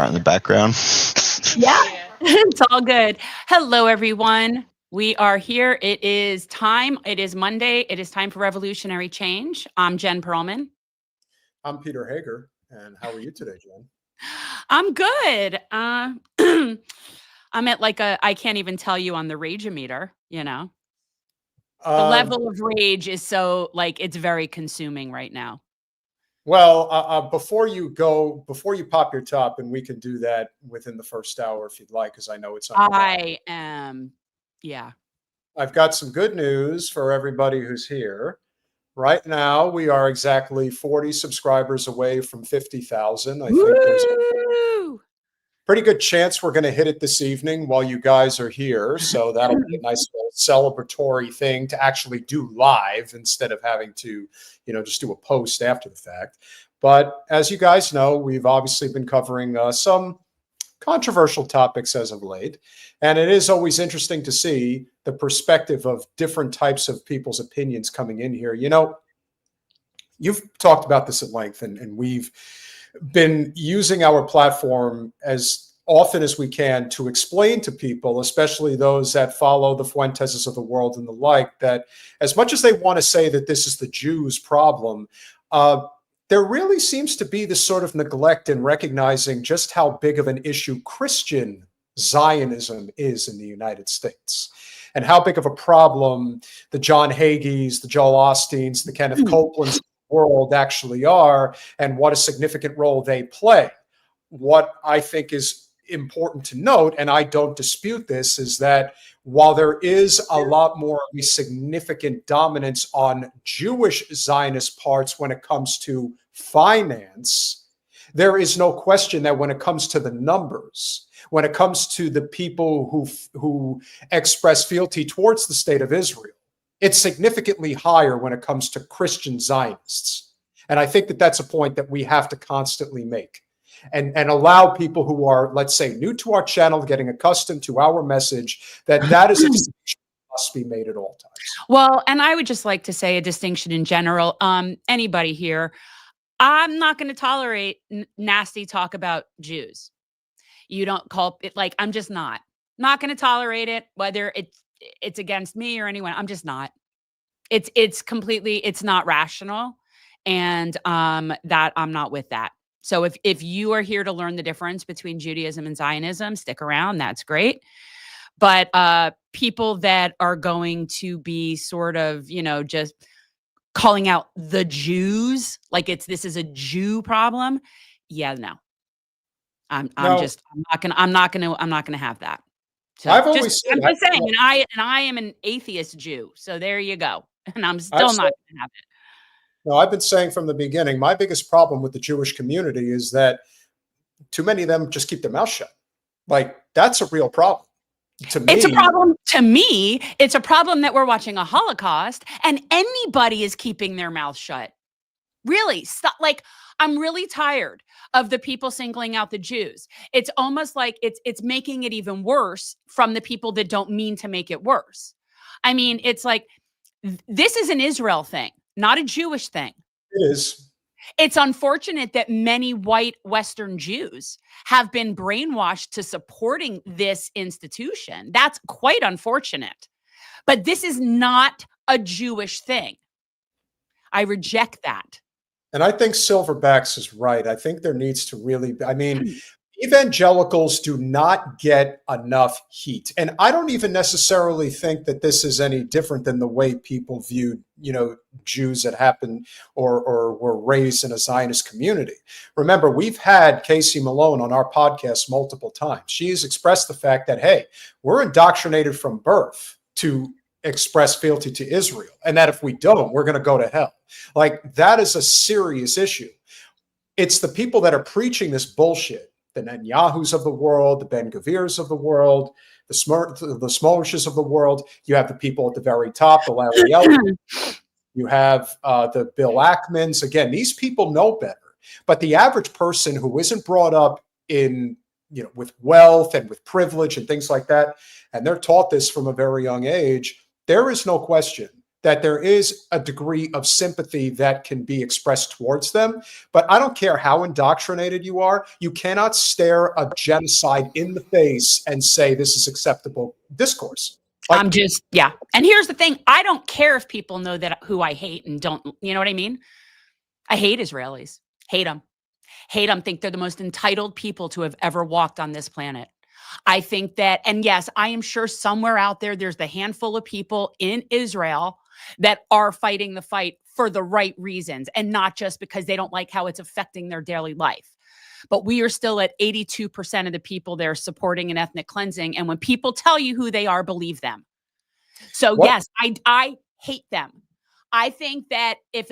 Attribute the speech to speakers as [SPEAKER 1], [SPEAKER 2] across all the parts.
[SPEAKER 1] in the background.
[SPEAKER 2] Yeah, it's all good. Hello, everyone. We are here. It is time. It is Monday. It is time for revolutionary change. I'm Jen Perelman.
[SPEAKER 3] I'm Peter Hager. And how are you today, Jen?
[SPEAKER 2] I'm good. I'm at like I can't even tell you on the rage-o-meter, you know. The level of rage is so, like, it's very consuming right now.
[SPEAKER 3] Well, before you pop your top, and we can do that within the first hour if you'd like, because I know it's on.
[SPEAKER 2] Yeah.
[SPEAKER 3] I've got some good news for everybody who's here. Right now, we are exactly 40 subscribers away from 50,000. I think there's a pretty good chance we're going to hit it this evening while you guys are here. So that'll be a nice little celebratory thing to actually do live instead of having to, just do a post after the fact. But as you guys know, we've obviously been covering some controversial topics as of late. And it is always interesting to see the perspective of different types of people's opinions coming in here. You've talked about this at length, and we've been using our platform as often as we can to explain to people, especially those that follow the Fuenteses of the world and the like, that as much as they want to say that this is the Jews' problem, there really seems to be this sort of neglect in recognizing just how big of an issue Christian Zionism is in the United States, and how big of a problem the John Hagees, the Joel Osteens, the Kenneth Copelands of the world actually are, and what a significant role they play. What I think is important to note, and I don't dispute this, is that while there is a lot more of a significant dominance on Jewish Zionist parts when it comes to finance, there is no question that when it comes to the numbers, when it comes to the people who express fealty towards the state of Israel, it's significantly higher when it comes to Christian Zionists. And I think that that's a point that we have to constantly make. And allow people who are, let's say, new to our channel, getting accustomed to our message, that is a distinction that must be made at all times.
[SPEAKER 2] Well, and I would just like to say a distinction in general. Anybody here, I'm not going to tolerate nasty talk about Jews. You don't call it, like, I'm just not going to tolerate it, whether it's against me or anyone. I'm just not. It's completely, it's not rational, and that I'm not with that. So if you are here to learn the difference between Judaism and Zionism, stick around. That's great. But people that are going to be sort of, just calling out the Jews like this is a Jew problem. Yeah, no. I'm not gonna have that. So I'm just saying, and I am an atheist Jew. So there you go. And I'm still not gonna have it.
[SPEAKER 3] No, I've been saying from the beginning, my biggest problem with the Jewish community is that too many of them just keep their mouth shut. Like, that's a real problem. To me,
[SPEAKER 2] it's a problem. To me, it's a problem that we're watching a Holocaust and anybody is keeping their mouth shut. Really, stop. Like, I'm really tired of the people singling out the Jews. It's almost like it's making it even worse from the people that don't mean to make it worse. I mean, it's like, this is an Israel thing, not a Jewish thing.
[SPEAKER 3] It is.
[SPEAKER 2] It's unfortunate that many white Western Jews have been brainwashed to supporting this institution. That's quite unfortunate. But this is not a Jewish thing. I reject that.
[SPEAKER 3] And I think Silverbacks is right. I think there needs to really be, evangelicals do not get enough heat. And I don't even necessarily think that this is any different than the way people viewed, Jews that happened or were raised in a Zionist community. Remember, we've had Casey Malone on our podcast multiple times. She has expressed the fact that, hey, we're indoctrinated from birth to express fealty to Israel, and that if we don't, we're going to go to hell. Like, that is a serious issue. It's the people that are preaching this bullshit, the Netanyahus of the world, the Ben Gavirs of the world, the Smolishes of the world. You have the people at the very top, the Arielle. You have the Bill Ackmans. Again, these people know better. But the average person who isn't brought up in, with wealth and with privilege and things like that, and they're taught this from a very young age, there is no question that there is a degree of sympathy that can be expressed towards them. But I don't care how indoctrinated you are, you cannot stare a genocide in the face and say this is acceptable discourse. Like,
[SPEAKER 2] I'm just, yeah. And here's the thing. I don't care if people know that who I hate and don't, you know what I mean? I hate Israelis. Hate them. Hate them. Think they're the most entitled people to have ever walked on this planet. I think that, and yes, I am sure somewhere out there, there's the handful of people in Israel that are fighting the fight for the right reasons and not just because they don't like how it's affecting their daily life. But we are still at 82% of the people there supporting an ethnic cleansing. And when people tell you who they are, believe them. So yes, I hate them. I think that if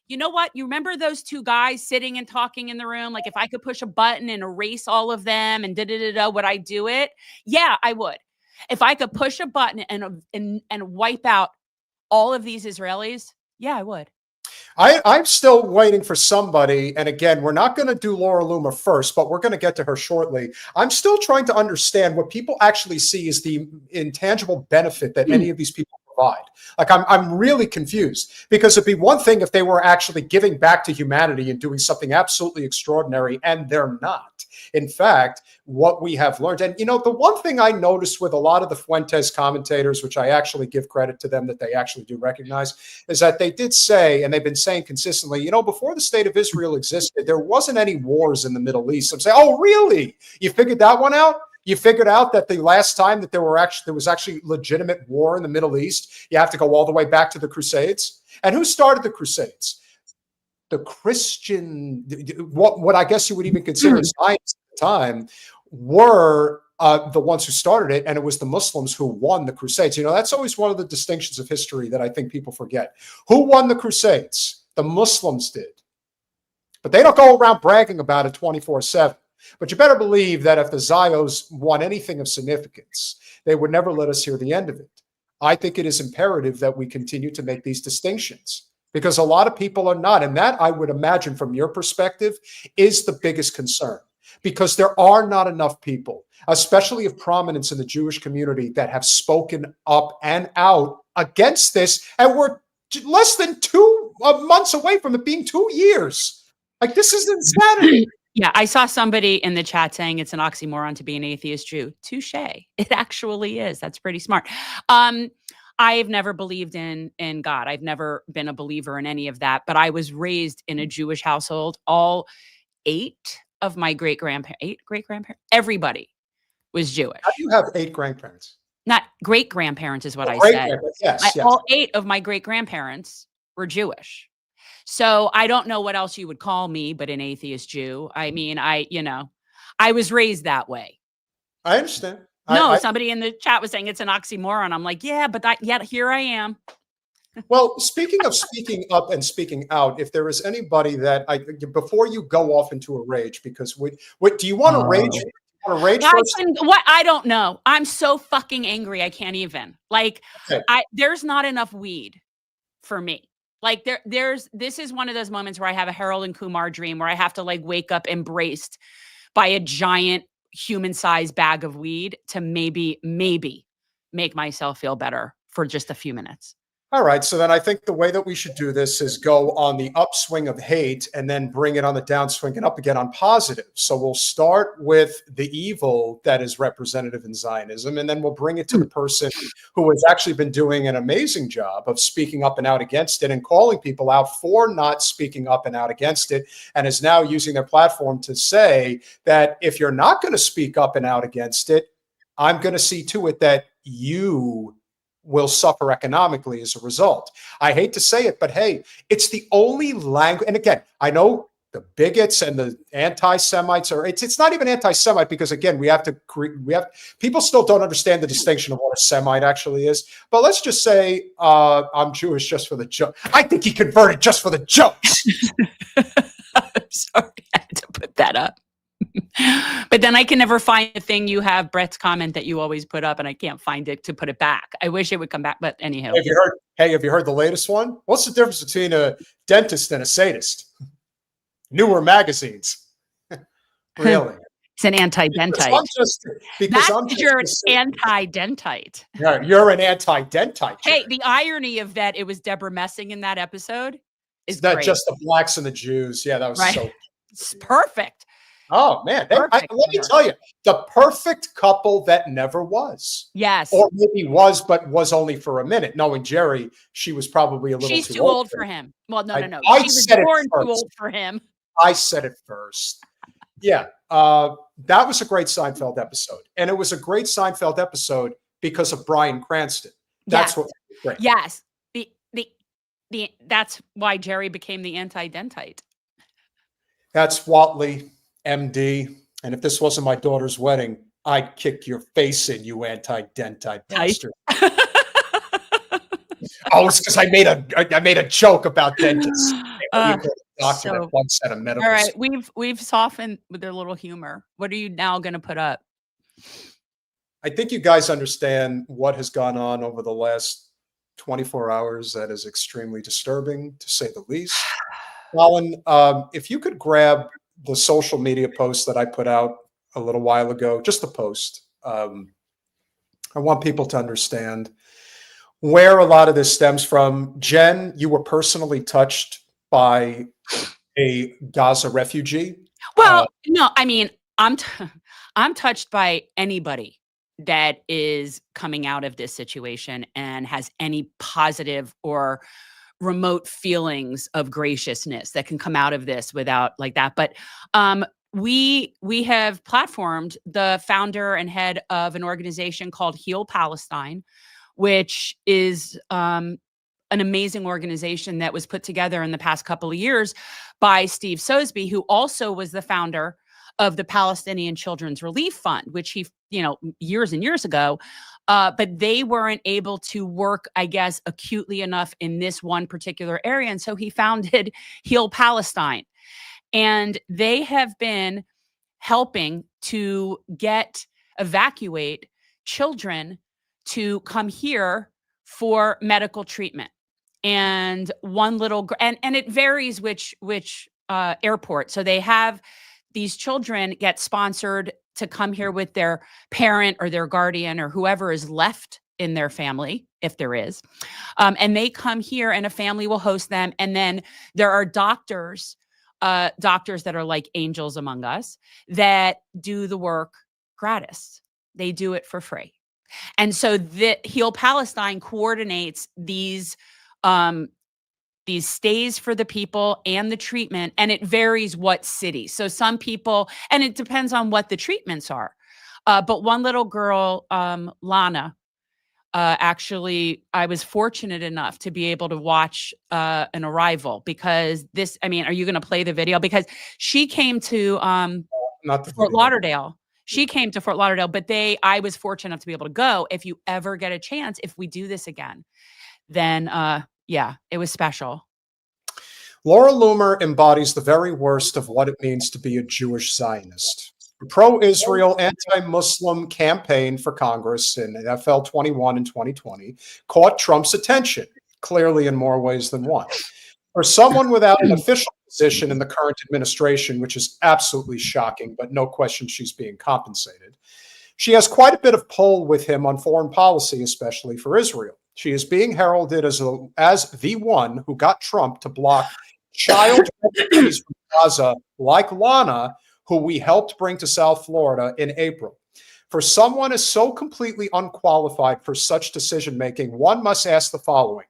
[SPEAKER 2] you know what, you remember those two guys sitting and talking in the room, like if I could push a button and erase all of them and would I do it? Yeah, I would. If I could push a button and wipe out all of these Israelis, yeah, I would.
[SPEAKER 3] I'm still waiting for somebody, and again, we're not going to do Laura Loomer first, but we're going to get to her shortly. I'm still trying to understand what people actually see as the intangible benefit that any of these people provide. Like, I'm really confused, because it'd be one thing if they were actually giving back to humanity and doing something absolutely extraordinary, and they're not. In fact, what we have learned, and the one thing I noticed with a lot of the Fuentes commentators, which I actually give credit to them that they actually do recognize, is that they did say, and they've been saying consistently, before the state of Israel existed, there wasn't any wars in the Middle East. I'm saying, oh, really? You figured that one out? You figured out that the last time that there was actually legitimate war in the Middle East, you have to go all the way back to the Crusades? And who started the Crusades? The Christian, what I guess you would even consider Zionists at the time, were the ones who started it, and it was the Muslims who won the Crusades. That's always one of the distinctions of history that I think people forget. Who won the Crusades? The Muslims did. But they don't go around bragging about it 24/7. But you better believe that if the Zios won anything of significance, they would never let us hear the end of it. I think it is imperative that we continue to make these distinctions, because a lot of people are not. And that, I would imagine, from your perspective, is the biggest concern, because there are not enough people, especially of prominence in the Jewish community, that have spoken up and out against this. And we're less than 2 months away from it being 2 years. Like, this is insanity.
[SPEAKER 2] Yeah, I saw somebody in the chat saying it's an oxymoron to be an atheist Jew. Touche. It actually is. That's pretty smart. I've never believed in God. I've never been a believer in any of that, but I was raised in a Jewish household. All 8 of my great-grandparents, everybody was Jewish.
[SPEAKER 3] How do you have 8 grandparents?
[SPEAKER 2] Not great-grandparents is what I said.
[SPEAKER 3] Yes.
[SPEAKER 2] All 8 of my great-grandparents were Jewish. So I don't know what else you would call me, but an atheist Jew. I mean, I was raised that way.
[SPEAKER 3] I understand.
[SPEAKER 2] Somebody in the chat was saying it's an oxymoron. I'm like, yeah, but yet here I am.
[SPEAKER 3] Well, speaking of speaking up and speaking out, if there is anybody that before you go off into a rage, because what do you want to rage?
[SPEAKER 2] I don't know. I'm so fucking angry. I can't even. Like, okay. There's not enough weed for me. Like, this is one of those moments where I have a Harold and Kumar dream where I have to like wake up embraced by a giant human-sized bag of weed to maybe make myself feel better for just a few minutes.
[SPEAKER 3] All right. So then I think the way that we should do this is go on the upswing of hate and then bring it on the downswing and up again on positive. So we'll start with the evil that is representative in Zionism, and then we'll bring it to the person who has actually been doing an amazing job of speaking up and out against it and calling people out for not speaking up and out against it, and is now using their platform to say that if you're not going to speak up and out against it, I'm going to see to it that you will suffer economically as a result. I hate to say it, but hey, it's the only language. And again, I know the bigots and the anti-Semites it's not even anti-Semite, because again, people still don't understand the distinction of what a Semite actually is. But let's just say I'm Jewish just for the joke. I think he converted just for the jokes.
[SPEAKER 2] I'm sorry, I had to put that up. But then I can never find the thing you have, Brett's comment that you always put up, and I can't find it to put it back. I wish it would come back, but anyhow.
[SPEAKER 3] Have you heard the latest one? What's the difference between a dentist and a sadist? Newer magazines. Really?
[SPEAKER 2] It's an anti-dentite.
[SPEAKER 3] Because
[SPEAKER 2] You're an anti-dentite.
[SPEAKER 3] Yeah, you're an anti-dentite.
[SPEAKER 2] Hey, the irony of that, it was Deborah Messing in that episode is
[SPEAKER 3] that
[SPEAKER 2] great.
[SPEAKER 3] just the blacks and the Jews. Yeah, that was so
[SPEAKER 2] it's perfect.
[SPEAKER 3] Oh man, let me tell you, the perfect couple that never was.
[SPEAKER 2] Yes.
[SPEAKER 3] Or maybe was, but was only for a minute. Knowing Jerry, she was probably a little
[SPEAKER 2] She's
[SPEAKER 3] too
[SPEAKER 2] old for him. Well, no.
[SPEAKER 3] I
[SPEAKER 2] She was
[SPEAKER 3] said
[SPEAKER 2] born
[SPEAKER 3] it first.
[SPEAKER 2] too old for him.
[SPEAKER 3] I said it first. Yeah, that was a great Seinfeld episode. And it was a great Seinfeld episode because of Bryan Cranston. That's what great.
[SPEAKER 2] Yes. That's why Jerry became the anti-dentite.
[SPEAKER 3] That's Watley, MD. And if this wasn't my daughter's wedding, I'd kick your face in, you anti-dentite bastard. Oh, it's because I made a joke about dentists. Doctor that once said a medical.
[SPEAKER 2] All right, we've softened with their little humor. What are you now going to put up?
[SPEAKER 3] I think you guys understand what has gone on over the last 24 hours. That is extremely disturbing, to say the least. Colin, if you could grab the social media post that I put out a little while ago, just the post. I want people to understand where a lot of this stems from. Jen, you were personally touched by a Gaza refugee.
[SPEAKER 2] Well, no, I mean, I'm touched by anybody that is coming out of this situation and has any positive or remote feelings of graciousness that can come out of this without like that. But we have platformed the founder and head of an organization called Heal Palestine, which is an amazing organization that was put together in the past couple of years by Steve Sosebee, who also was the founder of the Palestinian Children's Relief Fund, which he, years and years ago, but they weren't able to work, I guess, acutely enough in this one particular area. And so he founded Heal Palestine. And they have been helping to evacuate children to come here for medical treatment. And one little, and it varies which airport. So they have these children get sponsored to come here with their parent or their guardian or whoever is left in their family, if there is. And they come here and a family will host them. And then there are doctors that are like angels among us that do the work gratis. They do it for free. And so the Heal Palestine coordinates these stays for the people and the treatment, and it varies what city. So some people, and it depends on what the treatments are. But one little girl, Lana, actually, I was fortunate enough to be able to watch an arrival because are you going to play the video? Because she came to Fort Lauderdale. She came to Fort Lauderdale, but I was fortunate enough to be able to go. If you ever get a chance, if we do this again, then it was special.
[SPEAKER 3] Laura Loomer embodies the very worst of what it means to be a Jewish Zionist. A pro-Israel, anti-Muslim campaign for Congress in FL 21 in 2020 caught Trump's attention, clearly in more ways than one. For someone without an official position in the current administration, which is absolutely shocking, but no question she's being compensated, she has quite a bit of pull with him on foreign policy, especially for Israel. She is being heralded as the one who got Trump to block child refugees from Gaza like Lana, who we helped bring to South Florida in April. For someone as so completely unqualified for such decision-making, one must ask the following.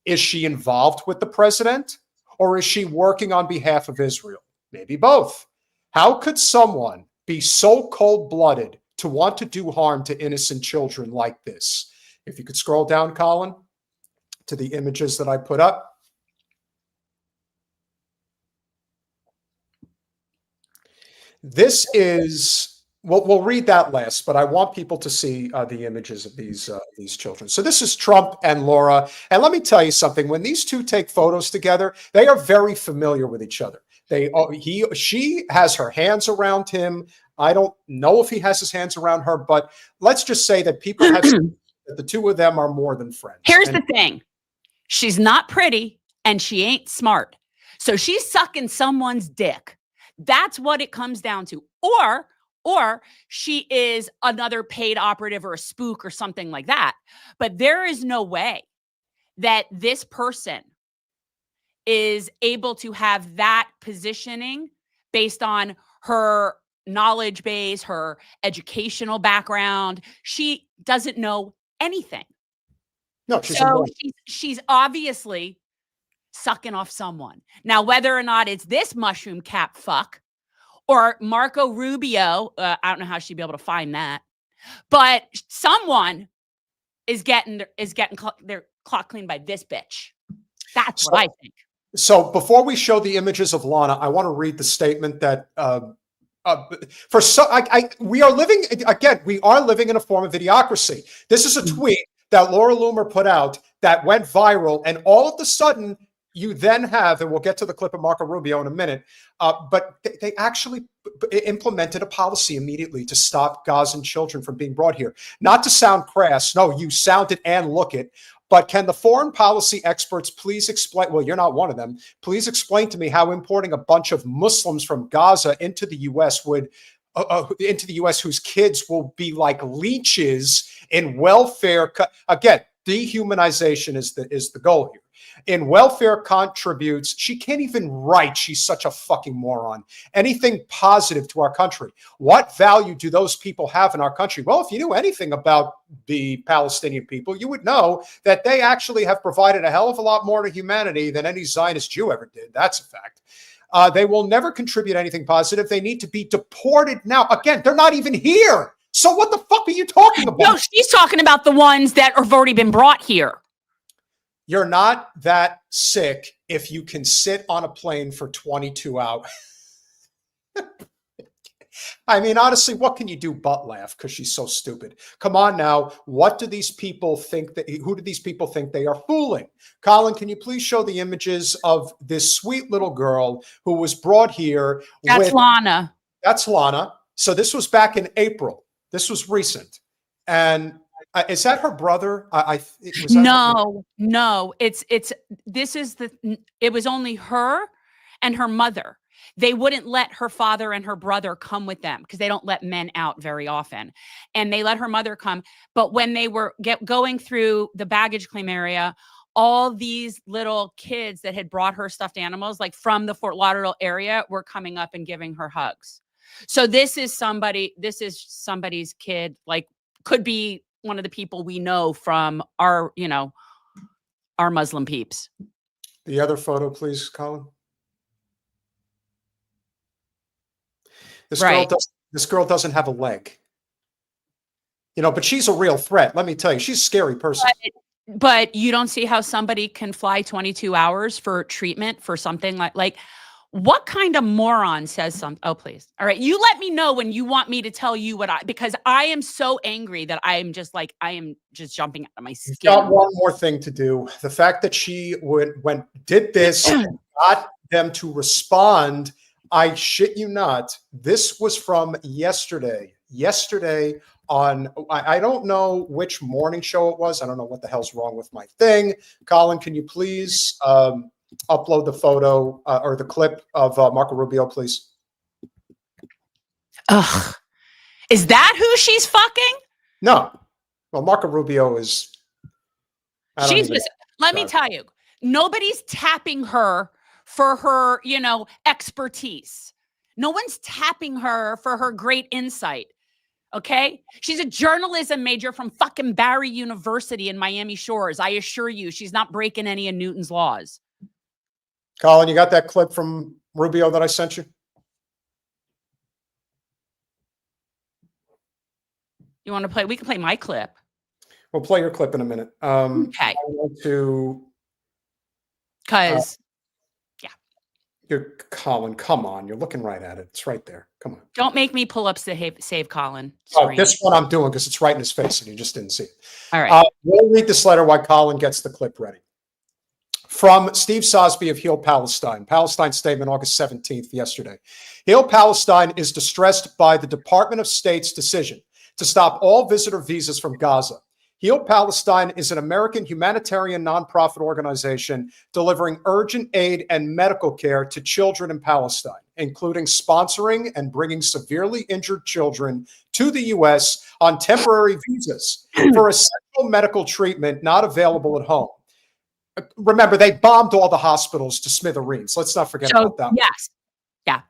[SPEAKER 3] Is she involved with the president, or is she working on behalf of Israel? Maybe both. How could someone be so cold-blooded to want to do harm to innocent children like this? If you could scroll down, Colin, to the images that I put up. This is, we'll read that last, but I want people to see the images of these children. So this is Trump and Laura. And let me tell you something. When these two take photos together, they are very familiar with each other. She has her hands around him. I don't know if he has his hands around her, but let's just say that people have that the two of them are more than friends.
[SPEAKER 2] Here's the thing. She's not pretty and she ain't smart. So she's sucking someone's dick. That's what it comes down to. or she is another paid operative or a spook or something like that. But there is no way that this person is able to have that positioning based on her knowledge base, her educational background. She doesn't know anything.
[SPEAKER 3] No, she's
[SPEAKER 2] so she's obviously sucking off someone. Now, whether or not it's this mushroom cap fuck or Marco Rubio, I don't know how she'd be able to find that, but someone is getting their clock cleaned by this bitch. That's what I think.
[SPEAKER 3] So before we show the images of Lana, I want to read the statement that we are living in a form of idiocracy. This is a tweet that Laura Loomer put out that went viral, and all of a sudden you then have, and we'll get to the clip of Marco Rubio in a minute, but they actually implemented a policy immediately to stop Gazan children from being brought here. Not to sound crass, no, you sound it and look it, but can the foreign policy experts please explain, well, you're not one of them, please explain to me how importing a bunch of Muslims from Gaza into the U.S. would, whose kids will be like leeches in welfare. Again, dehumanization is the goal here. In welfare contributes, she can't even write. She's such a fucking moron. Anything positive to our country. What value do those people have in our country? Well, if you knew anything about the Palestinian people, you would know that they actually have provided a hell of a lot more to humanity than any Zionist Jew ever did. That's a fact. They will never contribute anything positive. They need to be deported now. Again, they're not even here. So what the fuck are you talking about?
[SPEAKER 2] No, she's talking about the ones that have already been brought here.
[SPEAKER 3] You're not that sick if you can sit on a plane for 22 hours. I mean, honestly, what can you do but laugh because she's so stupid? Come on now. What do these people think who do these people think they are fooling? Colin, can you please show the images of this sweet little girl who was brought here?
[SPEAKER 2] That's Lana.
[SPEAKER 3] That's Lana. So this was back in April. This was recent. And is that her brother?
[SPEAKER 2] No. It was only her and her mother. They wouldn't let her father and her brother come with them because they don't let men out very often. And they let her mother come. But when they were going through the baggage claim area, all these little kids that had brought her stuffed animals, like from the Fort Lauderdale area, were coming up and giving her hugs. So this is somebody's kid, like could be one of the people we know from our Muslim peeps.
[SPEAKER 3] The other photo, please, Colin. This girl doesn't have a leg. But she's a real threat. Let me tell you, she's a scary person.
[SPEAKER 2] But you don't see how somebody can fly 22 hours for treatment for something like what kind of moron says something? Oh, please. All right. You let me know when you want me to tell you because I am so angry that I am just jumping out of my skin.
[SPEAKER 3] Got one more thing to do. The fact that she did this, got them to respond. I shit you not. This was from yesterday. Yesterday on, I don't know which morning show it was. I don't know what the hell's wrong with my thing. Colin, can you please upload the photo or the clip of Marco Rubio, please?
[SPEAKER 2] Ugh. Is that who she's fucking?
[SPEAKER 3] No. Well, Marco Rubio is.
[SPEAKER 2] Let me tell you, nobody's tapping her for her, expertise. No one's tapping her for her great insight. Okay? She's a journalism major from fucking Barry University in Miami Shores. I assure you, she's not breaking any of Newton's laws.
[SPEAKER 3] Colin, you got that clip from Rubio that I sent you?
[SPEAKER 2] You want to play? We can play my clip.
[SPEAKER 3] We'll play your clip in a minute.
[SPEAKER 2] Okay.
[SPEAKER 3] I want to.
[SPEAKER 2] Because.
[SPEAKER 3] Colin, come on. You're looking right at it. It's right there. Come on.
[SPEAKER 2] Don't make me pull up Save Colin.
[SPEAKER 3] This one I'm doing because it's right in his face and you just didn't see it.
[SPEAKER 2] All right.
[SPEAKER 3] We'll read this letter while Colin gets the clip ready. From Steve Sosby of Heal Palestine. Palestine statement, August 17th, yesterday. Heal Palestine is distressed by the Department of State's decision to stop all visitor visas from Gaza. Heal Palestine is an American humanitarian nonprofit organization delivering urgent aid and medical care to children in Palestine, including sponsoring and bringing severely injured children to the U.S. on temporary visas for essential medical treatment not available at home. Remember, they bombed all the hospitals to smithereens. Let's not forget about that.
[SPEAKER 2] Yes. Yeah.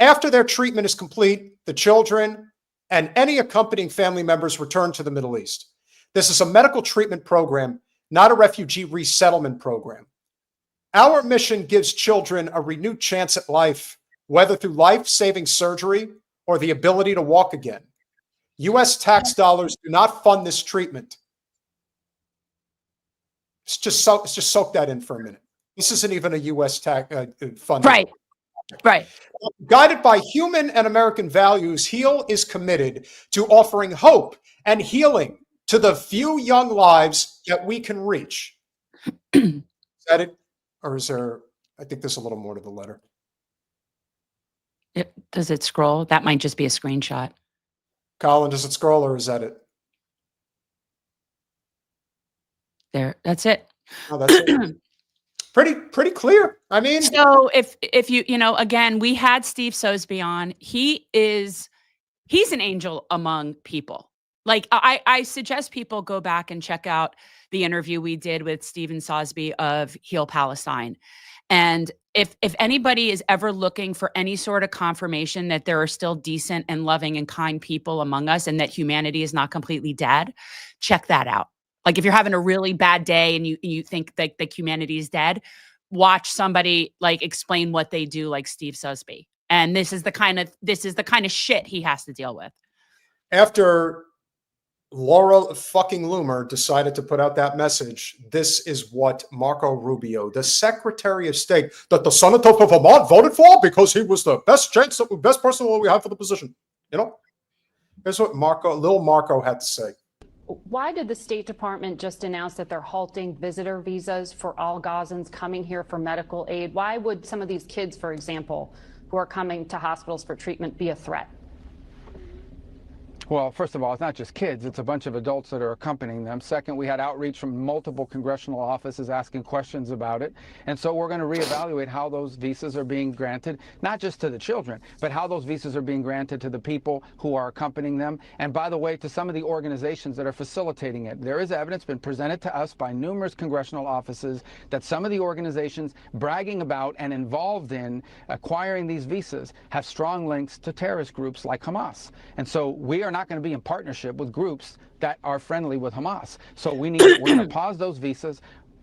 [SPEAKER 3] After their treatment is complete, the children and any accompanying family members return to the Middle East. This is a medical treatment program, not a refugee resettlement program. Our mission gives children a renewed chance at life, whether through life-saving surgery or the ability to walk again. U.S. tax dollars do not fund this treatment. Just soak that in for a minute. This isn't even a U.S. tax fund.
[SPEAKER 2] Right. Right.
[SPEAKER 3] Guided by human and American values, HEAL is committed to offering hope and healing to the few young lives that we can reach. Is that it? Or is there, I think there's a little more to the letter.
[SPEAKER 2] Does it scroll? That might just be a screenshot.
[SPEAKER 3] Colin, does it scroll or is that it?
[SPEAKER 2] There, that's it.
[SPEAKER 3] Oh, that's it. Pretty clear. I mean,
[SPEAKER 2] so if you again, we had Steve Sosebee on. He's an angel among people. Like I suggest people go back and check out the interview we did with Stephen Sosebee of Heal Palestine. And if anybody is ever looking for any sort of confirmation that there are still decent and loving and kind people among us and that humanity is not completely dead, check that out. Like if you're having a really bad day and you think that humanity is dead, watch somebody like explain what they do, like Steve Sosebee. And this is the kind of shit he has to deal with.
[SPEAKER 3] After Laura fucking Loomer decided to put out that message, this is what Marco Rubio, the Secretary of State that the Senator of Vermont voted for because he was the best person we have for the position. Here's what little Marco had to say.
[SPEAKER 1] Why did the State Department just announce that they're halting visitor visas for all Gazans coming here for medical aid? Why would some of these kids, for example, who are coming to hospitals for treatment be a threat?
[SPEAKER 4] Well, first of all, it's not just kids. It's a bunch of adults that are accompanying them. Second, we had outreach from multiple congressional offices asking questions about it. And so we're going to reevaluate how those visas are being granted, not just to the children, but how those visas are being granted to the people who are accompanying them. And by the way, to some of the organizations that are facilitating it. There is evidence been presented to us by numerous congressional offices that some of the organizations bragging about and involved in acquiring these visas have strong links to terrorist groups like Hamas. And so we are not going to be in partnership with groups that are friendly with Hamas. So we're going to pause those visas.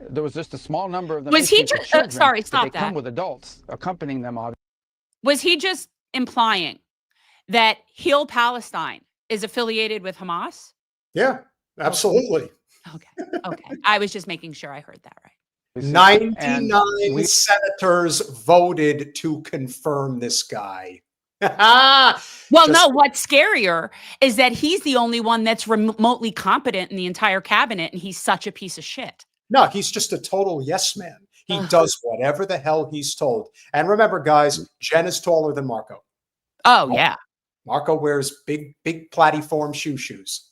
[SPEAKER 4] There was just a small number of them.
[SPEAKER 2] Was he just sorry, stop that.
[SPEAKER 4] Come with adults accompanying them.
[SPEAKER 2] Was he just implying that Heal Palestine is affiliated with Hamas?
[SPEAKER 3] Yeah, absolutely.
[SPEAKER 2] Okay. I was just making sure I heard that right.
[SPEAKER 3] 99 senators voted to confirm this guy.
[SPEAKER 2] Well, no, what's scarier is that he's the only one that's remotely competent in the entire cabinet, and he's such a piece of shit.
[SPEAKER 3] No, he's just a total yes man. He does whatever the hell he's told. And remember, guys, Jen is taller than Marco.
[SPEAKER 2] Oh, yeah.
[SPEAKER 3] Marco wears big plattyform shoes.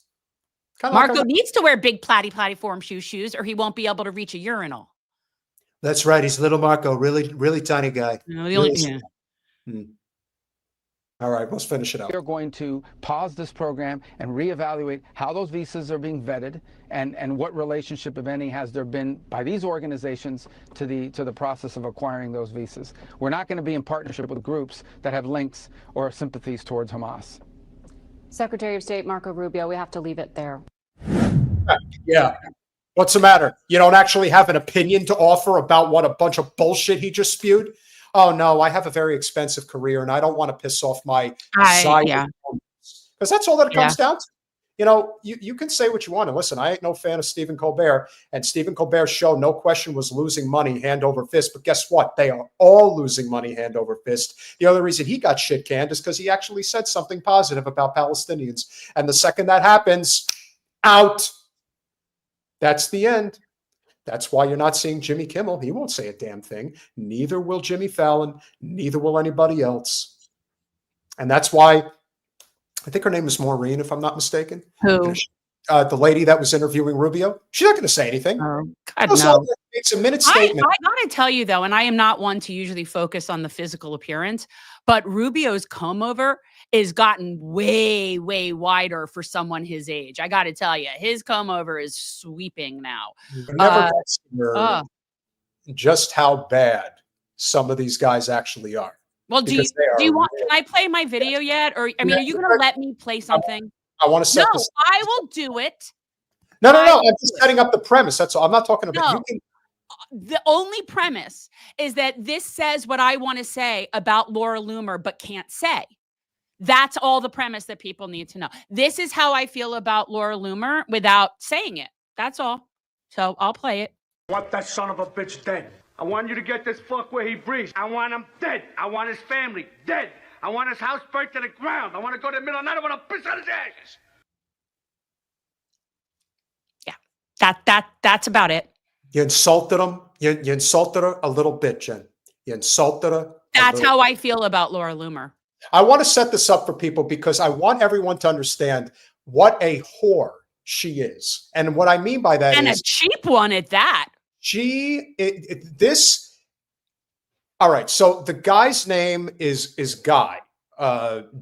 [SPEAKER 2] Marco needs to wear big plattyform shoes, or he won't be able to reach a urinal.
[SPEAKER 3] That's right. He's little Marco, really tiny guy. All right, let's finish it up.
[SPEAKER 4] We're going to pause this program and reevaluate how those visas are being vetted and what relationship, if any, has there been by these organizations to the process of acquiring those visas. We're not going to be in partnership with groups that have links or sympathies towards Hamas.
[SPEAKER 1] Secretary of State Marco Rubio, we have to leave it there.
[SPEAKER 3] Yeah. What's the matter? You don't actually have an opinion to offer about what a bunch of bullshit he just spewed? Oh, no, I have a very expensive career, and I don't want to piss off my side. Because that's all that it comes down to. You can say what you want. And listen, I ain't no fan of Stephen Colbert, and Stephen Colbert's show, no question, was losing money hand over fist. But guess what? They are all losing money hand over fist. The other reason he got shit canned is because he actually said something positive about Palestinians. And the second that happens, out. That's the end. That's why you're not seeing Jimmy Kimmel. He won't say a damn thing. Neither will Jimmy Fallon. Neither will anybody else. And that's why I think her name is Maureen, if I'm not mistaken.
[SPEAKER 2] Who?
[SPEAKER 3] the lady that was interviewing Rubio? She's not going to say anything.
[SPEAKER 2] Oh, God, no.
[SPEAKER 3] It's a minute statement.
[SPEAKER 2] I gotta tell you though, and I am not one to usually focus on the physical appearance, but Rubio's comb over is gotten way, way wider for someone his age. I gotta tell you, his comb over is sweeping now.
[SPEAKER 3] Never consider just how bad some of these guys actually are.
[SPEAKER 2] Well, do you want? Can I play my video yet? Or I mean, are you gonna let me play something?
[SPEAKER 3] I want to set this.
[SPEAKER 2] I will do it.
[SPEAKER 3] No. I'm just setting up the premise. That's all. I'm not talking about.
[SPEAKER 2] No. The only premise is that this says what I want to say about Laura Loomer, but can't say. That's all the premise that people need to know. This is how I feel about Laura Loomer without saying it. That's all. So I'll play it.
[SPEAKER 5] I want that son of a bitch dead. I want you to get this fuck where he breathes. I want him dead. I want his family dead. I want his house burnt to the ground. I want to go to the middle of the night. I want to piss on his ashes.
[SPEAKER 2] Yeah, that's about it.
[SPEAKER 3] You insulted him. You insulted her a little bit, Jen. You insulted her.
[SPEAKER 2] That's how I feel about Laura Loomer.
[SPEAKER 3] I want to set this up for people because I want everyone to understand what a whore she is. And what I mean by that
[SPEAKER 2] is...
[SPEAKER 3] And
[SPEAKER 2] a cheap one at that.
[SPEAKER 3] All right. So the guy's name is Guy.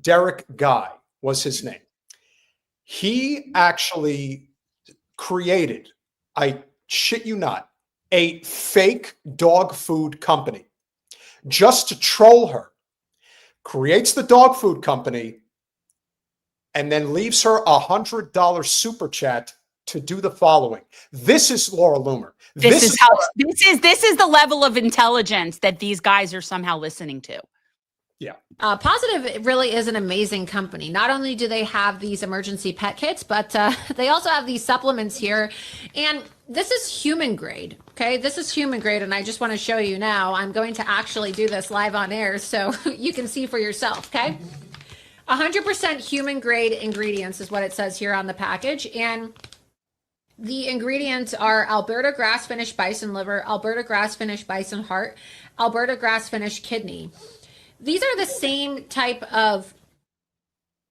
[SPEAKER 3] Derek Guy was his name. He actually created, I shit you not, a fake dog food company just to troll her. Creates the dog food company and then leaves her $100 super chat to do the following. This is Laura Loomer.
[SPEAKER 2] This is the level of intelligence that these guys are somehow listening to.
[SPEAKER 3] Yeah.
[SPEAKER 6] Positive really is an amazing company. Not only do they have these emergency pet kits, but they also have these supplements here. And this is human grade. Okay, this is human grade. And I just want to show you now. I'm going to actually do this live on air so you can see for yourself. Okay. 100% human grade ingredients is what it says here on the package. And the ingredients are Alberta grass finished bison liver, Alberta grass finished bison heart, Alberta grass finished kidney. These are the same type of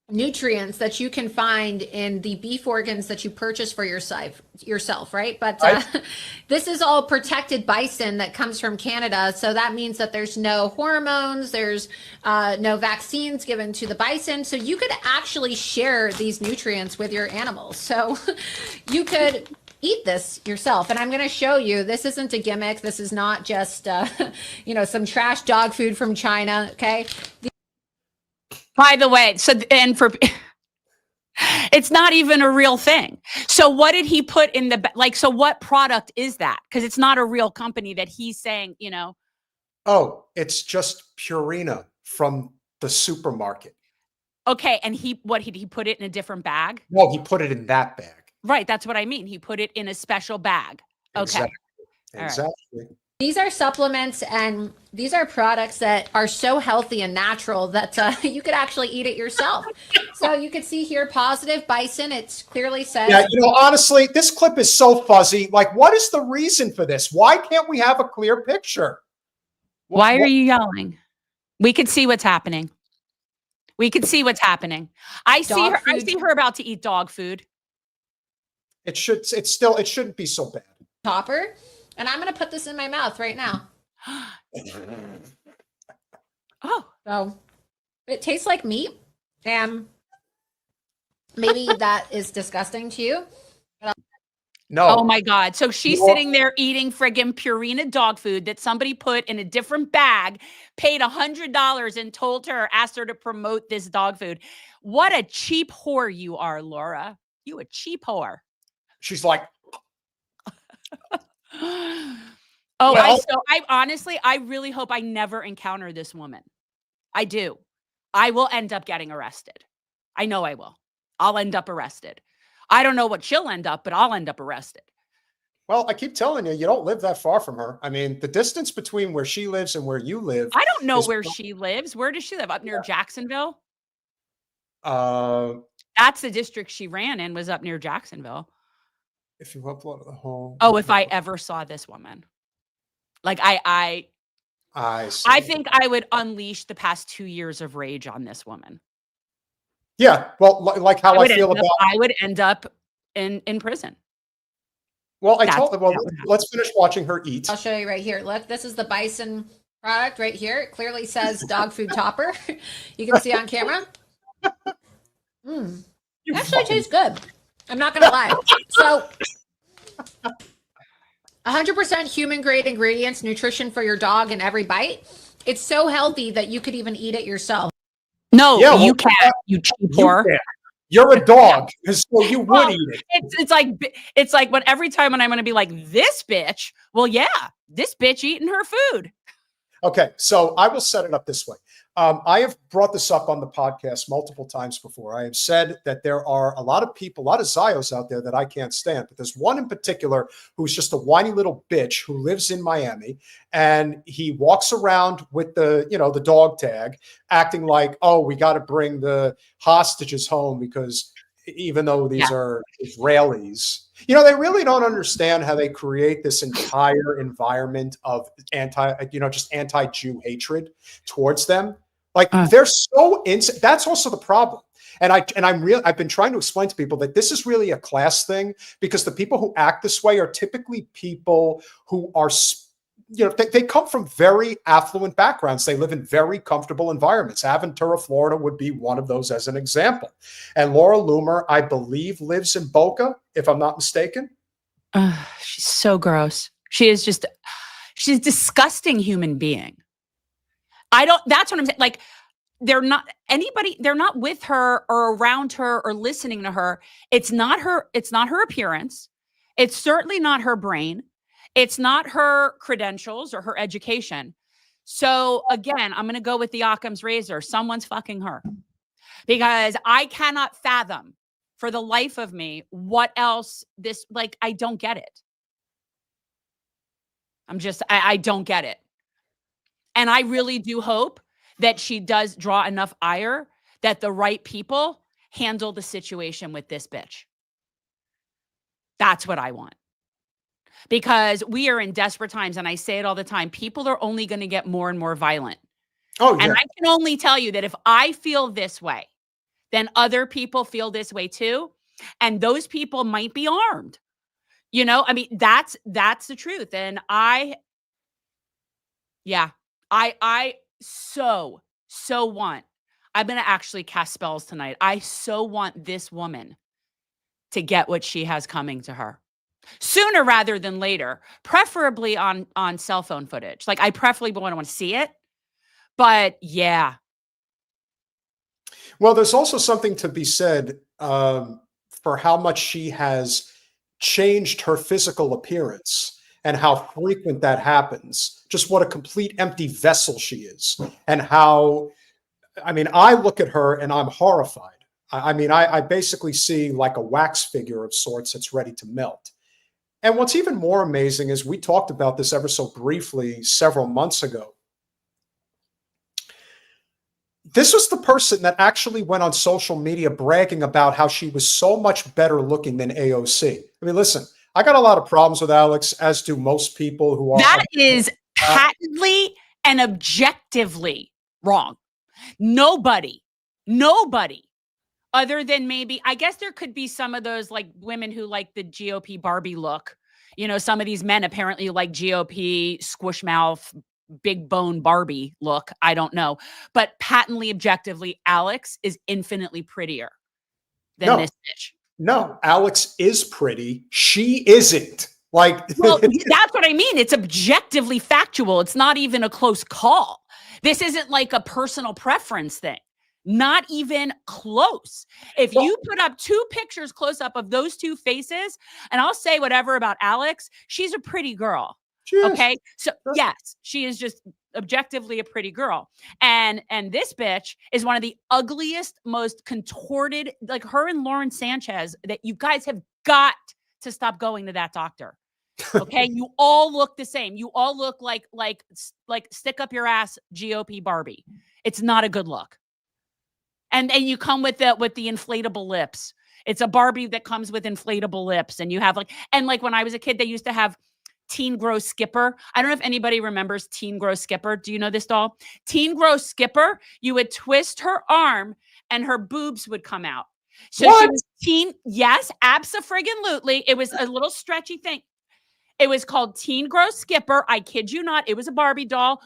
[SPEAKER 6] nutrients that you can find in the beef organs that you purchase for yourself, right? But this is all protected bison that comes from Canada. So that means that there's no hormones, there's no vaccines given to the bison. So you could actually share these nutrients with your animals. So you could eat this yourself. And I'm going to show you, this isn't a gimmick. This is not just, some trash dog food from China. Okay.
[SPEAKER 2] By the way, it's not even a real thing. So what did he put in so what product is that? Because it's not a real company that he's saying,
[SPEAKER 3] Oh, it's just Purina from the supermarket.
[SPEAKER 2] Okay. And he put it in a different bag?
[SPEAKER 3] No, he put it in that bag.
[SPEAKER 2] Right. That's what I mean. He put it in a special bag. Okay.
[SPEAKER 3] Exactly.
[SPEAKER 2] Right.
[SPEAKER 6] These are supplements and these are products that are so healthy and natural that you could actually eat it yourself. So you can see here, positive bison. It clearly says.
[SPEAKER 3] Yeah, honestly, this clip is so fuzzy. Like, what is the reason for this? Why can't we have a clear picture?
[SPEAKER 2] Why are you yelling? We could see what's happening. I see her about to eat dog food.
[SPEAKER 3] It shouldn't be so bad.
[SPEAKER 6] Topper. And I'm going to put this in my mouth right now.
[SPEAKER 2] Oh.
[SPEAKER 6] So it tastes like meat. And maybe that is disgusting to you.
[SPEAKER 3] No.
[SPEAKER 2] Oh my God. So she's sitting there eating friggin' Purina dog food that somebody put in a different bag, paid $100 and asked her to promote this dog food. What a cheap whore you are, Laura. You a cheap whore.
[SPEAKER 3] She's like,
[SPEAKER 2] I really hope I never encounter this woman. I do. I will end up getting arrested. I know I will. I'll end up arrested. I don't know what she'll end up, but I'll end up arrested.
[SPEAKER 3] Well, I keep telling you, you don't live that far from her. I mean, the distance between where she lives and where you live.
[SPEAKER 2] I don't know where she lives. Where does she live? Up near Jacksonville? That's the district she ran in, was up near Jacksonville.
[SPEAKER 3] If you upload the whole.
[SPEAKER 2] Oh, if I ever saw this woman. Like I think I would unleash the past 2 years of rage on this woman.
[SPEAKER 3] Yeah, well, like how I feel about.
[SPEAKER 2] I would end up in prison.
[SPEAKER 3] Well, let's finish watching her eat.
[SPEAKER 6] I'll show you right here. Look, this is the bison product right here. It clearly says dog food topper. You can see on camera. Actually tastes good. I'm not going to lie. So 100% human grade ingredients, nutrition for your dog in every bite. It's so healthy that you could even eat it yourself.
[SPEAKER 2] No, you can't, you cheap whore.
[SPEAKER 3] You're a dog, so you would eat it.
[SPEAKER 2] It's like when every time when I'm going to be like, this bitch, well, yeah, this bitch eating her food.
[SPEAKER 3] Okay, so I will set it up this way. I have brought this up on the podcast multiple times before. I have said that there are a lot of people, a lot of Zios out there that I can't stand, but there's one in particular who's just a whiny little bitch who lives in Miami, and he walks around with the dog tag, acting like, oh, we got to bring the hostages home because even though these are Israelis, they really don't understand how they create this entire environment of anti-Jew hatred towards them. Like they're so that's also the problem. And I've been trying to explain to people that this is really a class thing, because the people who act this way are typically people who are, they come from very affluent backgrounds. They live in very comfortable environments. Aventura, Florida would be one of those as an example. And Laura Loomer, I believe, lives in Boca, if I'm not mistaken.
[SPEAKER 2] She's so gross. She's a disgusting human being. That's what I'm saying. Like, they're not with her or around her or listening to her. It's not her appearance. It's certainly not her brain. It's not her credentials or her education. So again, I'm going to go with the Occam's razor. Someone's fucking her, because I cannot fathom for the life of me what else I don't get it. I don't get it. And I really do hope that she does draw enough ire that the right people handle the situation with this bitch. That's what I want. Because we are in desperate times, and I say it all the time. People are only going to get more and more violent.
[SPEAKER 3] Oh, yeah.
[SPEAKER 2] And I can only tell you that if I feel this way, then other people feel this way too. And those people might be armed. That's the truth. And I so want, I'm going to actually cast spells tonight. I so want this woman to get what she has coming to her sooner rather than later, preferably on cell phone footage. Like, I preferably want to see it, but yeah.
[SPEAKER 3] Well, there's also something to be said for how much she has changed her physical appearance and how frequent that happens. Just what a complete empty vessel she is. And how, I look at her and I'm horrified. I basically see like a wax figure of sorts that's ready to melt. And what's even more amazing is we talked about this ever so briefly several months ago. This was the person that actually went on social media bragging about how she was so much better looking than AOC. Listen, I got a lot of problems with Alex, as do most people who are.
[SPEAKER 2] That is patently and objectively wrong. Nobody, other than maybe, I guess there could be some of those like women who like the GOP Barbie look. Some of these men apparently like GOP squish mouth, big bone Barbie look. I don't know. But patently, objectively, Alex is infinitely prettier than this bitch.
[SPEAKER 3] No, Alex is pretty. She isn't. Well,
[SPEAKER 2] that's what I mean. It's objectively factual. It's not even a close call. This isn't like a personal preference thing. Not even close. If you put up two pictures close up of those two faces, and I'll say whatever about Alex, she's a pretty girl. Okay. So yes, she is just objectively a pretty girl. And this bitch is one of the ugliest, most contorted, like her and Lauren Sanchez, that you guys have got to stop going to that doctor. Okay. You all look the same. You all look like stick up your ass GOP Barbie. It's not a good look. And you come with the inflatable lips. It's a Barbie that comes with inflatable lips. And you have like when I was a kid, they used to have Teen Grow Skipper. I don't know if anybody remembers Teen Grow Skipper. Do you know this doll? Teen Grow Skipper, you would twist her arm and her boobs would come out. So
[SPEAKER 3] What?
[SPEAKER 2] she was teen. Yes, abso-friggin-lutely. It was a little stretchy thing. It was called Teen Grow Skipper. I kid you not. It was a Barbie doll.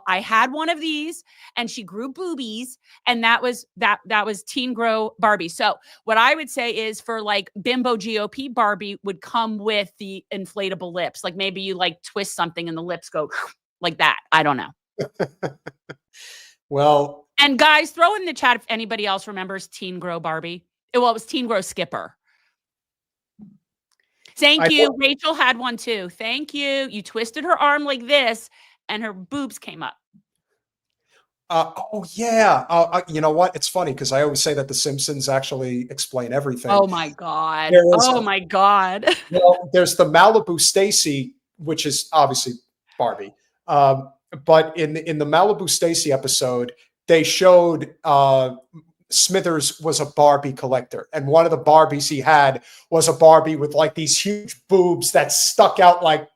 [SPEAKER 2] I had one of these, and she grew boobies, and that was Teen Grow Barbie. So what I would say is, for like bimbo GOP Barbie would come with the inflatable lips. Like maybe you like twist something and the lips go like that. I don't know.
[SPEAKER 3] Well,
[SPEAKER 2] and guys, throw in the chat if anybody else remembers Teen Grow Barbie. Well, it was Teen Grow Skipper. Thank you. Rachel had one too. Thank you. You twisted her arm like this and her boobs came up.
[SPEAKER 3] Oh, yeah. You know what? It's funny because I always say that The Simpsons actually explain everything.
[SPEAKER 2] Oh, my God. My God.
[SPEAKER 3] Well, there's the Malibu Stacy, which is obviously Barbie. But in the Malibu Stacy episode, they showed Smithers was a Barbie collector, and one of the Barbies he had was a Barbie with like these huge boobs that stuck out like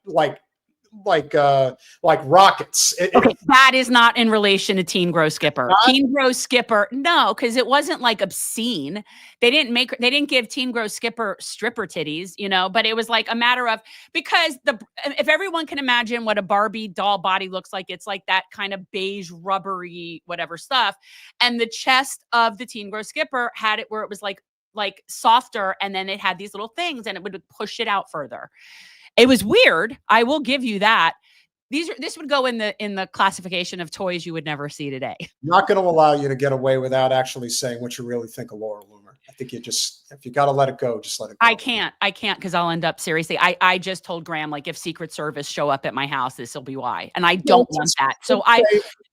[SPEAKER 3] rockets.
[SPEAKER 2] Okay, that is not in relation to Teen Grow Skipper. Teen Grow Skipper, no, because it wasn't like obscene. They didn't give Teen Grow Skipper stripper titties, but it was like a matter of, because if everyone can imagine what a Barbie doll body looks like, it's like that kind of beige, rubbery, whatever stuff. And the chest of the Teen Grow Skipper had it where it was like softer, and then it had these little things, and it would push it out further. It was weird. I will give you that. This would go in the classification of toys you would never see today.
[SPEAKER 3] Not going to allow you to get away without actually saying what you really think of Laura Loomer. I think if you got to let it go, just let it go.
[SPEAKER 2] I can't because I'll end up seriously. I just told Graham, like, if Secret Service show up at my house, this will be why. And I don't want that. So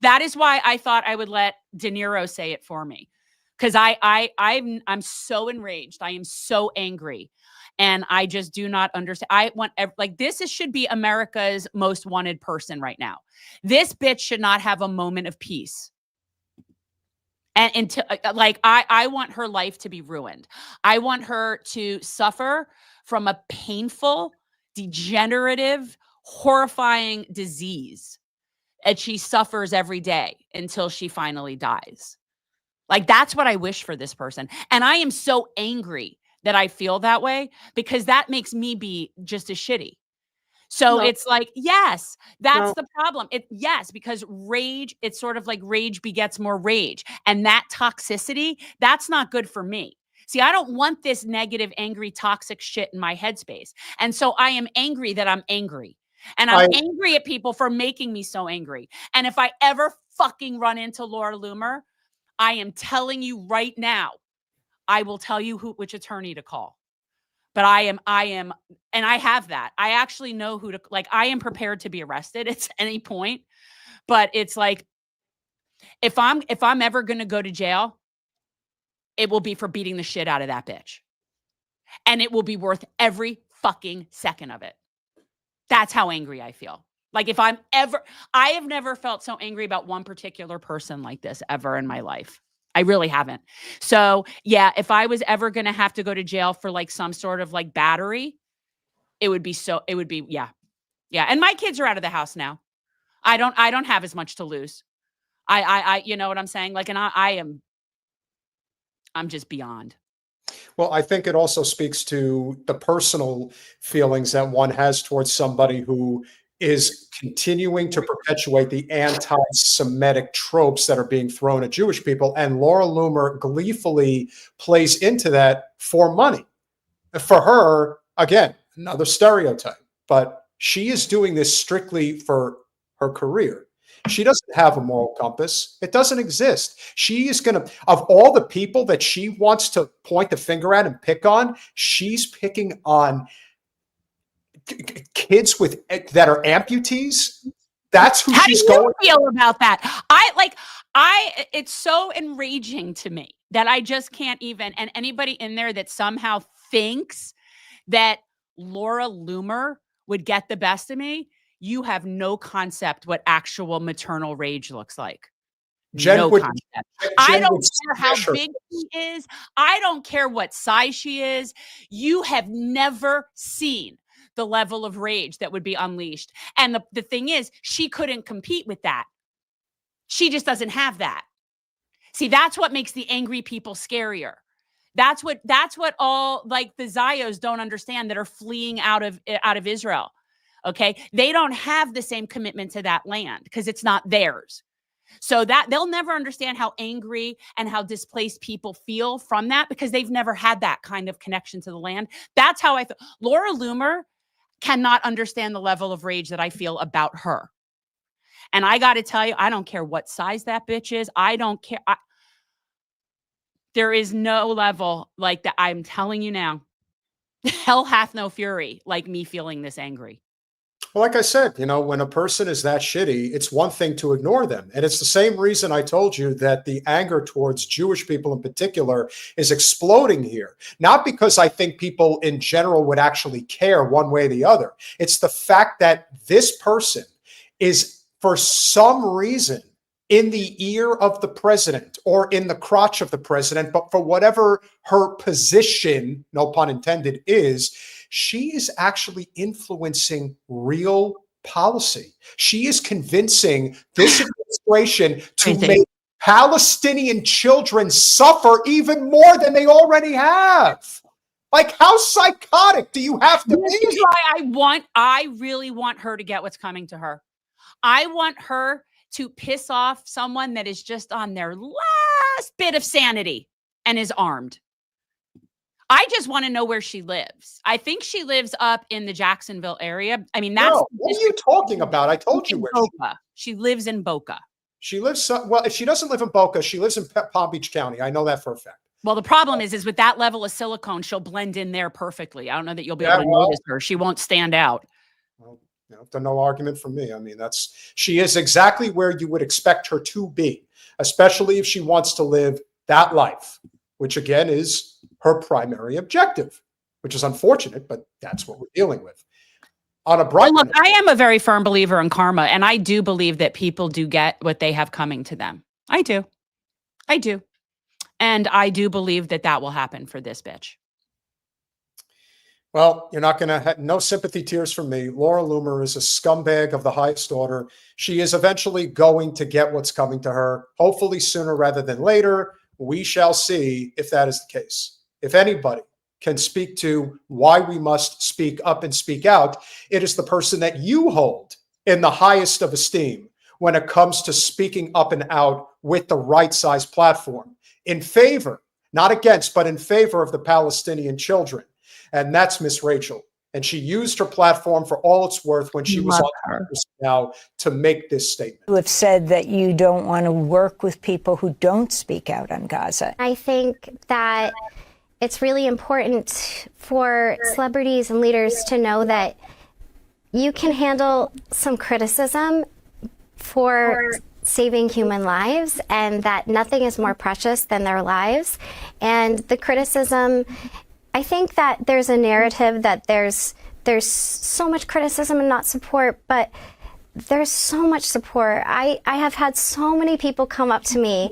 [SPEAKER 2] that is why I thought I would let De Niro say it for me. Because I'm so enraged. I am so angry. And I just do not understand. I want, like, this should be America's most wanted person right now. This bitch should not have a moment of peace. And until, like, I want her life to be ruined. I want her to suffer from a painful, degenerative, horrifying disease that she suffers every day until she finally dies. Like, that's what I wish for this person. And I am so angry that I feel that way, because that makes me be just as shitty. So it's like, yes, that's the problem. Yes, because rage, it's sort of like rage begets more rage. And that toxicity, that's not good for me. See, I don't want this negative, angry, toxic shit in my headspace. And so I am angry that I'm angry. And I'm angry at people for making me so angry. And if I ever fucking run into Laura Loomer, I am telling you right now, I will tell you which attorney to call. But I am, and I have that. I actually know who to, like, I am prepared to be arrested at any point. But it's like, if I'm ever going to go to jail, it will be for beating the shit out of that bitch. And it will be worth every fucking second of it. That's how angry I feel. Like, I have never felt so angry about one particular person like this ever in my life. I really haven't. So yeah, if I was ever going to have to go to jail for like some sort of like battery, it would be, yeah. And my kids are out of the house now. I don't have as much to lose. I you know what I'm saying? Like, and I'm just beyond.
[SPEAKER 3] Well, I think it also speaks to the personal feelings that one has towards somebody who is continuing to perpetuate the anti-Semitic tropes that are being thrown at Jewish people. And Laura Loomer gleefully plays into that for money. For her, again, another stereotype, but she is doing this strictly for her career. She doesn't have a moral compass. It doesn't exist. She is going to, of all the people that she wants to point the finger at and pick on, she's picking on kids that are amputees. That's who she's going.
[SPEAKER 2] How do you feel about that? It's so enraging to me that I just can't even, and anybody in there that somehow thinks that Laura Loomer would get the best of me, you have no concept what actual maternal rage looks like. No concept. I don't care how big she is. I don't care what size she is. You have never seen the level of rage that would be unleashed. And the thing is, she couldn't compete with that. She just doesn't have that. See, that's what makes the angry people scarier. That's what all like the Zios don't understand that are fleeing out of Israel. Okay. They don't have the same commitment to that land because it's not theirs. So that they'll never understand how angry and how displaced people feel from that because they've never had that kind of connection to the land. That's how I feel. Laura Loomer cannot understand the level of rage that I feel about her. And I got to tell you, I don't care what size that bitch is. I don't care. There is no level like that. I'm telling you now, hell hath no fury like me feeling this angry.
[SPEAKER 3] Well, like I said, you know, when a person is that shitty, it's one thing to ignore them. And it's the same reason I told you that the anger towards Jewish people in particular is exploding here. Not because I think people in general would actually care one way or the other. It's the fact that this person is, for some reason, in the ear of the president or in the crotch of the president, but for whatever her position, no pun intended, is, she is actually influencing real policy. She is convincing this administration to make Palestinian children suffer even more than they already have. Like, how psychotic do you have to be?
[SPEAKER 2] This is why I really want her to get what's coming to her. I want her to piss off someone that is just on their last bit of sanity and is armed. I just want to know where she lives. I think she lives up in the Jacksonville area. I mean, that's
[SPEAKER 3] what are you talking about? I told you where
[SPEAKER 2] she lives in Boca.
[SPEAKER 3] She lives, well, if she doesn't live in Boca, she lives in Palm Beach County. I know that for a fact.
[SPEAKER 2] Well, the problem is with that level of silicone, she'll blend in there perfectly. I don't know that you'll be able to notice her. She won't stand out.
[SPEAKER 3] Well, you know, no argument from me. I mean, she is exactly where you would expect her to be, especially if she wants to live that life, which again is her primary objective, which is unfortunate, but that's what we're dealing with. On a bright
[SPEAKER 2] note, I am a very firm believer in karma, and I do believe that people do get what they have coming to them. I do. And I do believe that that will happen for this bitch.
[SPEAKER 3] Well, you're not going to have no sympathy tears from me. Laura Loomer is a scumbag of the highest order. She is eventually going to get what's coming to her, hopefully sooner rather than later. We shall see if that is the case. If anybody can speak to why we must speak up and speak out, it is the person that you hold in the highest of esteem when it comes to speaking up and out with the right size platform in favor, not against, but in favor of the Palestinian children. And that's Miss Rachel. And she used her platform for all it's worth when she was on now to make this statement.
[SPEAKER 7] You have said that you don't want to work with people who don't speak out on Gaza.
[SPEAKER 8] I think that it's really important for celebrities and leaders to know that you can handle some criticism for saving human lives and that nothing is more precious than their lives. And the criticism, I think that there's a narrative that there's so much criticism and not support, but there's so much support. I have had so many people come up to me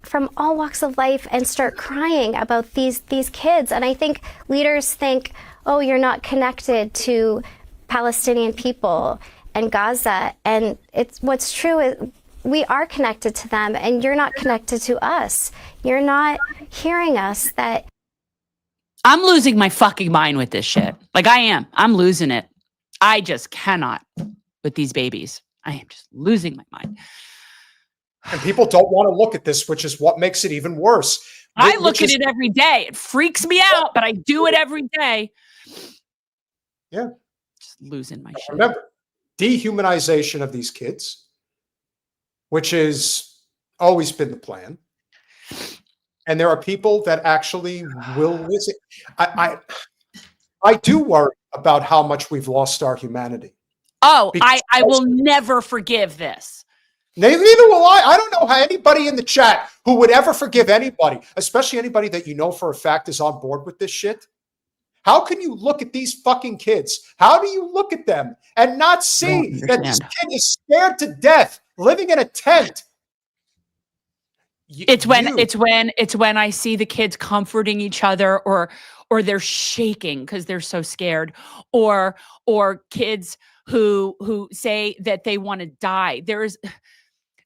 [SPEAKER 8] from all walks of life and start crying about these kids. And I think leaders think, oh, you're not connected to Palestinian people and Gaza. And what's true is we are connected to them and you're not connected to us. You're not hearing us. That
[SPEAKER 2] I'm losing my fucking mind with this shit. Like I am. I'm losing it. I just cannot with these babies. I am just losing my mind.
[SPEAKER 3] And people don't want to look at this, which is what makes it even worse.
[SPEAKER 2] I look at it every day. It freaks me out, but I do it every day.
[SPEAKER 3] Yeah.
[SPEAKER 2] Just losing my shit.
[SPEAKER 3] Remember, dehumanization of these kids, which has always been the plan. And there are people that actually will listen. I do worry about how much we've lost our humanity.
[SPEAKER 2] Oh, I will never forgive this.
[SPEAKER 3] Neither will I. I don't know how anybody in the chat who would ever forgive anybody, especially anybody that you know for a fact is on board with this shit. How can you look at these fucking kids? How do you look at them and not see that this kid is scared to death, living in a tent?
[SPEAKER 2] It's when I see the kids comforting each other or they're shaking because they're so scared, or kids who say that they want to die. There's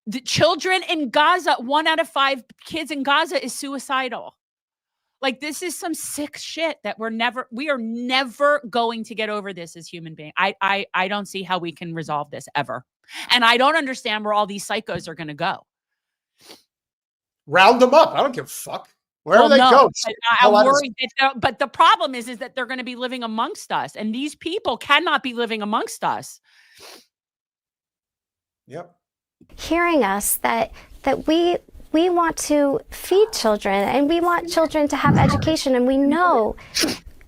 [SPEAKER 2] the children in Gaza, 1 out of 5 kids in Gaza is suicidal. Like, this is some sick shit that we are never going to get over this as human beings. I don't see how we can resolve this ever. And I don't understand where all these psychos are going to go.
[SPEAKER 3] Round them up. I don't give a fuck. Wherever they go.
[SPEAKER 2] I'm worried but the problem is that they're going to be living amongst us, and these people cannot be living amongst us.
[SPEAKER 3] Yep.
[SPEAKER 8] Hearing us that we want to feed children, and we want children to have education, and we know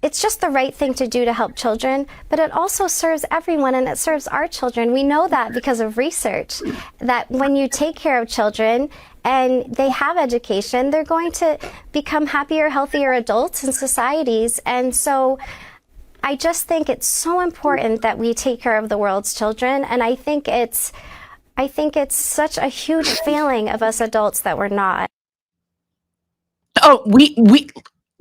[SPEAKER 8] it's just the right thing to do to help children, but it also serves everyone, and it serves our children. We know that because of research, that when you take care of children and they have education, they're going to become happier, healthier adults in societies. And so I just think it's so important that we take care of the world's children. And I think it's such a huge failing of us adults that we're not.
[SPEAKER 2] Oh, we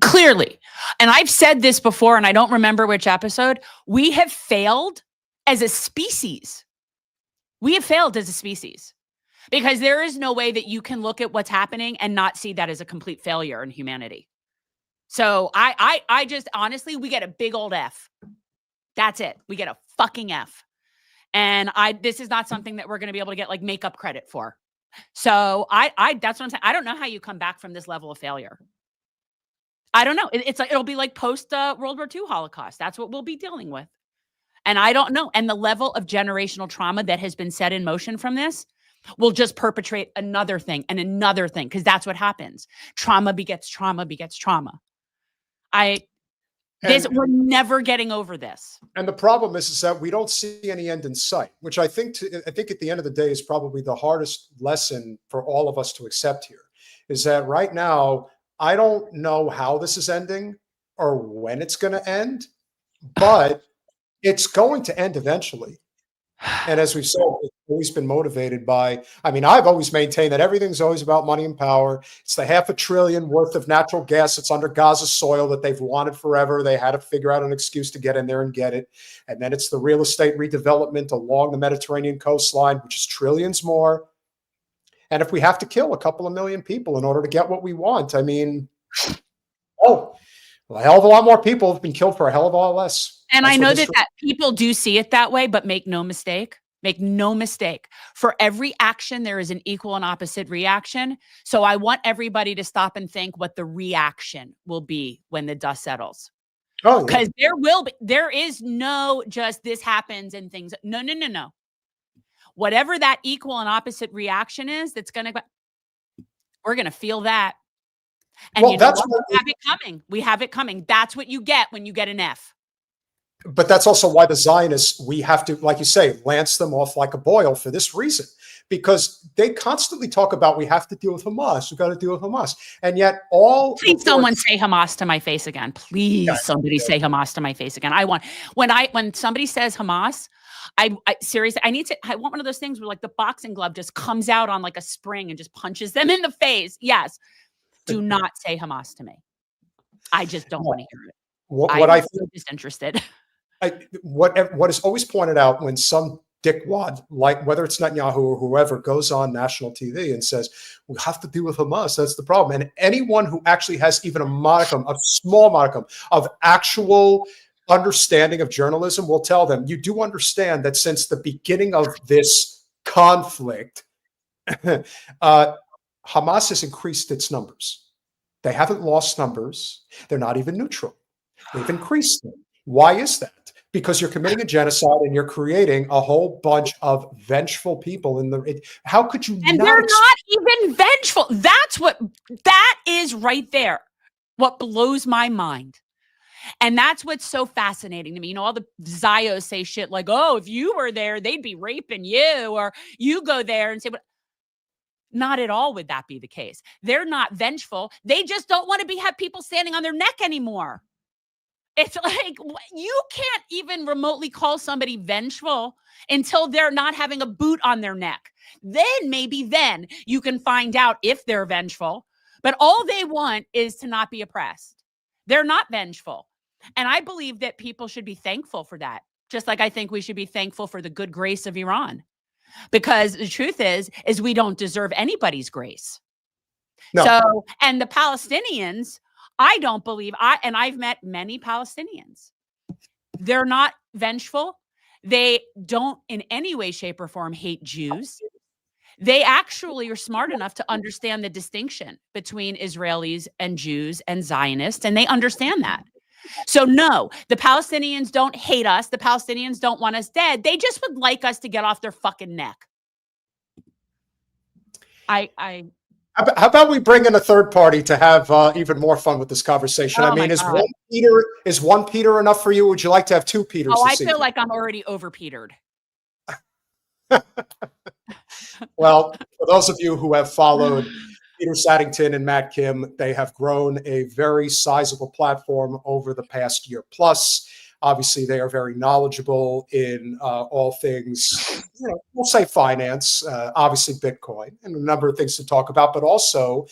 [SPEAKER 2] clearly, and I've said this before, and I don't remember which episode, we have failed as a species. We have failed as a species. Because there is no way that you can look at what's happening and not see that as a complete failure in humanity. So I just, honestly, we get a big old F. That's it. We get a fucking F. And this is not something that we're going to be able to get like makeup credit for. So that's what I'm saying. I don't know how you come back from this level of failure. I don't know. It's like, it'll be like post World War II Holocaust. That's what we'll be dealing with. And I don't know. And the level of generational trauma that has been set in motion from this will just perpetrate another thing and another thing, because that's what happens. Trauma begets trauma begets trauma. We're never getting over this.
[SPEAKER 3] And the problem is that we don't see any end in sight, which I think at the end of the day is probably the hardest lesson for all of us to accept here, is that right now, I don't know how this is ending or when it's going to end, but it's going to end eventually. And as we've said, it's always been motivated by, I've always maintained that everything's always about money and power. It's the $500 billion worth of natural gas that's under Gaza soil that they've wanted forever. They had to figure out an excuse to get in there and get it. And then it's the real estate redevelopment along the Mediterranean coastline, which is trillions more. And if we have to kill a couple of million people in order to get what we want, a hell of a lot more people have been killed for a hell of a lot less.
[SPEAKER 2] And I know that people do see it that way, but make no mistake. For every action, there is an equal and opposite reaction. So I want everybody to stop and think what the reaction will be when the dust settles. Oh, because there is no just this happens and things. No. Whatever that equal and opposite reaction is, we're going to feel that. And we have it coming. We have it coming. That's what you get when you get an F.
[SPEAKER 3] But that's also why the Zionists, we have to, like you say, lance them off like a boil for this reason, because they constantly talk about we have to deal with Hamas. We've got to deal with Hamas. And yet
[SPEAKER 2] Please someone say Hamas to my face again. Please somebody say Hamas to my face again. When somebody says Hamas, I seriously, I want one of those things where like the boxing glove just comes out on like a spring and just punches them in the face. Yes. Do not say Hamas to me. I just don't want to hear it. I'm so disinterested.
[SPEAKER 3] What is always pointed out when some dickwad, like whether it's Netanyahu or whoever, goes on national TV and says, we have to deal with Hamas, that's the problem. And anyone who actually has even a small modicum of actual understanding of journalism will tell them, you do understand that since the beginning of this conflict, Hamas has increased its numbers. They haven't lost numbers. They're not even neutral. They've increased them. Why is that? Because you're committing a genocide and you're creating a whole bunch of vengeful people how could you
[SPEAKER 2] And they're not even vengeful. That is right there. What blows my mind. And that's what's so fascinating to me. All the Zios say shit like, oh, if you were there, they'd be raping you, or you go there and say, what? Not at all would that be the case. They're not vengeful. They just don't want to have people standing on their neck anymore. It's like, you can't even remotely call somebody vengeful until they're not having a boot on their neck. Then maybe you can find out if they're vengeful. But all they want is to not be oppressed. They're not vengeful. And I believe that people should be thankful for that. Just like I think we should be thankful for the good grace of Iran. Because the truth is we don't deserve anybody's grace. No. So, and the Palestinians I don't believe and I've met many Palestinians. They're not vengeful. They don't in any way, shape, or form hate Jews. They actually are smart enough to understand the distinction between Israelis and Jews and Zionists, and they understand that. So no, the Palestinians don't hate us. The Palestinians don't want us dead. They just would like us to get off their fucking neck.
[SPEAKER 3] How about we bring in a third party to have even more fun with this conversation?
[SPEAKER 2] Oh
[SPEAKER 3] I mean,
[SPEAKER 2] God.
[SPEAKER 3] is one Peter enough for you? Would you like to have two Peters?
[SPEAKER 2] Oh, I
[SPEAKER 3] this
[SPEAKER 2] feel
[SPEAKER 3] evening?
[SPEAKER 2] like I'm already over Petered.
[SPEAKER 3] Well, for those of you who have followed Peter Saddington and Matt Kim, they have grown a very sizable platform over the past year plus. Obviously, they are very knowledgeable in all things, we'll say finance, obviously Bitcoin, and a number of things to talk about, but also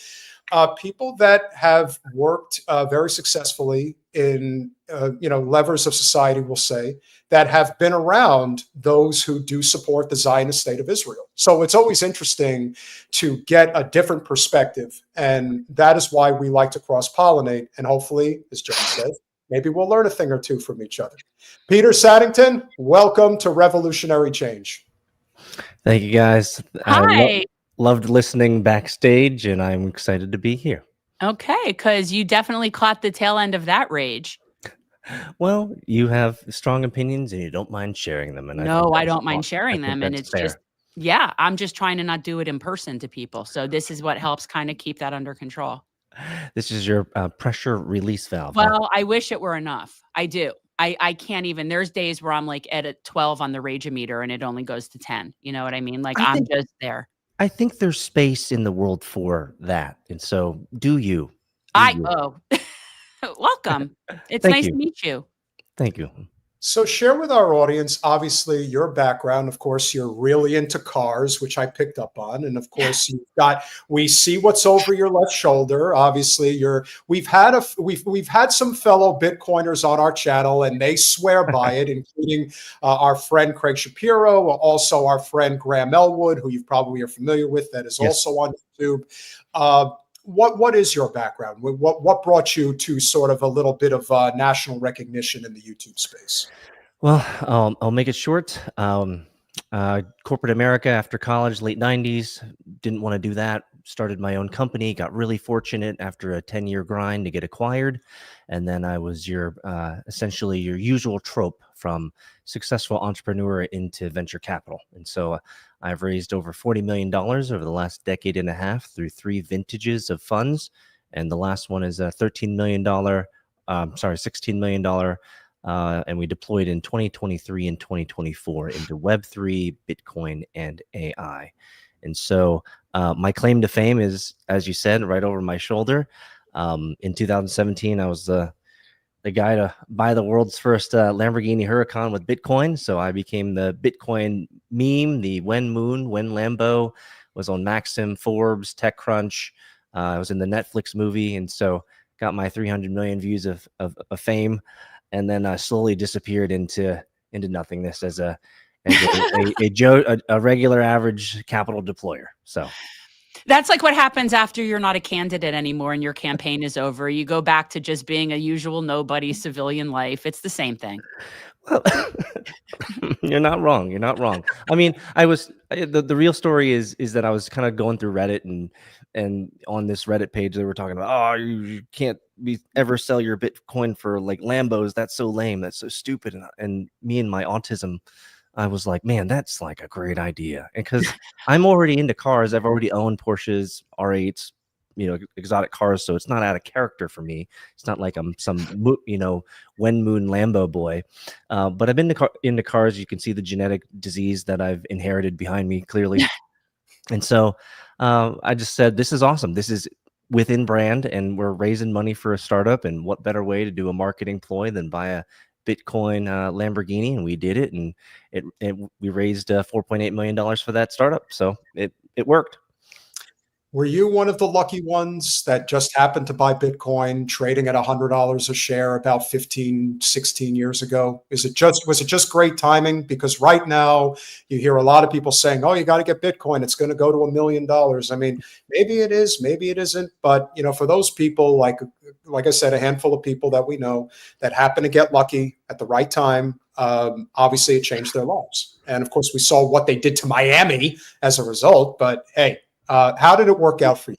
[SPEAKER 3] people that have worked very successfully in, levers of society, we'll say, that have been around those who do support the Zionist state of Israel. So it's always interesting to get a different perspective. And that is why we like to cross-pollinate. And hopefully, as John said, maybe we'll learn a thing or two from each other. Peter Saddington, welcome to Revolutionary Change.
[SPEAKER 9] Thank you, guys.
[SPEAKER 2] Hi.
[SPEAKER 9] Loved listening backstage, and I'm excited to be here.
[SPEAKER 2] Okay, because you definitely caught the tail end of that rage.
[SPEAKER 9] Well, you have strong opinions, and you don't mind sharing them. And
[SPEAKER 2] No, I don't mind sharing them. And it's
[SPEAKER 9] fair.
[SPEAKER 2] just, yeah, I'm just trying to not do it in person to people. So this is what helps kind of keep that under control.
[SPEAKER 9] This is your pressure release valve. Huh?
[SPEAKER 2] Well, I wish it were enough. I do. I can't even. There's days where I'm like at a 12 on the rage-o-meter and it only goes to 10. You know what I mean? Like I'm just there.
[SPEAKER 9] I think there's space in the world for that. And so do you.
[SPEAKER 2] Welcome. It's
[SPEAKER 9] Thank
[SPEAKER 2] nice
[SPEAKER 9] you.
[SPEAKER 2] to meet you.
[SPEAKER 9] Thank you.
[SPEAKER 3] So share with our audience, obviously, your background. Of course, you're really into cars, which I picked up on. And of course, we see what's over your left shoulder. Obviously, we've had some fellow Bitcoiners on our channel, and they swear by it, including our friend Craig Shapiro, also our friend Graham Elwood, who you probably are familiar with, that is also on YouTube. What is your background? What brought you to sort of a little bit of national recognition in the YouTube space?
[SPEAKER 9] Well, I'll make it short. Corporate America after college, late 90s, didn't want to do that. Started my own company, got really fortunate after a 10-year grind to get acquired. And then I was essentially your usual trope from successful entrepreneur into venture capital. And so I've raised over $40 million over the last decade and a half through 3 vintages of funds. And the last one is a $16 million. And we deployed in 2023 and 2024 into Web3, Bitcoin, and AI. And so my claim to fame is, as you said, right over my shoulder. In 2017, I was the guy to buy the world's first Lamborghini Huracan with Bitcoin. So I became the Bitcoin meme, the when Lambo, was on Maxim, Forbes, TechCrunch. I was in the Netflix movie. And so got my 300 million views of fame. And then slowly disappeared into nothingness as a regular average capital deployer. So
[SPEAKER 2] that's like what happens after you're not a candidate anymore and your campaign is over. You go back to just being a usual nobody civilian life. It's the same thing.
[SPEAKER 9] Well, you're not wrong. You're not wrong. I mean, the real story is that I was kind of going through Reddit and on this Reddit page they were talking about, you can't ever sell your Bitcoin for like Lambos. That's so lame. That's so stupid. And me and my autism, I was like, man, that's like a great idea. And because I'm already into cars, I've already owned Porsches, R8s, exotic cars. So it's not out of character for me. It's not like I'm some, when moon Lambo boy. But I've been into cars. You can see the genetic disease that I've inherited behind me clearly. And so I just said, this is awesome. This is within brand, and we're raising money for a startup. And what better way to do a marketing ploy than buy a Bitcoin Lamborghini? And we did it, and we raised $4.8 million for that startup. So it worked.
[SPEAKER 3] Were you one of the lucky ones that just happened to buy Bitcoin trading at $100 a share about 15, 16 years ago? Was it just great timing? Because right now you hear a lot of people saying, oh, you got to get Bitcoin. It's going to go to $1 million. I mean, maybe it is, maybe it isn't. But, for those people, like I said, a handful of people that we know that happen to get lucky at the right time, obviously it changed their lives. And of course, we saw what they did to Miami as a result. But hey, how did it work out for you?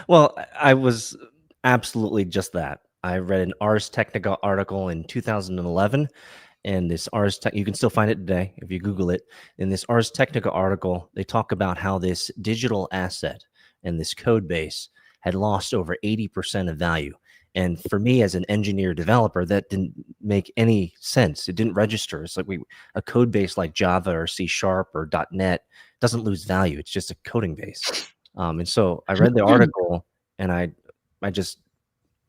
[SPEAKER 9] Well, I was absolutely just that. I read an Ars Technica article in 2011, and this you can still find it today if you Google it. In this Ars Technica article, they talk about how this digital asset and this code base had lost over 80% of value. And for me as an engineer developer, that didn't make any sense. It didn't register. It's like a code base like Java or C# or .NET doesn't lose value. It's just a coding base. And so I read the article and I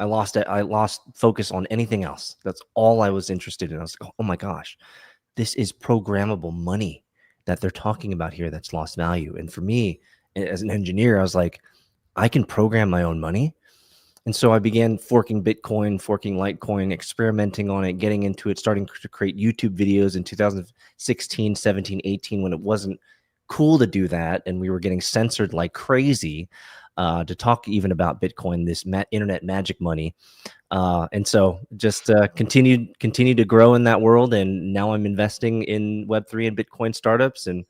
[SPEAKER 9] lost it. I lost focus on anything else. That's all I was interested in. I was like, oh my gosh, this is programmable money that they're talking about here that's lost value. And for me as an engineer, I was like, I can program my own money. And so I began forking Bitcoin, forking Litecoin, experimenting on it, getting into it, starting to create YouTube videos in 2016, 17, 18, when it wasn't cool to do that. And we were getting censored like crazy to talk even about Bitcoin, this internet magic money. And so just continued to grow in that world. And now I'm investing in Web3 and Bitcoin startups. And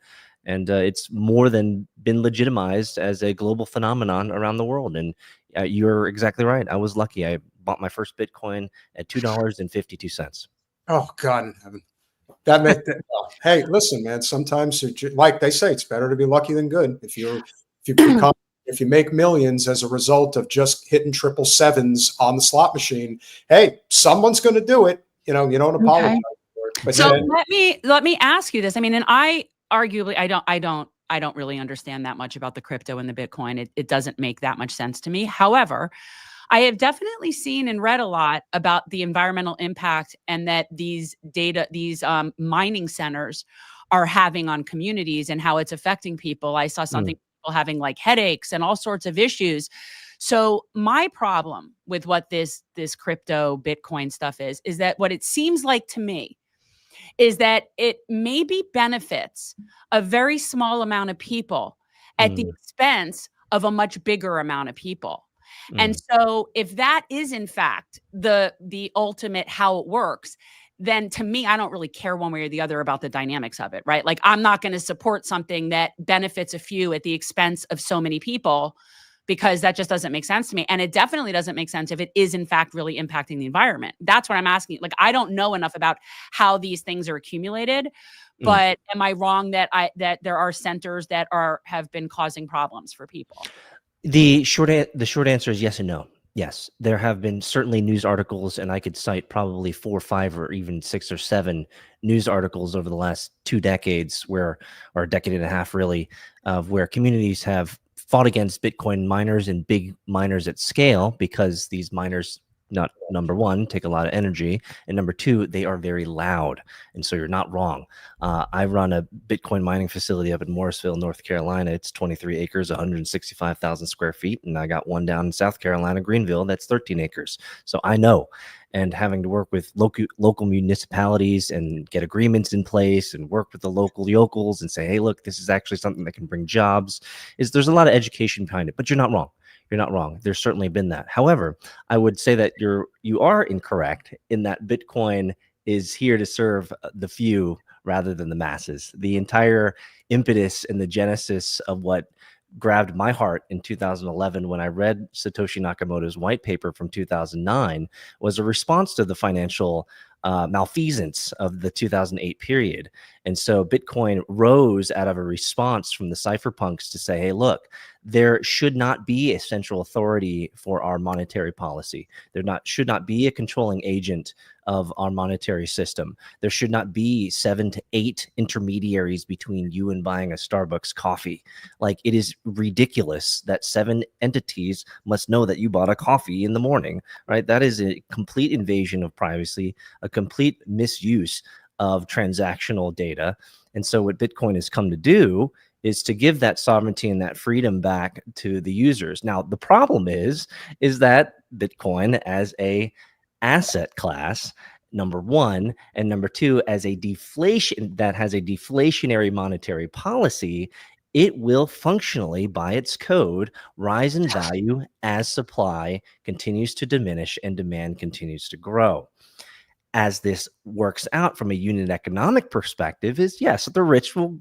[SPEAKER 9] it's more than been legitimized as a global phenomenon around the world. And you're exactly right. I was lucky. I bought my first Bitcoin at $2.52.
[SPEAKER 3] Oh, God in heaven. That meant that. Hey, listen, man. Sometimes, like they say, it's better to be lucky than good. If you make millions as a result of just hitting 777s on the slot machine, hey, someone's going to do it. You don't apologize for it. But
[SPEAKER 2] so let me ask you this. I mean, and I arguably I don't really understand that much about the crypto and the Bitcoin. It doesn't make that much sense to me. However, I have definitely seen and read a lot about the environmental impact and that these mining centers are having on communities and how it's affecting people. I saw something people having like headaches and all sorts of issues. So my problem with what this crypto Bitcoin stuff is that what it seems like to me is that it maybe benefits a very small amount of people at the expense of a much bigger amount of people. And so if that is in fact the ultimate how it works, then to me, I don't really care one way or the other about the dynamics of it, right? Like I'm not going to support something that benefits a few at the expense of so many people, because that just doesn't make sense to me. And it definitely doesn't make sense if it is in fact really impacting the environment. That's what I'm asking. Like, I don't know enough about how these things are accumulated, but am I wrong that there are centers that have been causing problems for people?
[SPEAKER 9] The short answer is yes and no. Yes, there have been certainly news articles, and I could cite probably 4 or 5 or even 6 or 7 news articles over the last 2 decades or a decade and a half really, of where communities have fought against Bitcoin miners and big miners at scale, because these miners, not number one, take a lot of energy, and number two, they are very loud. And so you're not wrong. I run a Bitcoin mining facility up in Morrisville, North Carolina. It's 23 acres, 165,000 square feet. And I got one down in South Carolina, Greenville, that's 13 acres. So I know. And having to work with local municipalities and get agreements in place and work with the local yokels and say, hey, look, this is actually something that can bring jobs, there's a lot of education behind it. But you're not wrong. You're not wrong. There's certainly been that. However, I would say that you are incorrect in that Bitcoin is here to serve the few rather than the masses. The entire impetus and the genesis of what grabbed my heart in 2011 when I read Satoshi Nakamoto's white paper from 2009 was a response to the financial malfeasance of the 2008 period. And so Bitcoin rose out of a response from the cypherpunks to say, hey, look, there should not be a central authority for our monetary policy. There should not be a controlling agent of our monetary system. There should not be 7 to 8 intermediaries between you and buying a Starbucks coffee. Like, it is ridiculous that 7 entities must know that you bought a coffee in the morning, right? That is a complete invasion of privacy, a complete misuse of transactional data. And so what Bitcoin has come to do is to give that sovereignty and that freedom back to the users. Now, the problem is that Bitcoin as a asset class, number one, and number two, as a deflation that has a deflationary monetary policy, it will functionally, by its code, rise in value as supply continues to diminish and demand continues to grow. As this works out from a unit economic perspective is, yes, the rich will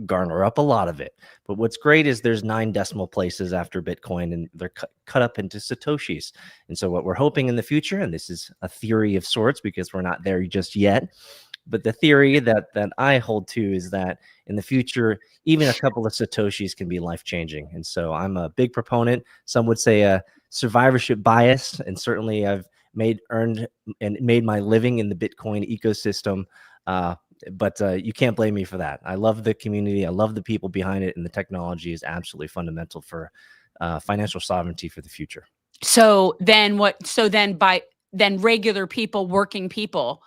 [SPEAKER 9] garner up a lot of it. But what's great is there's 9 decimal places after Bitcoin, and they're cut up into Satoshis. And so what we're hoping in the future, and this is a theory of sorts because we're not there just yet, but the theory that I hold to is that in the future, even a couple of Satoshis can be life-changing. And so I'm a big proponent. Some would say a survivorship bias, and certainly I've earned my living in the Bitcoin ecosystem. But you can't blame me for that. I love the community. I love the people behind it, and the technology is absolutely fundamental for financial sovereignty for the future.
[SPEAKER 2] So then regular people, working people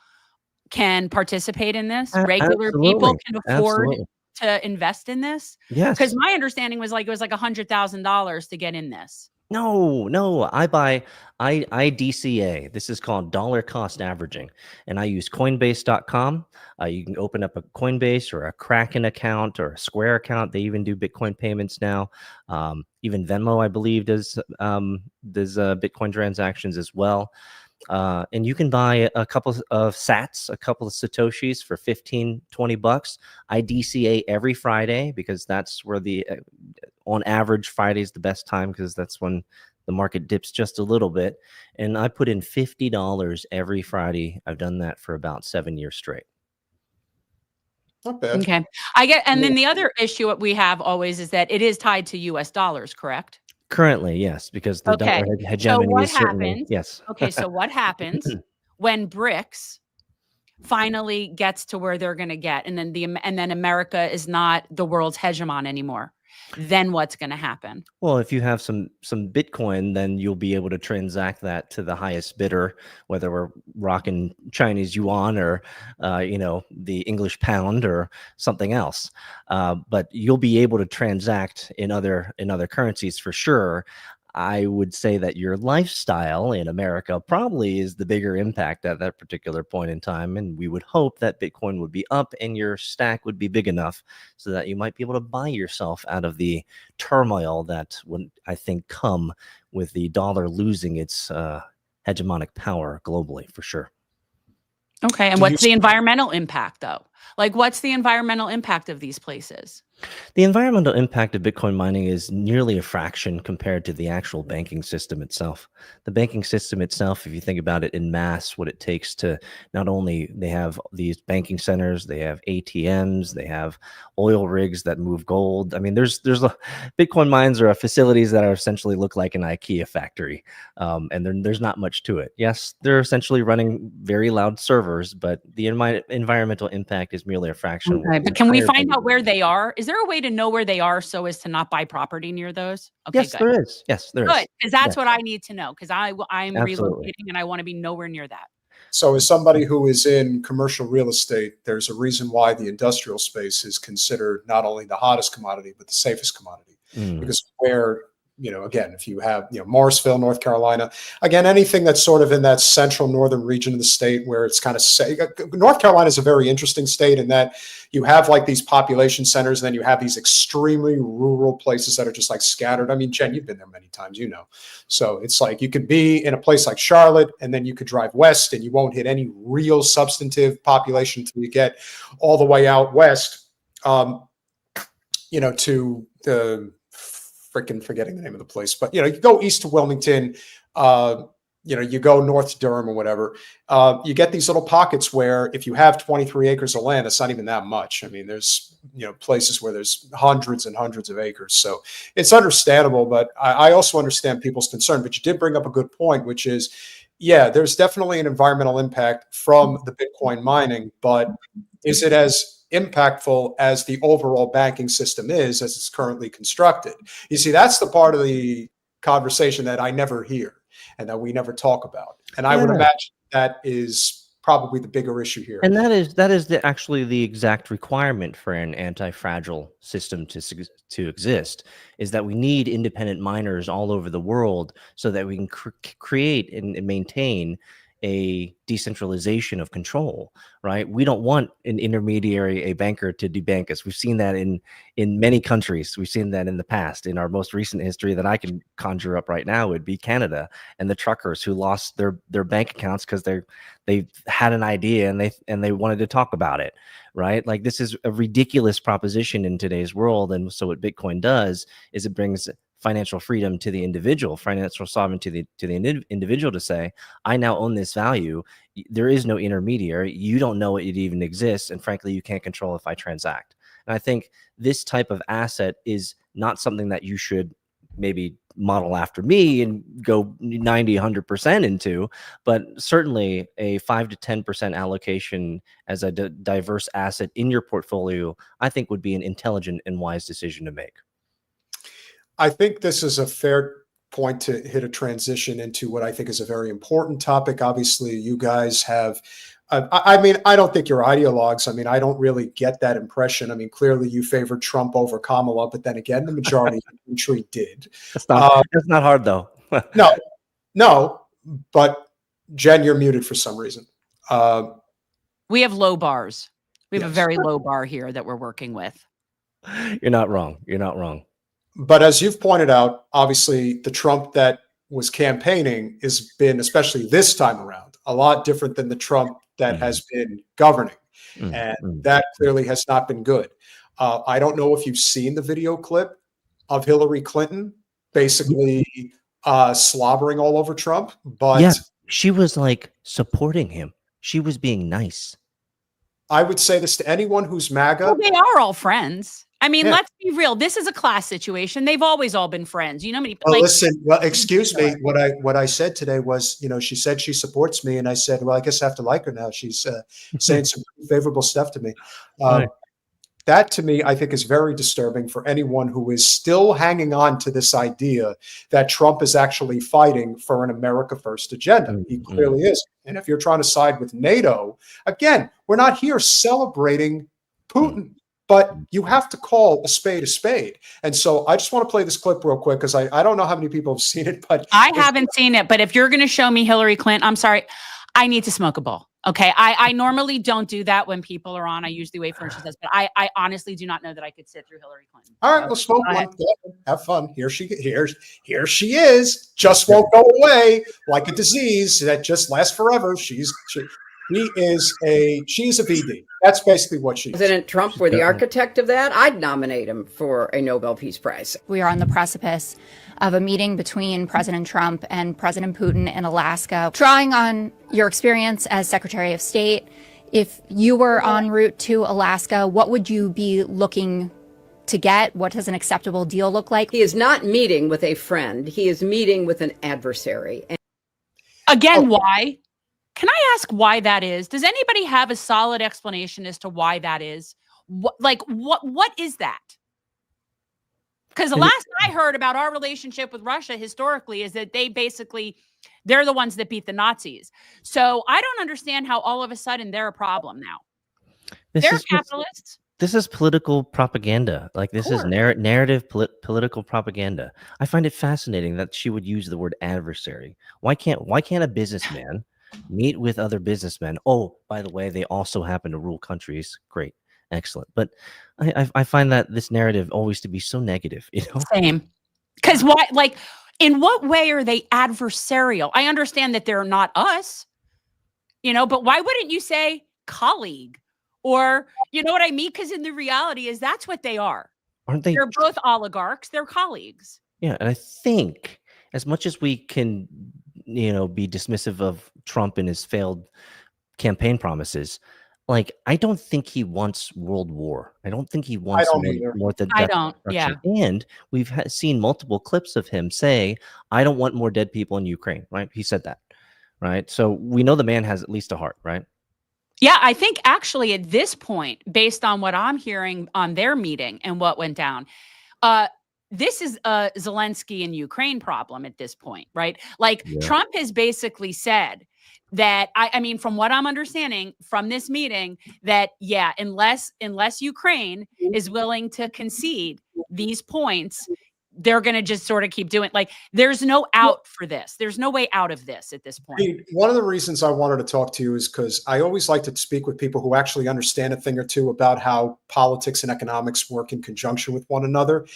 [SPEAKER 2] can participate in this. Regular people can afford to invest in this.
[SPEAKER 9] Yes.
[SPEAKER 2] Because my understanding was it was like $100,000 to get in this.
[SPEAKER 9] No, I DCA. This is called dollar cost averaging. And I use Coinbase.com. You can open up a Coinbase or a Kraken account or a Square account. They even do Bitcoin payments now. Even Venmo, I believe, does Bitcoin transactions as well. And you can buy a couple of sats, a couple of Satoshis for $15-20. I DCA every Friday because that's where on average, Friday is the best time because that's when the market dips just a little bit. And I put in $50 every Friday. I've done that for about 7 years straight.
[SPEAKER 3] Not bad.
[SPEAKER 2] Okay. And then the other issue that we have always is that it is tied to US dollars, correct?
[SPEAKER 9] Currently, yes, because the dollar hegemony is certainly, yes.
[SPEAKER 2] Okay, so what happens when BRICS finally gets to where they're going to get, and then America is not the world's hegemon anymore? Then what's going to happen?
[SPEAKER 9] Well, if you have some Bitcoin, then you'll be able to transact that to the highest bidder, whether we're rocking Chinese yuan or the English pound or something else. But you'll be able to transact in other currencies for sure. I would say that your lifestyle in America probably is the bigger impact at that particular point in time. And we would hope that Bitcoin would be up and your stack would be big enough so that you might be able to buy yourself out of the turmoil that would, I think, come with the dollar losing its hegemonic power globally, for sure.
[SPEAKER 2] Okay. And what's the environmental impact, though? What's the environmental impact of these places?
[SPEAKER 9] The environmental impact of Bitcoin mining is nearly a fraction compared to the actual banking system itself. The banking system itself, if you think about it in mass, what it takes to not only they have these banking centers, they have ATMs, they have oil rigs that move gold. I mean, Bitcoin mines are facilities that are essentially look like an IKEA factory, and there's not much to it. Yes, they're essentially running very loud servers, but the environmental impact is merely a fraction.
[SPEAKER 2] Okay, but can we find out where they are? Is there a way to know where they are so as to not buy property near those? Okay,
[SPEAKER 9] yes,
[SPEAKER 2] good.
[SPEAKER 9] there is. Yes, there is.
[SPEAKER 2] Good, because that's what I need to know, because I'm relocating and I want to be nowhere near that.
[SPEAKER 3] So as somebody who is in commercial real estate, there's a reason why the industrial space is considered not only the hottest commodity, but the safest commodity. Because where, again, if you have, Morrisville, North Carolina, again, anything that's sort of in that central northern region of the state where it's kind of safe. North Carolina is a very interesting state in that you have these population centers, and then you have these extremely rural places that are just scattered. I mean, Jen, you've been there many times, So it's you could be in a place like Charlotte, and then you could drive west and you won't hit any real substantive population until you get all the way out west, to the freaking forgetting the name of the place, but you go east to Wilmington, you go north to Durham or whatever. You get these little pockets where if you have 23 acres of land, it's not even that much. I mean, there's places where there's hundreds and hundreds of acres, so it's understandable. But I also understand people's concern. But you did bring up a good point, which is, yeah, there's definitely an environmental impact from the Bitcoin mining, but is it as impactful as the overall banking system is as it's currently constructed? You see, that's the part of the conversation that I never hear and that we never talk about. And I would imagine that is probably the bigger issue here.
[SPEAKER 9] And that is actually the exact requirement for an anti-fragile system to exist, is that we need independent miners all over the world so that we can create and maintain a decentralization of control, right? We don't want an intermediary, a banker, to debank us. We've seen that in many countries. We've seen that in the past. In our most recent history that I can conjure up right now would be Canada and the truckers who lost their bank accounts because they had an idea and they wanted to talk about it, right? Like, this is a ridiculous proposition in today's world. And so what Bitcoin does is it brings financial freedom to the individual, financial sovereignty to the individual to say, I now own this value. There is no intermediary. You don't know it even exists. And frankly, you can't control if I transact. And I think this type of asset is not something that you should maybe model after me and go 90, 100% into, but certainly a 5 to 10% allocation as a diverse asset in your portfolio, I think would be an intelligent and wise decision to make.
[SPEAKER 3] I think this is a fair point to hit a transition into what I think is a very important topic. Obviously, you guys have, I mean, I don't think you're ideologues. I mean, I don't really get that impression. I mean, clearly you favored Trump over Kamala, but then again, the majority of the country did.
[SPEAKER 9] That's not hard, though.
[SPEAKER 3] No, but Jen, you're muted for some reason.
[SPEAKER 2] We have low bars. We have
[SPEAKER 3] Yes.
[SPEAKER 2] a very low bar here that we're working with.
[SPEAKER 9] You're not wrong. You're not wrong.
[SPEAKER 3] But as you've pointed out, obviously the Trump that was campaigning has been, especially this time around, a lot different than the Trump that has been governing. And that clearly has not been good. I don't know if you've seen the video clip of Hillary Clinton basically slobbering all over Trump, but
[SPEAKER 9] yeah, she was like supporting him. She was being nice.
[SPEAKER 3] I would say this to anyone who's MAGA.
[SPEAKER 2] Well, they are all friends. I mean,
[SPEAKER 3] Yeah.
[SPEAKER 2] let's be real. This is a class situation. They've always all been friends. You know, many.
[SPEAKER 3] Well, listen. Well, excuse me. What I said today was, you know, she said she supports me, and I said, well, I guess I have to like her now. She's saying some favorable stuff to me.
[SPEAKER 9] Right.
[SPEAKER 3] That to me, I think, is very disturbing for anyone who is still hanging on to this idea that Trump is actually fighting for an America First agenda. He clearly is. And if you're trying to side with NATO, again, we're not here celebrating Putin. But you have to call a spade a spade. And so I just want to play this clip real quick because I don't know how many people have seen it. But
[SPEAKER 2] I haven't seen it. But if you're going to show me Hillary Clinton, I'm sorry, I need to smoke a bowl. Okay. I normally don't do that when people are on. I usually wait for her. She says, but I honestly do not know that I could sit through Hillary Clinton.
[SPEAKER 3] all right, we'll smoke one. Have fun. Here she is. Just won't go away like a disease that just lasts forever. She's a VD. That's basically what she is.
[SPEAKER 10] President Trump were the architect of that, I'd nominate him for a Nobel Peace Prize.
[SPEAKER 11] We are on the precipice of a meeting between President Trump and President Putin in Alaska. Drawing on your experience as Secretary of State, if you were en route to Alaska, what would you be looking to get? What does an acceptable deal look like?
[SPEAKER 10] He is not meeting with a friend. He is meeting with an adversary.
[SPEAKER 2] Again, why? Can I ask why that is? Does anybody have a solid explanation as to why that is? What is that? Because the last I heard about our relationship with Russia historically is that they're the ones that beat the Nazis. So I don't understand how all of a sudden they're a problem now. They're capitalists.
[SPEAKER 9] This is political propaganda. Like, this is narrative political propaganda. I find it fascinating that she would use the word adversary. Why can't a businessman meet with other businessmen? Oh, by the way, they also happen to rule countries. Great. Excellent. But I find that this narrative always to be so negative, you know?
[SPEAKER 2] Same. Because why, like, in what way are they adversarial? I understand that they're not us, you know, but why wouldn't you say colleague? Or, you know what I mean? Because in the reality is that's what they are.
[SPEAKER 9] Aren't they?
[SPEAKER 2] They're both oligarchs. They're colleagues.
[SPEAKER 9] Yeah. And I think as much as we can, you know, be dismissive of Trump and his failed campaign promises, like, I don't think he wants world war. I don't think he wants more than
[SPEAKER 2] I don't. Yeah.
[SPEAKER 9] And we've seen multiple clips of him say, I don't want more dead people in Ukraine. Right. He said that. Right. So we know the man has at least a heart. Right.
[SPEAKER 2] Yeah. I think actually at this point, based on what I'm hearing on their meeting and what went down, this is a Zelensky and Ukraine problem at this point, right? Like, Trump has basically said that I mean, from what I'm understanding from this meeting, that yeah, unless Ukraine is willing to concede these points, they're going to just sort of keep doing, like, there's no out for this. There's no way out of this at this point.
[SPEAKER 3] One of the reasons I wanted to talk to you is because I always like to speak with people who actually understand a thing or two about how politics and economics work in conjunction with one another.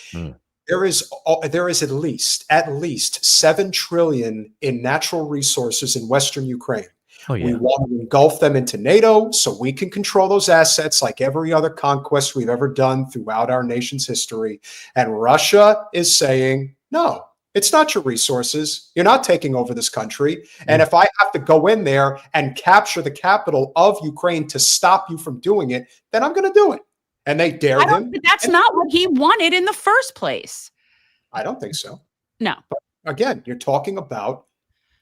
[SPEAKER 3] There is at least 7 trillion in natural resources in Western Ukraine.
[SPEAKER 9] Oh, yeah.
[SPEAKER 3] We want to engulf them into NATO so we can control those assets like every other conquest we've ever done throughout our nation's history. And Russia is saying, no, it's not your resources. You're not taking over this country. And if I have to go in there and capture the capital of Ukraine to stop you from doing it, then I'm going to do it. And they dare him.
[SPEAKER 2] But that's not what he wanted in the first place.
[SPEAKER 3] I don't think so.
[SPEAKER 2] No.
[SPEAKER 3] But again, you're talking about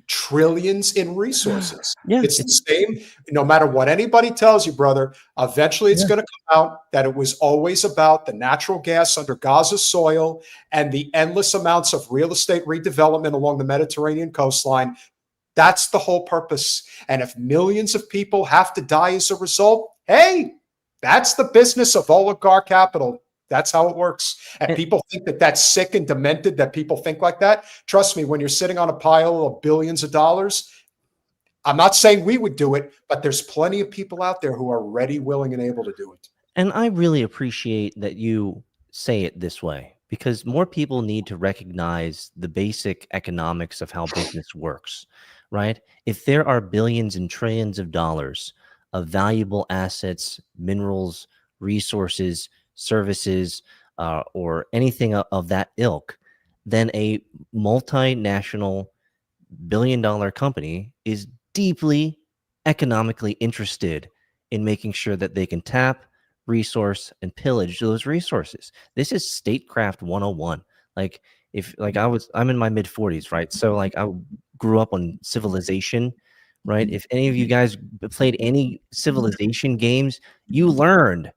[SPEAKER 3] trillions in resources.
[SPEAKER 9] Yeah.
[SPEAKER 3] It's the same. No matter what anybody tells you, brother, eventually it's going to come out that it was always about the natural gas under Gaza soil and the endless amounts of real estate redevelopment along the Mediterranean coastline. That's the whole purpose. And if millions of people have to die as a result, hey, that's the business of oligarch capital. That's how it works. And people think that that's sick and demented, that people think like that. Trust me, when you're sitting on a pile of billions of dollars, I'm not saying we would do it, but there's plenty of people out there who are ready, willing, and able to do it.
[SPEAKER 9] And I really appreciate that you say it this way, because more people need to recognize the basic economics of how business works, right? If there are billions and trillions of dollars of valuable assets, minerals, resources, services, or anything of that ilk, then a multinational billion-dollar company is deeply economically interested in making sure that they can tap, resource, and pillage those resources. This is statecraft 101. Like, I'm in my mid-40s, right? So like I grew up on Civilization, right? If any of you guys played any Civilization games, you learned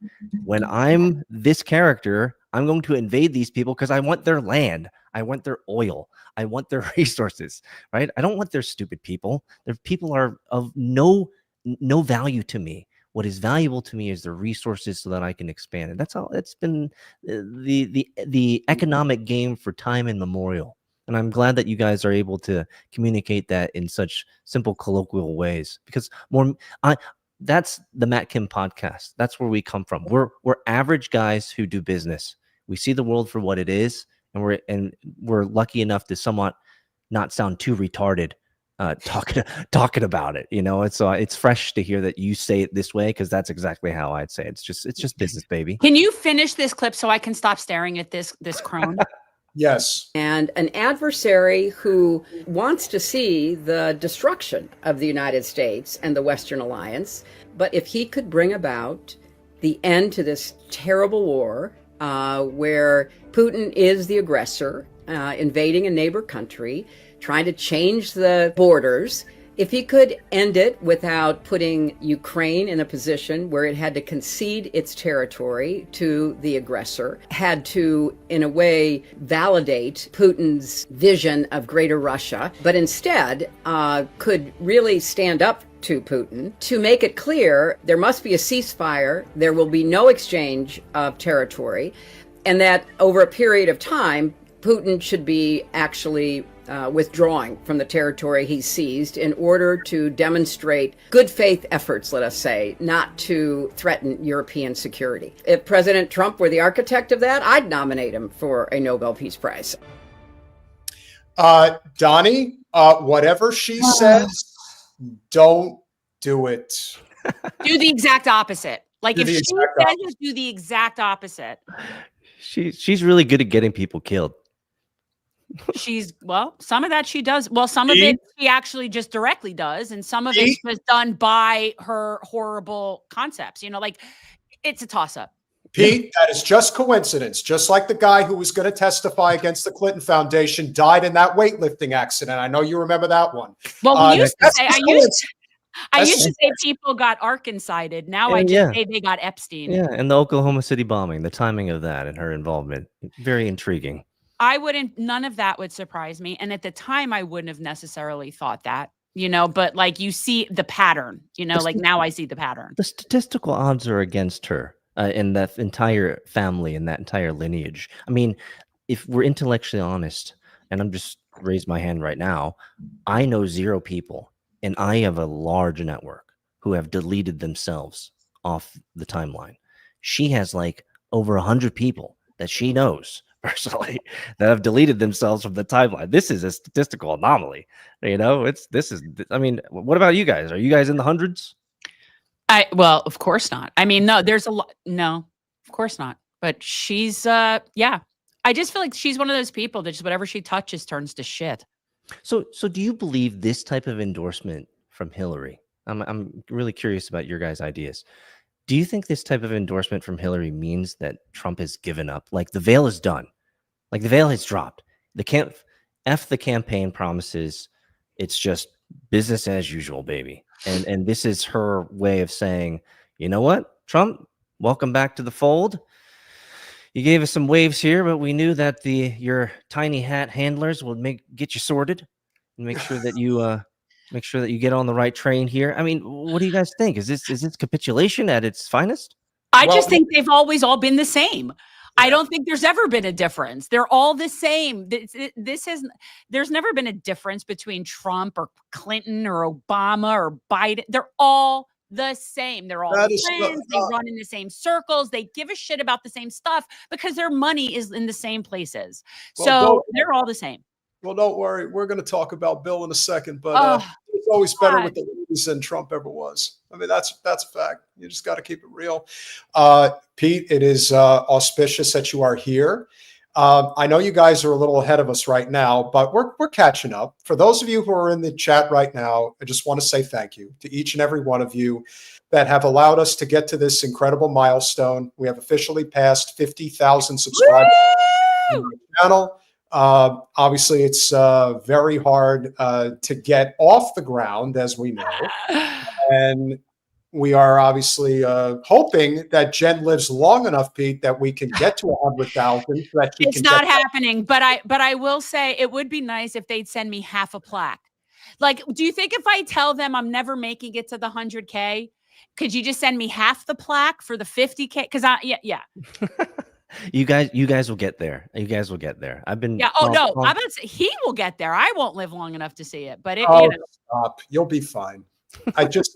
[SPEAKER 9] when I'm this character, I'm going to invade these people because I want their land. I want their oil. I want their resources, right? I don't want their stupid people. Their people are of no value to me. What is valuable to me is the resources so that I can expand. And that's how it's been the economic game for time immemorial. And I'm glad that you guys are able to communicate that in such simple, colloquial ways, because that's the Matt Kim podcast. That's where we come from. We're average guys who do business. We see the world for what it is, and we're lucky enough to somewhat not sound too retarded talking about it. You know, it's fresh to hear that you say it this way, because that's exactly how I'd say it. It's just business, baby.
[SPEAKER 2] Can you finish this clip so I can stop staring at this crone?
[SPEAKER 3] Yes.
[SPEAKER 10] And an adversary who wants to see the destruction of the United States and the Western alliance. But if he could bring about the end to this terrible war, where Putin is the aggressor, invading a neighbor country, trying to change the borders, if he could end it without putting Ukraine in a position where it had to concede its territory to the aggressor, had to, in a way, validate Putin's vision of greater Russia, but instead could really stand up to Putin to make it clear there must be a ceasefire, there will be no exchange of territory, and that over a period of time, Putin should be actually withdrawing from the territory he seized in order to demonstrate good faith efforts, let us say, not to threaten European security. If President Trump were the architect of that, I'd nominate him for a Nobel Peace Prize.
[SPEAKER 3] Donnie, whatever she says, don't do it.
[SPEAKER 2] Do the exact opposite. Like,
[SPEAKER 3] Do
[SPEAKER 2] if
[SPEAKER 3] the
[SPEAKER 2] she
[SPEAKER 3] exact
[SPEAKER 2] says
[SPEAKER 3] opposite.
[SPEAKER 2] it, do the exact opposite.
[SPEAKER 9] She's really good at getting people killed.
[SPEAKER 2] Some of that she does. Well, some of it she actually just directly does, and some of it's just done by her horrible concepts. You know, like, it's a toss-up.
[SPEAKER 3] Pete, that is just coincidence. Just like the guy who was going to testify against the Clinton Foundation died in that weightlifting accident. I know you remember that one.
[SPEAKER 2] Well, we used to say, I used to say people got Arkancided. Now I just say they got Epstein.
[SPEAKER 9] Yeah, and the Oklahoma City bombing, the timing of that and her involvement, very intriguing.
[SPEAKER 2] None of that would surprise me. And at the time, I wouldn't have necessarily thought that. but like you see the pattern, like now I see the pattern.
[SPEAKER 9] The statistical odds are against her in that entire family and that entire lineage. I mean, if we're intellectually honest, and I'm just raise my hand right now, I know 0 people, and I have a large network who have deleted themselves off the timeline. She has like over 100 people that she knows personally that have deleted themselves from the timeline. This is a statistical anomaly. I mean, what about you guys? Are you guys in the hundreds?
[SPEAKER 2] Well, of course not. I mean, no, there's a lot. No, of course not. But she's, yeah. I just feel like she's one of those people that just whatever she touches turns to shit.
[SPEAKER 9] So do you believe this type of endorsement from Hillary? I'm really curious about your guys' ideas. Do you think this type of endorsement from Hillary means that Trump has given up? Like the veil is done. Like the veil has dropped. F the campaign promises. It's just business as usual, baby. And this is her way of saying, you know what, Trump, welcome back to the fold. You gave us some waves here, but we knew that your tiny hat handlers would get you sorted and make sure that you get on the right train here. I mean, what do you guys think? Is this capitulation at its finest?
[SPEAKER 2] I just think they've always all been the same. I don't think there's ever been a difference. They're all the same. There's never been a difference between Trump or Clinton or Obama or Biden. They're all the same. They're all friends. They run in the same circles. They give a shit about the same stuff because their money is in the same places. So they're all the same.
[SPEAKER 3] Well, don't worry. We're going to talk about Bill in a second, but it's always better with the ladies than Trump ever was. I mean, that's a fact. You just got to keep it real. Pete, it is auspicious that you are here. I know you guys are a little ahead of us right now, but we're catching up. For those of you who are in the chat right now, I just want to say thank you to each and every one of you that have allowed us to get to this incredible milestone. We have officially passed 50,000 subscribers on the channel. Obviously, it's very hard to get off the ground, as we know. And we are obviously hoping that Jen lives long enough, Pete, that we can get to 100,000.
[SPEAKER 2] It's not happening, but I will say it would be nice if they'd send me half a plaque. Like, do you think if I tell them I'm never making it to the 100K, could you just send me half the plaque for the 50K? Because yeah.
[SPEAKER 9] You guys will get there. You guys will get there. I've been.
[SPEAKER 2] Yeah. Oh no. I'm about to say he will get there. I won't live long enough to see it, but
[SPEAKER 3] stop. You'll be fine. I think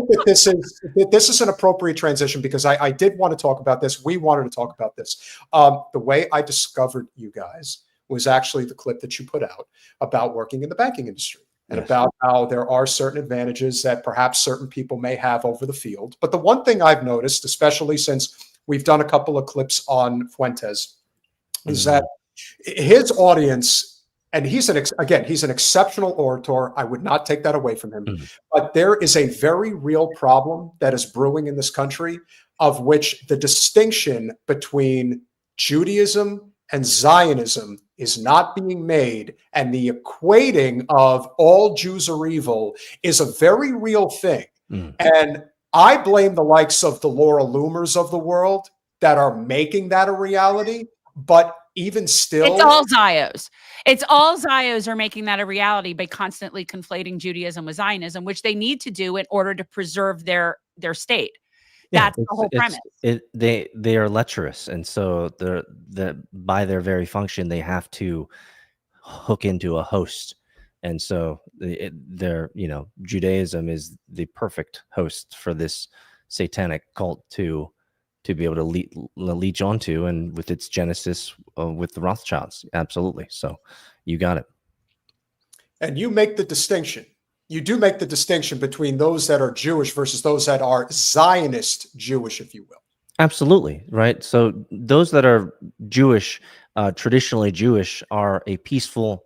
[SPEAKER 3] that this is an appropriate transition because I did want to talk about this. We wanted to talk about this. The way I discovered you guys was actually the clip that you put out about working in the banking industry and about how there are certain advantages that perhaps certain people may have over the field. But the one thing I've noticed, especially since we've done a couple of clips on Fuentes, is that his audience. And he's an exceptional orator. I would not take that away from him. But there is a very real problem that is brewing in this country, of which the distinction between Judaism and Zionism is not being made. And the equating of all Jews are evil is a very real thing. And I blame the likes of the Laura Loomers of the world that are making that a reality. But even still,
[SPEAKER 2] it's all Zios. It's all Zios are making that a reality by constantly conflating Judaism with Zionism, which they need to do in order to preserve their state. That's the whole premise.
[SPEAKER 9] They are lecherous, and so by their very function, they have to hook into a host, and so Judaism is the perfect host for this satanic cult to be able to leech onto, and with its genesis with the Rothschilds. Absolutely. So you got it.
[SPEAKER 3] And you make the distinction. You do make the distinction between those that are Jewish versus those that are Zionist Jewish, if you will.
[SPEAKER 9] Absolutely. Right. So those that are Jewish, traditionally Jewish, are a peaceful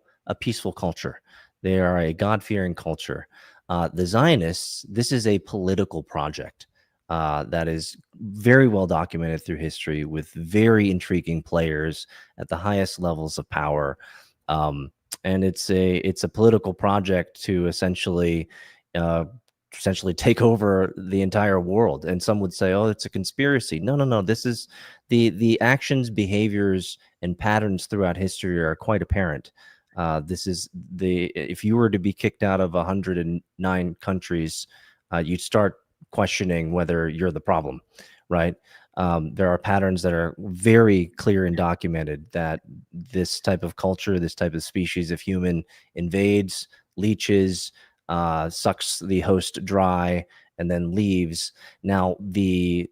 [SPEAKER 9] culture. They are a God-fearing culture. The Zionists, this is a political project. That is very well documented through history with very intriguing players at the highest levels of power. And it's a political project to essentially take over the entire world. And some would say, oh, it's a conspiracy. No. This is the actions, behaviors, and patterns throughout history are quite apparent. This is if you were to be kicked out of 109 countries, you'd start questioning whether you're the problem, right? There are patterns that are very clear and documented that this type of culture, this type of species of human invades, leeches, sucks the host dry, and then leaves. Now, the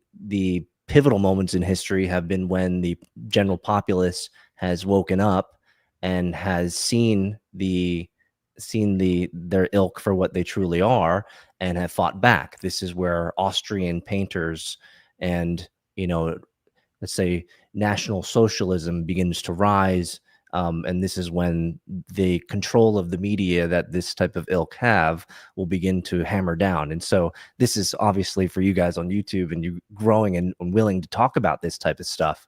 [SPEAKER 9] pivotal moments in history have been when the general populace has woken up and has seen their ilk for what they truly are and have fought back. This is where Austrian painters and, let's say National Socialism begins to rise. And this is when the control of the media that this type of ilk have will begin to hammer down. And so this is obviously for you guys on YouTube and you growing and willing to talk about this type of stuff.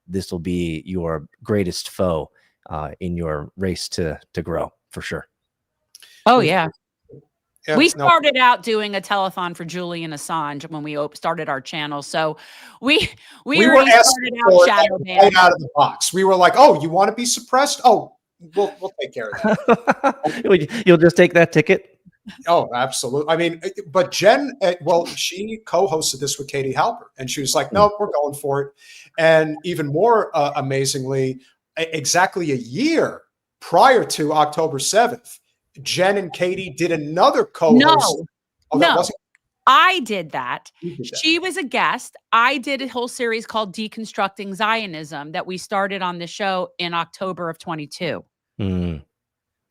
[SPEAKER 9] This will be your greatest foe in your race to grow, for sure.
[SPEAKER 2] Oh, yeah.
[SPEAKER 3] Yeah,
[SPEAKER 2] We started out doing a telethon for Julian Assange when we started our channel. So we
[SPEAKER 3] were
[SPEAKER 2] already
[SPEAKER 3] asking
[SPEAKER 2] started out
[SPEAKER 3] for it
[SPEAKER 2] shadow
[SPEAKER 3] right
[SPEAKER 2] banning.
[SPEAKER 3] out of the box. We were like, "Oh, you want to be suppressed? Oh, we'll take care of that."
[SPEAKER 9] You'll just take that ticket.
[SPEAKER 3] Oh, absolutely. I mean, but Jen, well, she co-hosted this with Katie Halper, and she was like, "No, we're going for it." And even more amazingly, exactly a year prior to October 7th, Jen and Katie did another co-host.
[SPEAKER 2] No,
[SPEAKER 3] Oh, that
[SPEAKER 2] no.
[SPEAKER 3] wasn't.
[SPEAKER 2] I did that.
[SPEAKER 3] You did that.
[SPEAKER 2] She was a guest. I did a whole series called Deconstructing Zionism that we started on the show in October of 22.
[SPEAKER 9] Mm.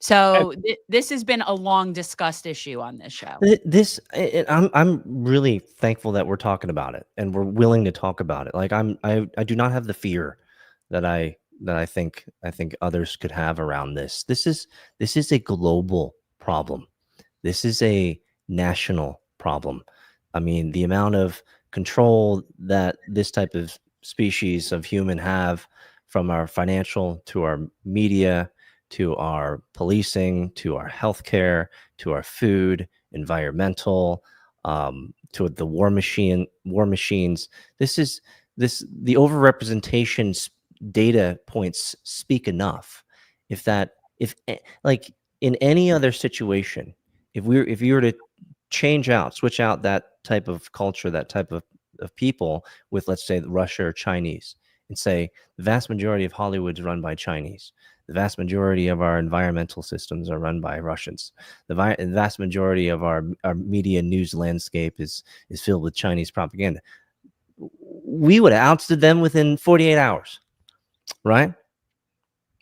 [SPEAKER 2] So this has been a long discussed issue on this show.
[SPEAKER 9] I'm really thankful that we're talking about it and we're willing to talk about it. Like I do not have the fear that I think others could have around this. This is a global problem. This is a national problem. I mean, the amount of control that this type of species of human have, from our financial to our media, to our policing, to our healthcare, to our food, environmental, to the war machines. The overrepresentation data points speak enough. If like in any other situation, if you were to switch out that type of culture, that type of people with, let's say, Russia or Chinese, and say the vast majority of Hollywood's run by Chinese, the vast majority of our environmental systems are run by Russians, the vast majority of our media news landscape is filled with Chinese propaganda, we would have ousted them within 48 hours, right?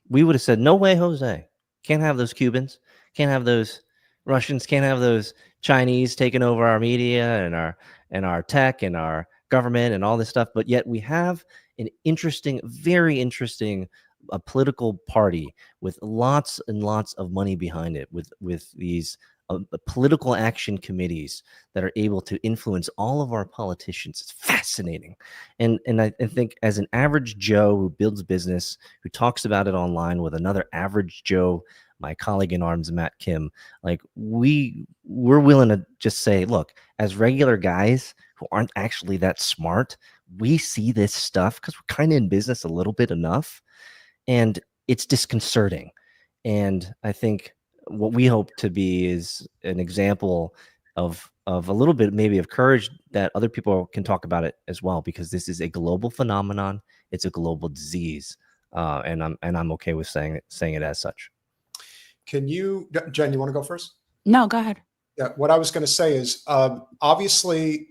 [SPEAKER 9] We would have said, no way, Jose. Can't have those Cubans, can't have those Russians, can't have those Chinese taking over our media and our tech and our government and all this stuff. But yet we have an interesting, very interesting political party with lots and lots of money behind it, with these political action committees that are able to influence all of our politicians. It's fascinating. And I think as an average Joe who builds business, who talks about it online with another average Joe, my colleague in arms, Matt Kim, like we're willing to just say, look, as regular guys who aren't actually that smart, we see this stuff because we're kind of in business a little bit enough, and it's disconcerting. And I think what we hope to be is an example of a little bit maybe of courage that other people can talk about it as well, because this is a global phenomenon. It's a global disease, and I'm okay with saying it as such.
[SPEAKER 3] Can you, Jen, you want to go first?
[SPEAKER 2] No, go ahead.
[SPEAKER 3] Yeah, what I was going to say is obviously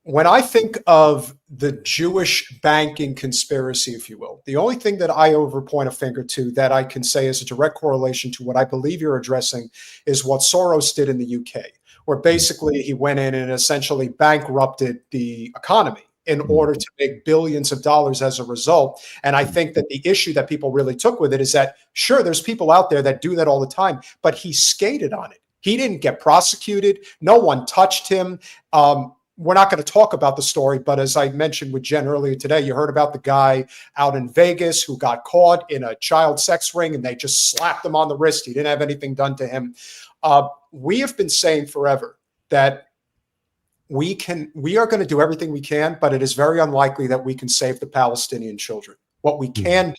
[SPEAKER 3] when I think of the Jewish banking conspiracy, if you will, the only thing that I point a finger to that I can say is a direct correlation to what I believe you're addressing is what Soros did in the UK, where basically he went in and essentially bankrupted the economy in order to make billions of dollars as a result. And I think that the issue that people really took with it is that, sure, there's people out there that do that all the time, but he skated on it. He didn't get prosecuted. No one touched him. We're not going to talk about the story, but as I mentioned with Jen earlier today, you heard about the guy out in Vegas who got caught in a child sex ring and they just slapped him on the wrist. He didn't have anything done to him. We have been saying forever that we are going to do everything we can, but it is very unlikely that we can save the Palestinian children. What we can do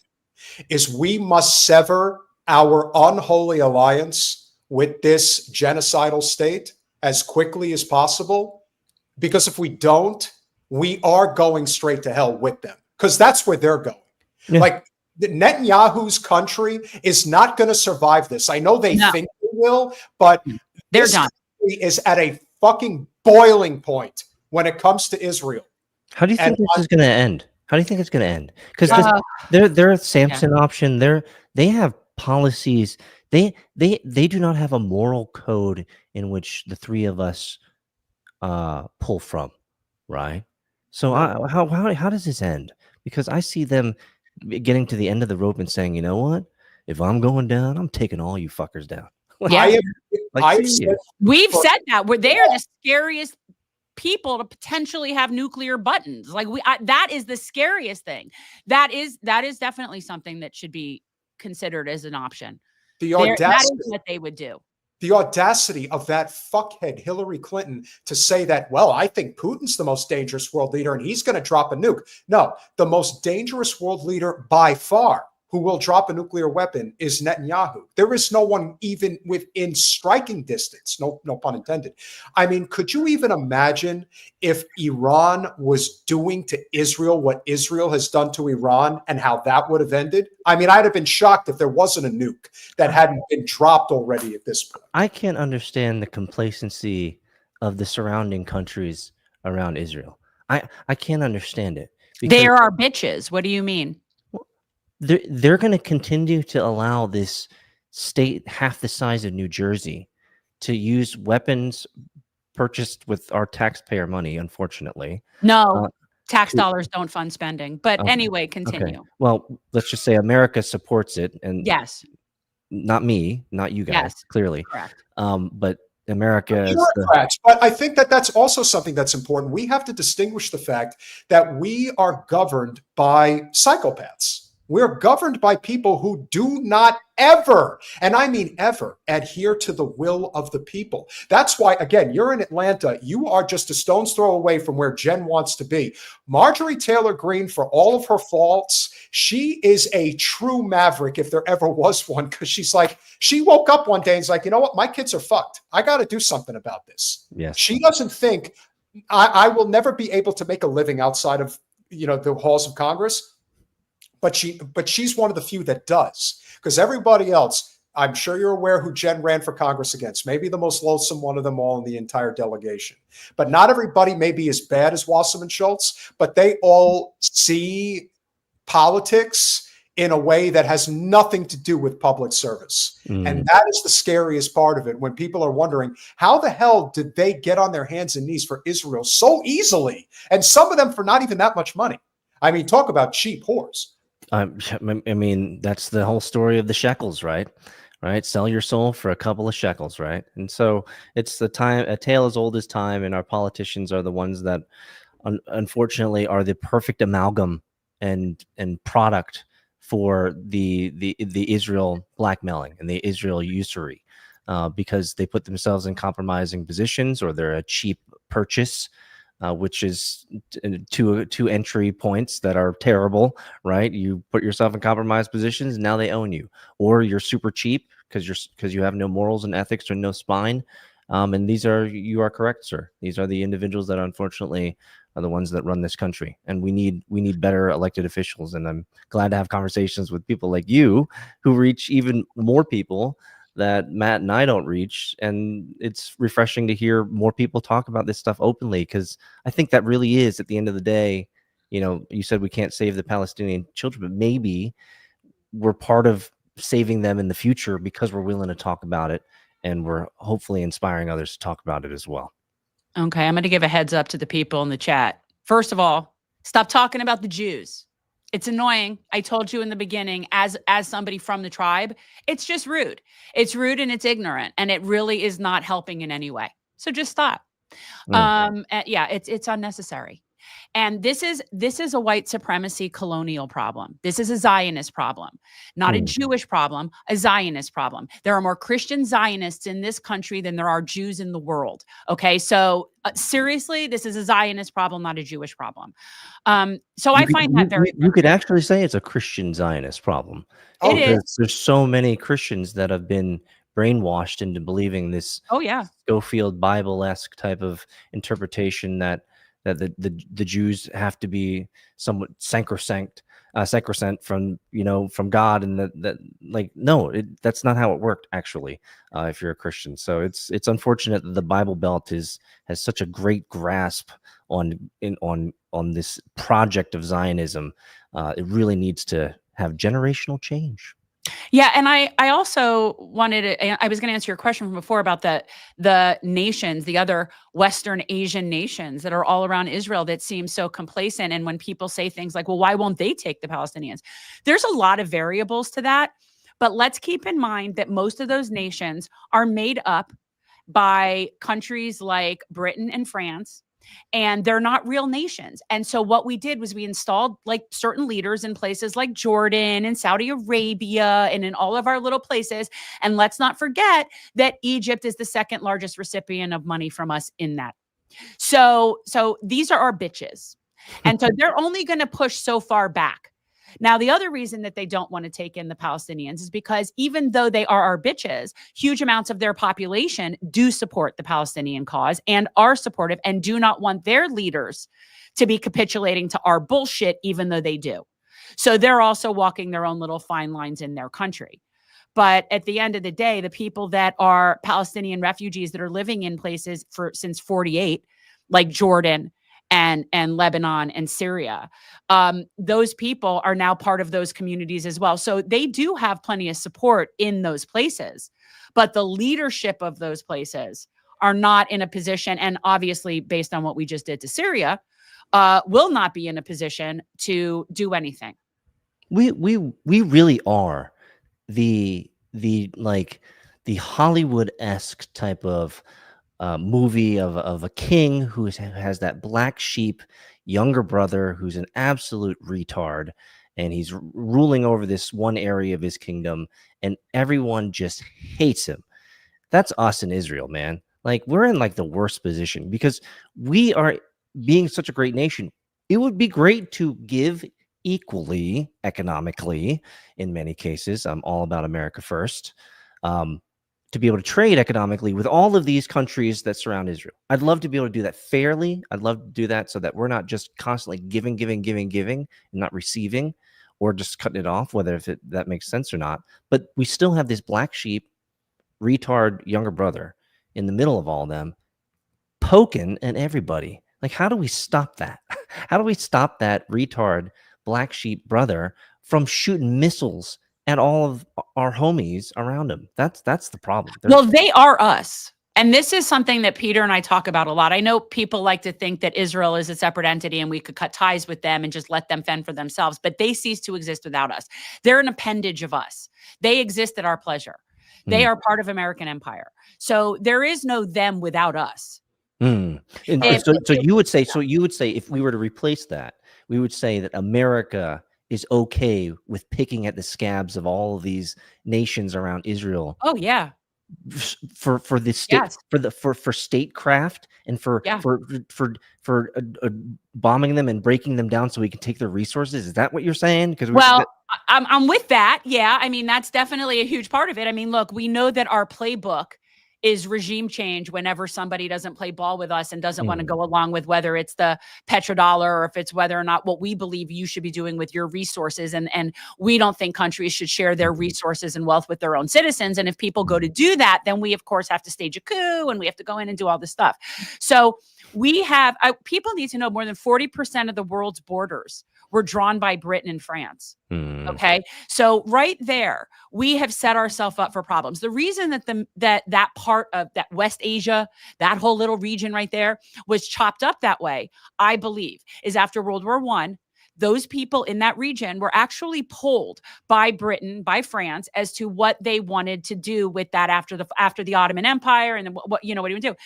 [SPEAKER 3] is we must sever our unholy alliance with this genocidal state as quickly as possible. Because if we don't, we are going straight to hell with them, because that's where they're going. Yeah. Like, Netanyahu's country is not going to survive this. I know they think they will, but
[SPEAKER 2] they're done.
[SPEAKER 3] Country is at a fucking boiling point when it comes to Israel.
[SPEAKER 9] How do you think this is going to end? How do you think it's going to end? Because they're a Samson option. They have policies. They do not have a moral code in which the three of us pull from, right? So how does this end? Because I see them getting to the end of the rope and saying, you know what? If I'm going down, I'm taking all you fuckers down.
[SPEAKER 2] Yeah, we've said that they are the scariest people to potentially have nuclear buttons. Like that is the scariest thing. That is definitely something that should be considered as an option.
[SPEAKER 3] The audacity, that
[SPEAKER 2] is what they would do.
[SPEAKER 3] The audacity of that fuckhead Hillary Clinton to say that, well, I think Putin's the most dangerous world leader and he's going to drop a nuke. No, the most dangerous world leader by far who will drop a nuclear weapon is Netanyahu. There is no one even within striking distance, no pun intended. I mean, could you even imagine if Iran was doing to Israel what Israel has done to Iran and how that would have ended? I mean, I'd have been shocked if there wasn't a nuke that hadn't been dropped already at this point.
[SPEAKER 9] I can't understand the complacency of the surrounding countries around Israel. I can't understand it.
[SPEAKER 2] They are our bitches. What do you mean?
[SPEAKER 9] They're going to continue to allow this state half the size of New Jersey to use weapons purchased with our taxpayer money, unfortunately.
[SPEAKER 2] No, tax dollars don't fund spending. But anyway, continue.
[SPEAKER 9] Okay. Well, let's just say America supports it. And
[SPEAKER 2] yes,
[SPEAKER 9] not me, not you guys, clearly.
[SPEAKER 2] Correct.
[SPEAKER 9] But America is
[SPEAKER 3] but I think that that's also something that's important. We have to distinguish the fact that we are governed by psychopaths. We're governed by people who do not ever, and I mean ever, adhere to the will of the people. That's why, again, you're in Atlanta. You are just a stone's throw away from where Jen wants to be. Marjorie Taylor Greene, for all of her faults, she is a true maverick if there ever was one, because she's like, she woke up one day and is like, you know what? My kids are fucked. I got to do something about this.
[SPEAKER 9] Yes.
[SPEAKER 3] She doesn't think, I will never be able to make a living outside of, the halls of Congress. But she's one of the few that does, because everybody else, I'm sure you're aware who Jen ran for Congress against, maybe the most loathsome one of them all in the entire delegation. But not everybody may be as bad as Wasserman Schultz, but they all see politics in a way that has nothing to do with public service. And that is the scariest part of it, when people are wondering, how the hell did they get on their hands and knees for Israel so easily? And some of them for not even that much money. I mean, talk about cheap whores.
[SPEAKER 9] I mean, that's the whole story of the shekels, right? Sell your soul for a couple of shekels, right? And so it's a tale as old as time, and our politicians are the ones that, unfortunately, are the perfect amalgam and product for the Israel blackmailing and the Israel usury, because they put themselves in compromising positions, or they're a cheap purchase. Which is two entry points that are terrible, right? You put yourself in compromised positions, now they own you, or you're super cheap because you have no morals and ethics or no spine. And you are correct, sir. These are the individuals that unfortunately are the ones that run this country, and we need better elected officials. And I'm glad to have conversations with people like you who reach even more people that Matt and I don't reach. And it's refreshing to hear more people talk about this stuff openly, because I think that really is, at the end of the day, you said we can't save the Palestinian children, but maybe we're part of saving them in the future because we're willing to talk about it, and we're hopefully inspiring others to talk about it as well.
[SPEAKER 2] Okay, I'm going to give a heads up to the people in the chat. First of all, stop talking about the Jews. It's annoying. I told you in the beginning, as somebody from the tribe, it's just rude. It's rude and it's ignorant, and it really is not helping in any way. So just stop. Yeah, it's unnecessary. And this is a white supremacy colonial problem. This is a Zionist problem, not a Jewish problem, a Zionist problem. There are more Christian Zionists in this country than there are Jews in the world. Okay, so seriously, this is a Zionist problem, not a Jewish problem. So I find that very.
[SPEAKER 9] You could actually say it's a Christian Zionist problem.
[SPEAKER 2] It is.
[SPEAKER 9] There's so many Christians that have been brainwashed into believing this.
[SPEAKER 2] Oh yeah,
[SPEAKER 9] Schofield Bible-esque type of interpretation that the Jews have to be somewhat sacrosanct from from God, and that like no, that's not how it worked actually. If you're a Christian, so it's unfortunate that the Bible Belt has such a great grasp on this project of Zionism. It really needs to have generational change.
[SPEAKER 2] Yeah, and I also wanted to, I was going to answer your question from before about the nations, the other Western Asian nations that are all around Israel that seem so complacent. And when people say things like, well, why won't they take the Palestinians? There's a lot of variables to that. But let's keep in mind that most of those nations are made up by countries like Britain and France, and they're not real nations. And so what we did was we installed like certain leaders in places like Jordan and Saudi Arabia and in all of our little places. And let's not forget that Egypt is the second largest recipient of money from us in that. So these are our bitches. And so they're only going to push so far back. Now, the other reason that they don't want to take in the Palestinians is because even though they are our bitches, huge amounts of their population do support the Palestinian cause and are supportive and do not want their leaders to be capitulating to our bullshit, even though they do. So they're also walking their own little fine lines in their country. But at the end of the day, the people that are Palestinian refugees that are living in places since 48, like Jordan and Lebanon and Syria, those people are now part of those communities as well. So they do have plenty of support in those places, but the leadership of those places are not in a position, and obviously based on what we just did to Syria, will not be in a position to do anything.
[SPEAKER 9] We really are the Hollywood-esque type of movie of a king who has that black sheep younger brother who's an absolute retard, and he's ruling over this one area of his kingdom, and everyone just hates him. That's us in Israel, man. Like, we're in like the worst position because we are being such a great nation. It would be great to give equally economically in many cases. I'm all about America first. To be able to trade economically with all of these countries that surround Israel. I'd love to be able to do that fairly. I'd love to do that so that we're not just constantly giving, and not receiving, or just cutting it off, whether that makes sense or not. But we still have this black sheep, retard younger brother in the middle of all of them, poking at everybody. Like, how do we stop that? How do we stop that retard black sheep brother from shooting missiles at all of our homies around him? That's the problem.
[SPEAKER 2] Well, they are us. And this is something that Peter and I talk about a lot. I know people like to think that Israel is a separate entity and we could cut ties with them and just let them fend for themselves, but they cease to exist without us. They're an appendage of us. They exist at our pleasure. They are part of American empire. So there is no them without us.
[SPEAKER 9] And so you would say if we were to replace that, we would say that America is okay with picking at the scabs of all of these nations around Israel.
[SPEAKER 2] Oh yeah.
[SPEAKER 9] For the state, for statecraft and for bombing them and breaking them down so we can take their resources. Is that what you're saying? Because
[SPEAKER 2] I'm with that. Yeah, I mean that's definitely a huge part of it. I mean, look, we know that our playbook is regime change whenever somebody doesn't play ball with us and doesn't want to go along with whether it's the petrodollar or if it's whether or not what we believe you should be doing with your resources. And we don't think countries should share their resources and wealth with their own citizens. And if people go to do that, then we, of course, have to stage a coup and we have to go in and do all this stuff. So we have people need to know more than 40% of the world's borders were drawn by Britain and France. Okay. So right there, we have set ourselves up for problems. The reason that that part of that West Asia, that whole little region right there was chopped up that way, I believe, is after World War I, those people in that region were actually polled by Britain, by France, as to what they wanted to do with that after the Ottoman Empire and what do you do?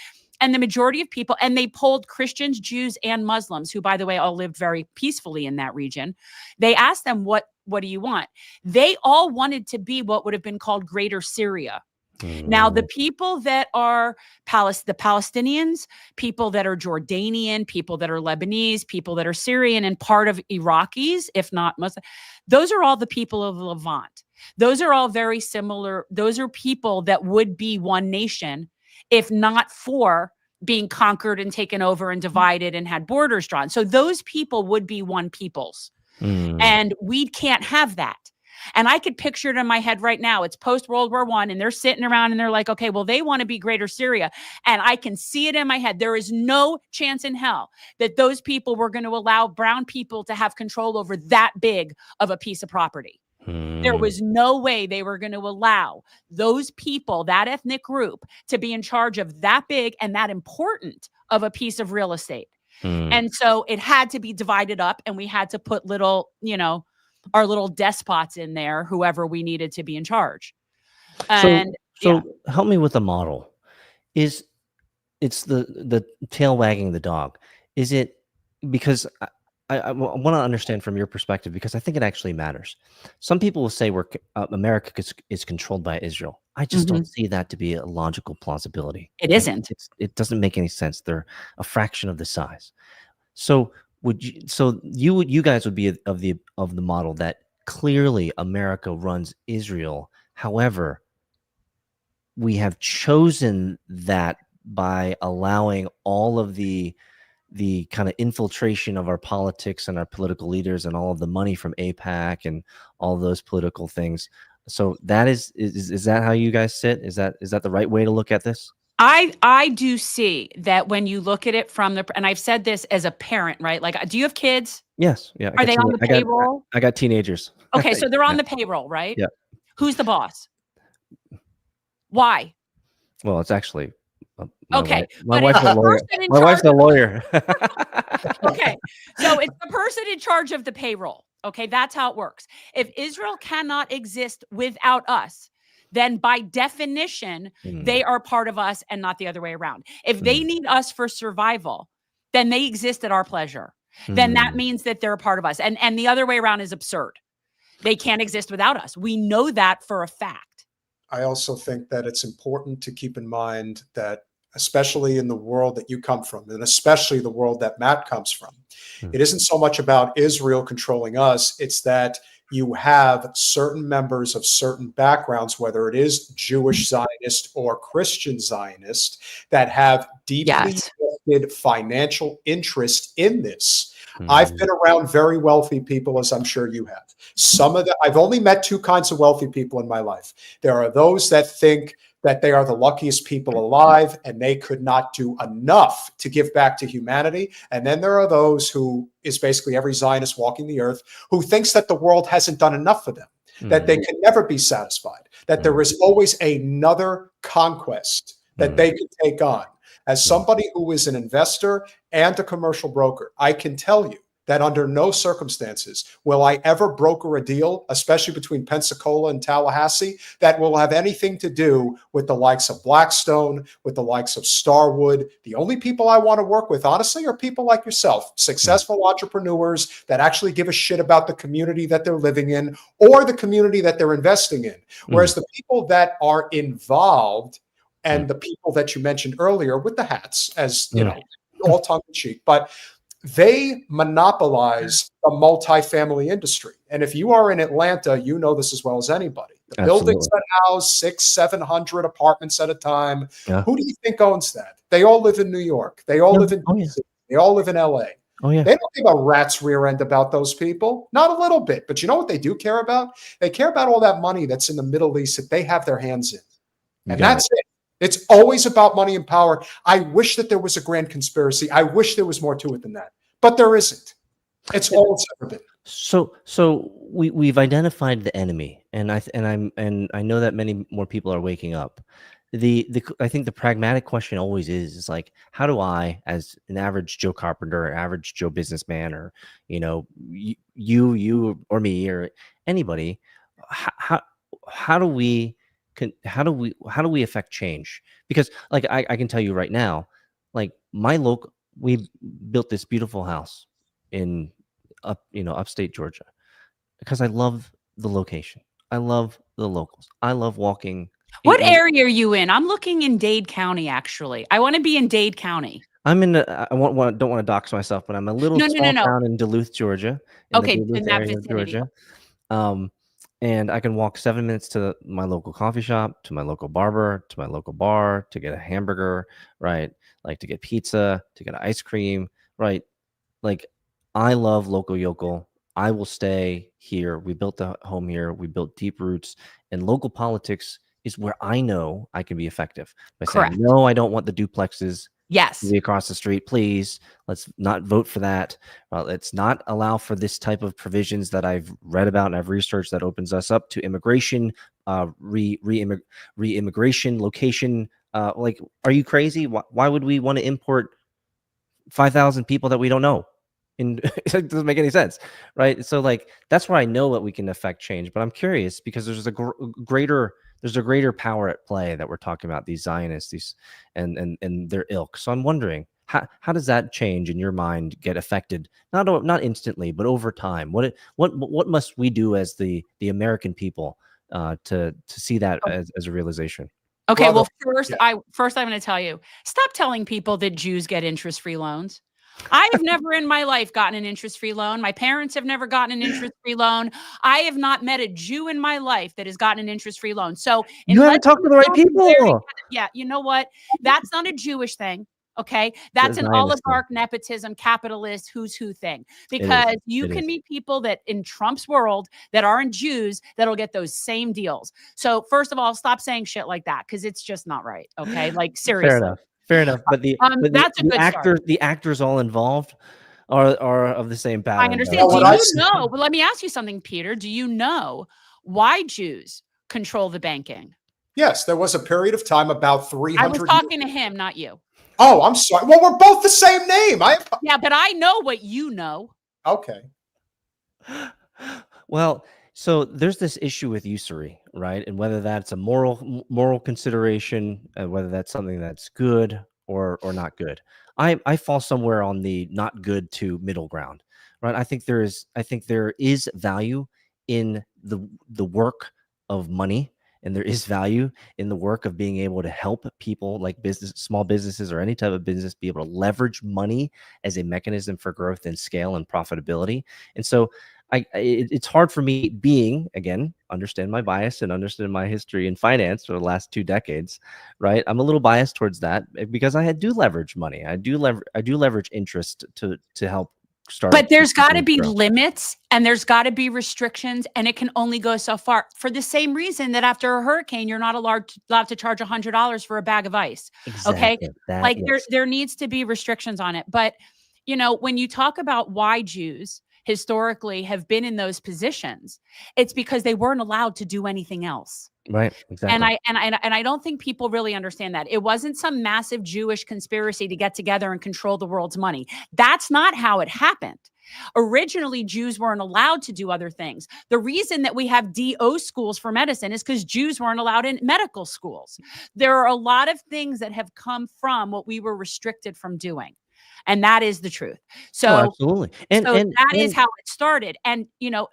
[SPEAKER 2] And the majority of people, and they polled Christians, Jews, and Muslims, who, by the way, all lived very peacefully in that region. They asked them, what do you want? They all wanted to be what would have been called Greater Syria. Now, the people that are the Palestinians, people that are Jordanian, people that are Lebanese, people that are Syrian, and part of Iraqis, if not Muslim, those are all the people of Levant. Those are all very similar. Those are people that would be one nation if not for being conquered and taken over and divided and had borders drawn. So those people would be one peoples. And we can't have that. And I could picture it in my head right now. It's post-World War I, and they're sitting around and they're like, okay, well, they want to be Greater Syria. And I can see it in my head. There is no chance in hell that those people were going to allow brown people to have control over that big of a piece of property. There was no way they were going to allow those people, that ethnic group, to be in charge of that big and that important of a piece of real estate. And so it had to be divided up, and we had to put little, our little despots in there, whoever we needed to be in charge. And
[SPEAKER 9] so help me with the model. It's the tail wagging the dog? Is it because I want to understand from your perspective, because I think it actually matters. Some people will say America is controlled by Israel. I just don't see that to be a logical plausibility.
[SPEAKER 2] It isn't.
[SPEAKER 9] It doesn't make any sense. They're a fraction of the size. So you guys would be of the model that clearly America runs Israel. However, we have chosen that by allowing all of the kind of infiltration of our politics and our political leaders and all of the money from AIPAC and all of those political things. So that is that how you guys sit? Is that the right way to look at this?
[SPEAKER 2] I do see that when you look at it from and I've said this as a parent, right? Like, do you have kids?
[SPEAKER 9] Yes. Yeah.
[SPEAKER 2] Are they on the payroll?
[SPEAKER 9] I got teenagers.
[SPEAKER 2] Okay. So they're on the payroll, right?
[SPEAKER 9] Yeah.
[SPEAKER 2] Who's the boss? Why?
[SPEAKER 9] Well, it's actually
[SPEAKER 2] okay.
[SPEAKER 9] My wife's a lawyer. My wife's a lawyer.
[SPEAKER 2] Okay. So it's the person in charge of the payroll. Okay. That's how it works. If Israel cannot exist without us, then by definition, they are part of us and not the other way around. If they need us for survival, then they exist at our pleasure. Then that means that they're a part of us. And the other way around is absurd. They can't exist without us. We know that for a fact.
[SPEAKER 3] I also think that it's important to keep in mind that, especially in the world that you come from, and especially the world that Matt comes from, it isn't so much about Israel controlling us. It's that you have certain members of certain backgrounds, whether it is Jewish Zionist or Christian Zionist, that have deeply invested financial interest in this. I've been around very wealthy people, as I'm sure you have. Some of them, I've only met two kinds of wealthy people in my life. There are those that think that they are the luckiest people alive and they could not do enough to give back to humanity. And then there are those who is basically every Zionist walking the earth who thinks that the world hasn't done enough for them, that they can never be satisfied, that there is always another conquest that they could take on. As somebody who is an investor and a commercial broker, I can tell you that under no circumstances will I ever broker a deal, especially between Pensacola and Tallahassee, that will have anything to do with the likes of Blackstone, with the likes of Starwood. The only people I want to work with, honestly, are people like yourself, successful entrepreneurs that actually give a shit about the community that they're living in or the community that they're investing in. Whereas the people that are involved and the people that you mentioned earlier with the hats, as you know, all tongue in cheek, but they monopolize the multifamily industry. And if you are in Atlanta, you know this as well as anybody. The buildings that house 600-700 apartments at a time. Who do you think owns that? They all live in New York. They all live in DC. They all live in LA. They don't give a rat's rear end about those people. Not a little bit. But you know what they do care about? They care about all that money that's in the Middle East that they have their hands in. And that's it. It's always about money and power. I wish that there was a grand conspiracy. I wish there was more to it than that, but there isn't. It's all it's ever been.
[SPEAKER 9] So we've identified the enemy, and I know that many more people are waking up. I think the pragmatic question always is like, how do I, as an average Joe Carpenter, an average Joe businessman, or you or me or anybody, how do we affect change? Because like I can tell you right now, like we built this beautiful house in upstate Georgia because I love the location. I love the locals. I love walking.
[SPEAKER 2] What area are you in? I'm looking in Dade County, actually. I want to be in Dade County.
[SPEAKER 9] I'm in. Don't want to dox myself, but I'm a little small town in Duluth, Georgia.
[SPEAKER 2] Okay, in that vicinity.
[SPEAKER 9] Georgia. And I can walk 7 minutes to my local coffee shop, to my local barber, to my local bar, to get a hamburger, right? Like to get pizza, to get ice cream, right? Like I love local yokel. I will stay here. We built a home here. We built deep roots, and local politics is where I know I can be effective by saying, no, I don't want the duplexes.
[SPEAKER 2] Yes.
[SPEAKER 9] To be across the street, please. Let's not vote for that. Let's not allow for this type of provisions that I've read about and I've researched that opens us up to immigration, re-immigration, location. Like, are you crazy? Why would we want to import 5,000 people that we don't know? It doesn't make any sense, right? So like that's where I know that we can affect change. But I'm curious because there's a greater power at play that we're talking about, these Zionists, and their ilk. So I'm wondering, how does that change in your mind get affected? Not instantly, but over time. What must we do as the American people to see that as a realization?
[SPEAKER 2] Okay, well, first I'm going to tell you, stop telling people that Jews get interest-free loans. I have never in my life gotten an interest-free loan. My parents have never gotten an interest-free loan. I have not met a Jew in my life that has gotten an interest-free loan. So
[SPEAKER 9] you haven't talked to the right people.
[SPEAKER 2] Yeah, you know what? That's not a Jewish thing. Okay, that's an oligarch, nepotism, capitalist, who's who thing. Because you can meet people that in Trump's world that aren't Jews that'll get those same deals. So first of all, stop saying shit like that because it's just not right. Okay, like seriously.
[SPEAKER 9] Fair enough. But
[SPEAKER 2] that's a good start.
[SPEAKER 9] The actors all involved are of the same pattern.
[SPEAKER 2] I understand. Do you know? But let me ask you something, Peter. Do you know why Jews control the banking?
[SPEAKER 3] Yes, there was a period of time about 300.
[SPEAKER 2] I was talking to him, not you.
[SPEAKER 3] Oh, I'm sorry. Well, we're both the same name.
[SPEAKER 2] Yeah, but I know what you know.
[SPEAKER 3] Okay.
[SPEAKER 9] Well, so there's this issue with usury, right? And whether that's a moral consideration, whether that's something that's good or not good. I fall somewhere on the not good to middle ground, right? I think there is value in the work of money, and there is value in the work of being able to help people like small businesses or any type of business be able to leverage money as a mechanism for growth and scale and profitability. And so it's hard for me understand my bias and understand my history in finance for the last 2 decades, right? I'm a little biased towards that because I do leverage money. I do leverage interest to help start.
[SPEAKER 2] But there's got to be limits and there's got to be restrictions, and it can only go so far for the same reason that after a hurricane, you're not allowed to charge $100 for a bag of ice.
[SPEAKER 9] Exactly.
[SPEAKER 2] Okay. There needs to be restrictions on it. But, when you talk about why Jews historically have been in those positions, it's because they weren't allowed to do anything else.
[SPEAKER 9] Right. Exactly.
[SPEAKER 2] And I don't think people really understand that. It wasn't some massive Jewish conspiracy to get together and control the world's money. That's not how it happened. Originally, Jews weren't allowed to do other things. The reason that we have DO schools for medicine is because Jews weren't allowed in medical schools. There are a lot of things that have come from what we were restricted from doing. And that is the truth. So
[SPEAKER 9] absolutely. And
[SPEAKER 2] that is how it started. And,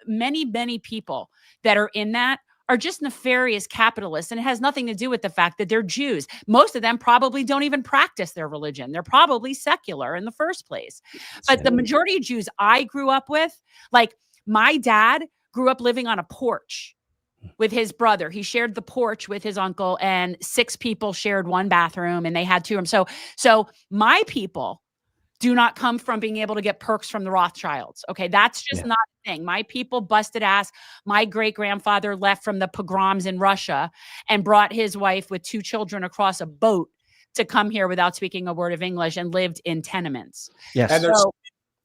[SPEAKER 2] many, many people that are in that are just nefarious capitalists. And it has nothing to do with the fact that they're Jews. Most of them probably don't even practice their religion. They're probably secular in the first place. But the majority of Jews I grew up with, like my dad grew up living on a porch with his brother. He shared the porch with his uncle, and 6 people shared one bathroom, and they had 2 rooms. So my people do not come from being able to get perks from the Rothschilds. Okay, that's just not a thing. My people busted ass. My great-grandfather left from the pogroms in Russia and brought his wife with 2 children across a boat to come here without speaking a word of English and lived in tenements.
[SPEAKER 9] Yes.
[SPEAKER 3] And
[SPEAKER 2] so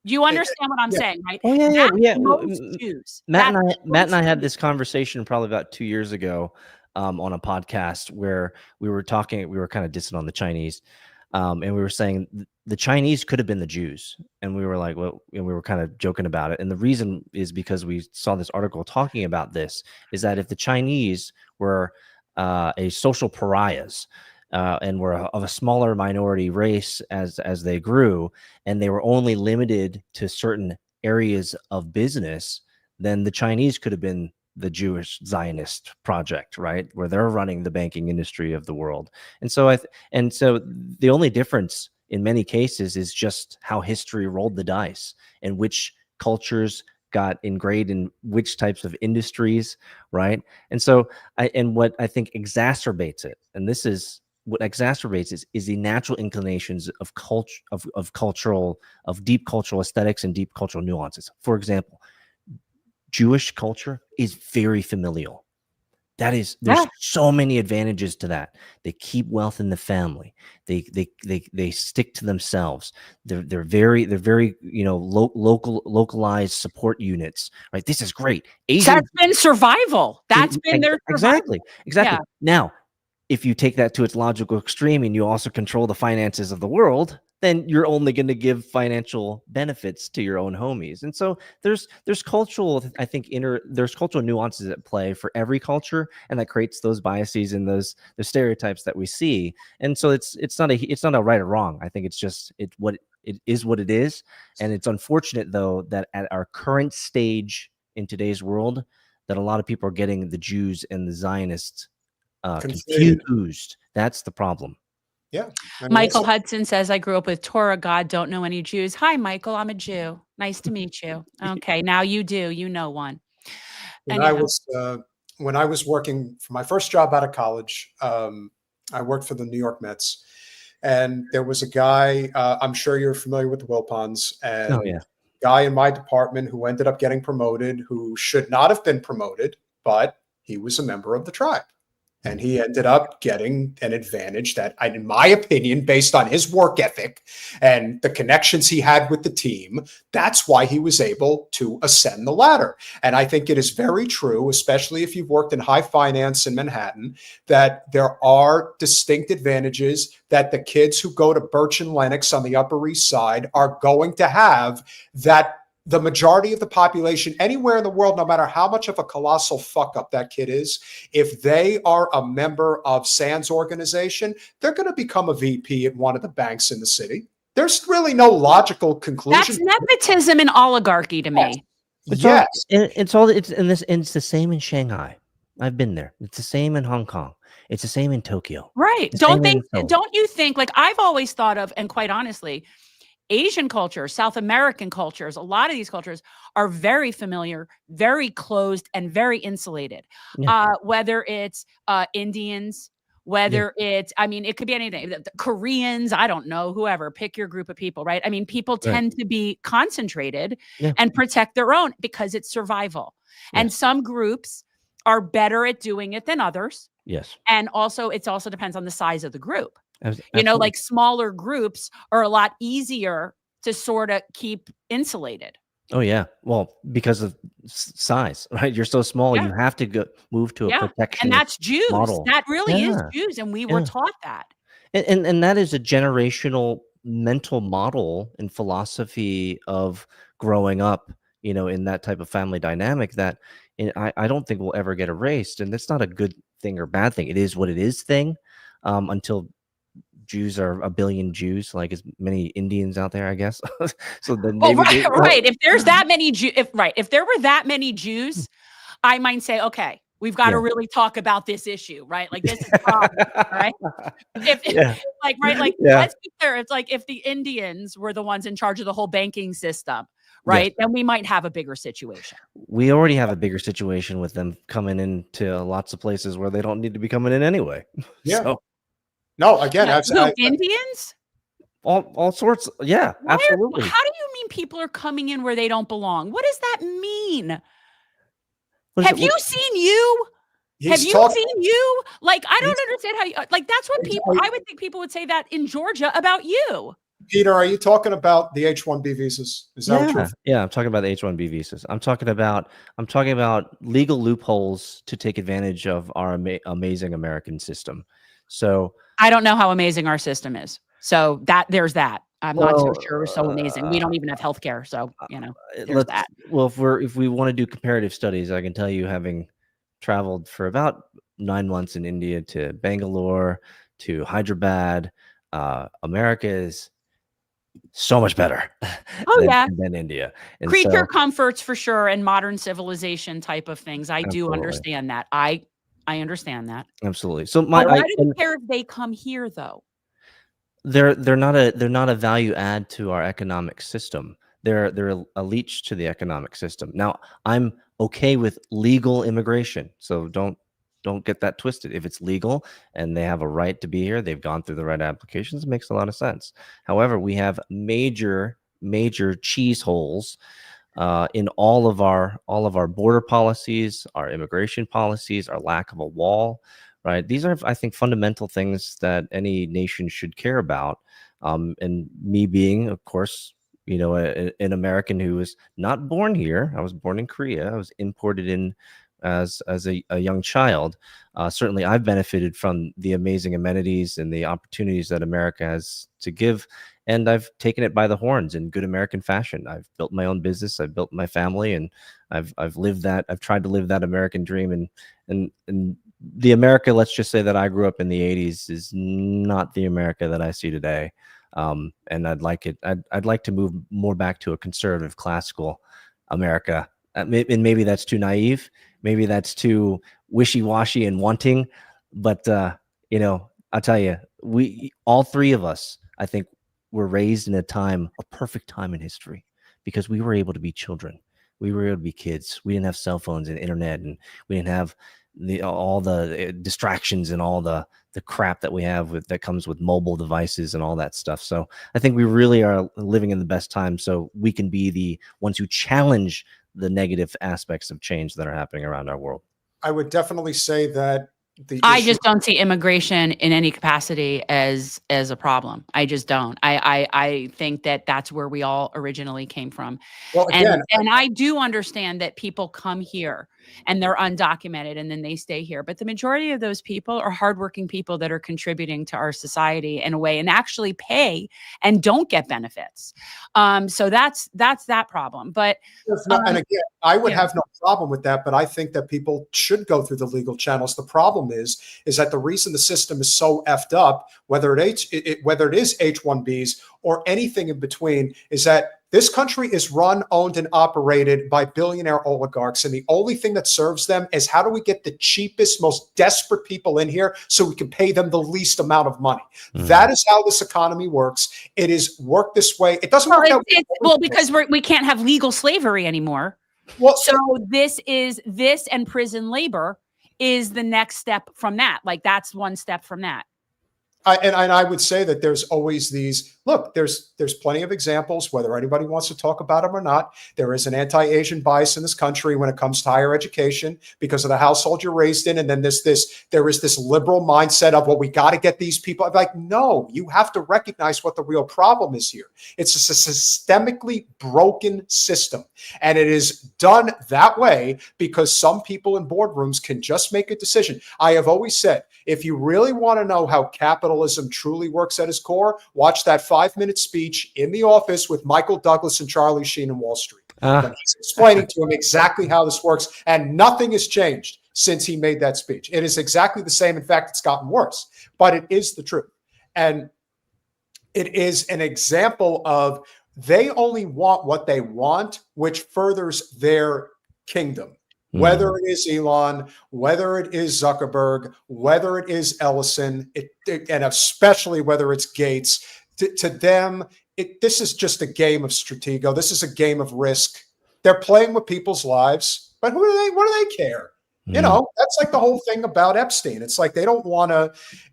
[SPEAKER 2] you understand what I'm saying, right?
[SPEAKER 9] Oh, yeah.
[SPEAKER 2] Most Jews.
[SPEAKER 9] Matt and I had this conversation probably about 2 years ago on a podcast where we were kind of dissing on the Chinese. And we were saying the Chinese could have been the Jews. And we were like, well, we were kind of joking about it. And the reason is because we saw this article talking about this, is that if the Chinese were a social pariahs, and were of a smaller minority race as they grew, and they were only limited to certain areas of business, then the Chinese could have been the Jewish Zionist project, right, where they're running the banking industry of the world. And so so the only difference in many cases is just how history rolled the dice and which cultures got ingrained in which types of industries, right? And so what I think exacerbates it, and this is what exacerbates is the natural inclinations of culture, of deep cultural aesthetics and deep cultural nuances. For example, Jewish culture is very familial. There's so many advantages to that. They keep wealth in the family. They stick to themselves. They're very localized support units. Right. This is great.
[SPEAKER 2] That's been survival. That's been their survival.
[SPEAKER 9] Exactly.
[SPEAKER 2] Yeah.
[SPEAKER 9] Now, if you take that to its logical extreme and you also control the finances of the world, then you're only going to give financial benefits to your own homies. And so there's cultural, I think, there's cultural nuances at play for every culture, and that creates those biases and the stereotypes that we see. And so it's not a right or wrong. I think it is what it is. And it's unfortunate, though, that at our current stage in today's world, that a lot of people are getting the Jews and the Zionists confused. That's the problem.
[SPEAKER 3] Yeah.
[SPEAKER 2] Michael Hudson says, I grew up with Torah, God, don't know any Jews. Hi, Michael. I'm a Jew. Nice to meet you. Okay. Now you do. You know one.
[SPEAKER 3] When I was working for my first job out of college, I worked for the New York Mets. And there was a guy, I'm sure you're familiar with the Wilpons, and guy in my department who ended up getting promoted, who should not have been promoted, but he was a member of the tribe. And he ended up getting an advantage that, in my opinion, based on his work ethic and the connections he had with the team, that's why he was able to ascend the ladder. And I think it is very true, especially if you've worked in high finance in Manhattan, that there are distinct advantages that the kids who go to Birch and Lenox on the Upper East Side are going to have that the majority of the population anywhere in the world, no matter how much of a colossal fuck up that kid is, if they are a member of Sand's organization, they're going to become a VP at one of the banks in the city. There's really no logical conclusion.
[SPEAKER 2] That's nepotism and oligarchy to me.
[SPEAKER 9] It's the same in Shanghai. I've been there. It's the same in Hong Kong. It's the same in Tokyo.
[SPEAKER 2] Right. Don't you think, like I've always thought of, and quite honestly, Asian cultures, South American cultures, a lot of these cultures are very familiar, very closed, and very insulated. Yeah. Whether it's Indians, whether it's, I mean, it could be anything. The Koreans, I don't know, whoever, pick your group of people, right? I mean, people tend to be concentrated and protect their own because it's survival. Yes. And some groups are better at doing it than others.
[SPEAKER 9] Yes.
[SPEAKER 2] And also, it also depends on the size of the group. You know, like smaller groups are a lot easier to sort of keep insulated.
[SPEAKER 9] Oh, yeah. Well, because of size, right? You're so small, you have to move to a protection.
[SPEAKER 2] And that's Jews.
[SPEAKER 9] Model.
[SPEAKER 2] That really is Jews. And we were taught that.
[SPEAKER 9] And that is a generational mental model and philosophy of growing up, you know, in that type of family dynamic that I don't think will ever get erased. And that's not a good thing or bad thing. It is what it is thing until Jews are a billion Jews, like as many Indians out there, I guess. So then,
[SPEAKER 2] right. If there's that many if there were that many Jews, I might say, okay, we've got to really talk about this issue, right? Like this is a problem, right? Let's be clear. It's like if the Indians were the ones in charge of the whole banking system, right? Then we might have a bigger situation.
[SPEAKER 9] We already have a bigger situation with them coming into lots of places where they don't need to be coming in anyway.
[SPEAKER 3] Yeah.
[SPEAKER 9] So.
[SPEAKER 3] No, again,
[SPEAKER 2] Indians?
[SPEAKER 9] All sorts. Yeah, absolutely.
[SPEAKER 2] How do you mean people are coming in where they don't belong? What does that mean? Have you seen you? Have you seen you? Like, I don't understand how you, like, that's what I would think people would say that in Georgia about you.
[SPEAKER 3] Peter, are you talking about the H-1B visas? Is that what you're?
[SPEAKER 9] Yeah, I'm talking about the H-1B visas. I'm talking about legal loopholes to take advantage of our amazing American system. So
[SPEAKER 2] I don't know how amazing our system is. So there's that. I'm not so sure we're so amazing. We don't even have healthcare. So, you know, there's that.
[SPEAKER 9] Well, if we want to do comparative studies, I can tell you, having traveled for about 9 months in India to Bangalore, to Hyderabad. America is so much better
[SPEAKER 2] Oh, yeah.
[SPEAKER 9] than India. And
[SPEAKER 2] Creature
[SPEAKER 9] so,
[SPEAKER 2] comforts for sure, and modern civilization type of things. I do
[SPEAKER 9] absolutely.
[SPEAKER 2] understand that. I understand that.
[SPEAKER 9] Absolutely. So
[SPEAKER 2] But why do we care if they come here, though?
[SPEAKER 9] they're not a value add to our economic system. They're a leech to the economic system. Now, I'm okay with legal immigration, so don't get that twisted. If it's legal and they have a right to be here, they've gone through the right applications, it makes a lot of sense. However, we have major cheese holes in all of our border policies, our immigration policies, our lack of a wall. Right. These are, I think, fundamental things that any nation should care about. And me being, of course, an American who was not born here. I was born in Korea. I was imported in as a young child. Certainly, I've benefited from the amazing amenities and the opportunities that America has to give. And I've taken it by the horns in good American fashion. I've built my own business. I've built my family, and I've lived that. I've tried to live that American dream. And the America, let's just say, that I grew up in the 80s is not the America that I see today. And I'd like to move more back to a conservative, classical America. And maybe that's too naive. Maybe that's too wishy-washy and wanting. But, I'll tell you, all three of us, I think, were raised in a perfect time in history, because we were able to be children. We were able to be kids. We didn't have cell phones and internet, and we didn't have all the distractions and all the crap that we have that comes with mobile devices and all that stuff. So I think we really are living in the best time, so we can be the ones who challenge the negative aspects of change that are happening around our world.
[SPEAKER 3] I would definitely say that
[SPEAKER 2] I just don't see immigration in any capacity as a problem. I just don't. I think that that's where we all originally came from.
[SPEAKER 3] Well, again,
[SPEAKER 2] and I do understand that people come here and they're undocumented and then they stay here. But the majority of those people are hardworking people that are contributing to our society in a way and actually pay and don't get benefits. So that's that problem. But
[SPEAKER 3] and again, I would have no problem with that, but I think that people should go through the legal channels. The problem is that the reason the system is so effed up, whether it is H-1Bs or anything in between, is that this country is run, owned, and operated by billionaire oligarchs. And the only thing that serves them is, how do we get the cheapest, most desperate people in here so we can pay them the least amount of money? That is how this economy works. It is worked this way. It doesn't work out.
[SPEAKER 2] Because we can't have legal slavery anymore.
[SPEAKER 3] Well,
[SPEAKER 2] so this and prison labor is the next step from that. Like, that's one step from that.
[SPEAKER 3] And I would say that there's always these, look, there's plenty of examples, whether anybody wants to talk about them or not. There is an anti-Asian bias in this country when it comes to higher education because of the household you're raised in. And then there is this liberal mindset of, well, we got to get these people. I'm like, no, you have to recognize what the real problem is here. It's a systemically broken system. And it is done that way because some people in boardrooms can just make a decision. I have always said, if you really want to know how capitalism truly works at its core, watch that 5-minute speech in the office with Michael Douglas and Charlie Sheen in Wall Street. When he's explaining to him exactly how this works, and nothing has changed since he made that speech. It is exactly the same. In fact, it's gotten worse, but it is the truth. And it is an example of they only want what they want, which furthers their kingdom. Whether it is Elon, whether it is Zuckerberg, whether it is Ellison, and especially whether it's Gates, to them, this is just a game of stratego. This is a game of risk. They're playing with people's lives, but what do they care? You know, that's like the whole thing about Epstein. It's like they don't want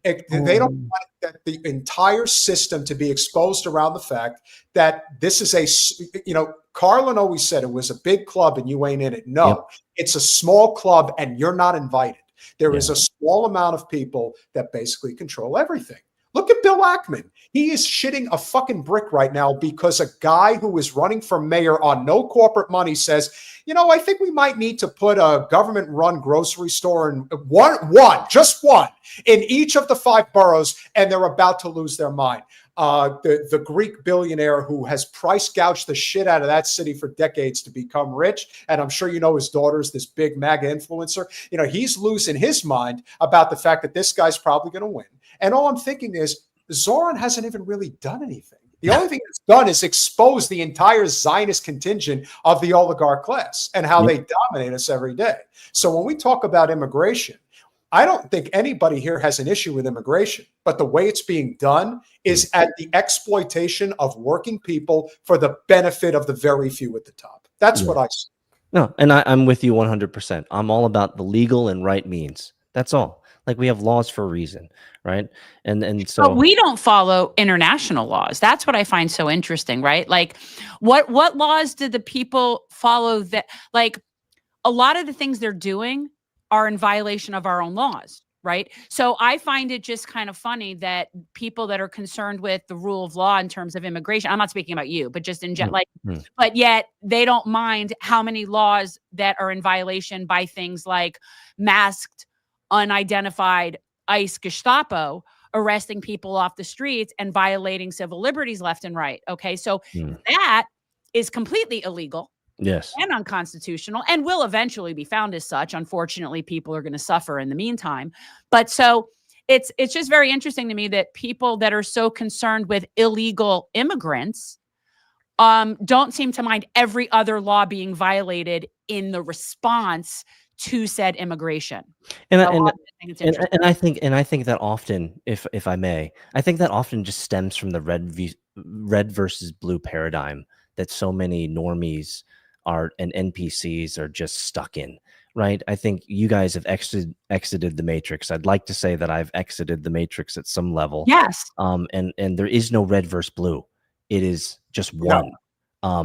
[SPEAKER 3] that the entire system to be exposed around the fact that this is Carlin always said it was a big club and you ain't in it. No, it's a small club and you're not invited. There is a small amount of people that basically control everything. Look at Bill Ackman. He is shitting a fucking brick right now because a guy who is running for mayor on no corporate money says, I think we might need to put a government-run grocery store in just one in each of the 5 boroughs, and they're about to lose their mind. the Greek billionaire who has price gouged the shit out of that city for decades to become rich. And I'm sure you know his daughter's this big MAGA influencer. You know, he's losing his mind about the fact that this guy's probably going to win. And all I'm thinking is Zoran hasn't even really done anything. The only thing it's done is expose the entire Zionist contingent of the oligarch class and how they dominate us every day. So when we talk about immigration, I don't think anybody here has an issue with immigration, but the way it's being done is at the exploitation of working people for the benefit of the very few at the top. That's what I see.
[SPEAKER 9] No, and I'm with you 100%. I'm all about the legal and right means. That's all. Like, we have laws for a reason, right? And so,
[SPEAKER 2] but we don't follow international laws. That's what I find so interesting, right? Like, what laws did the people follow that? Like, a lot of the things they're doing are in violation of our own laws, right? So I find it just kind of funny that people that are concerned with the rule of law in terms of immigration, I'm not speaking about you, but just in general, but yet they don't mind how many laws that are in violation by things like masked, unidentified ICE Gestapo arresting people off the streets and violating civil liberties left and right. Okay. So that is completely illegal.
[SPEAKER 9] Yes.
[SPEAKER 2] And unconstitutional, and will eventually be found as such. Unfortunately, people are going to suffer in the meantime. But so it's just very interesting to me that people that are so concerned with illegal immigrants don't seem to mind every other law being violated in the response to said immigration.
[SPEAKER 9] And I think that often, if I may, I think that often just stems from the red versus blue paradigm that so many normies and NPCs are just stuck in, right? I think you guys have exited the matrix. I'd like to say that I've exited the matrix at some level.
[SPEAKER 2] Yes.
[SPEAKER 9] And there is no red versus blue. It is just one.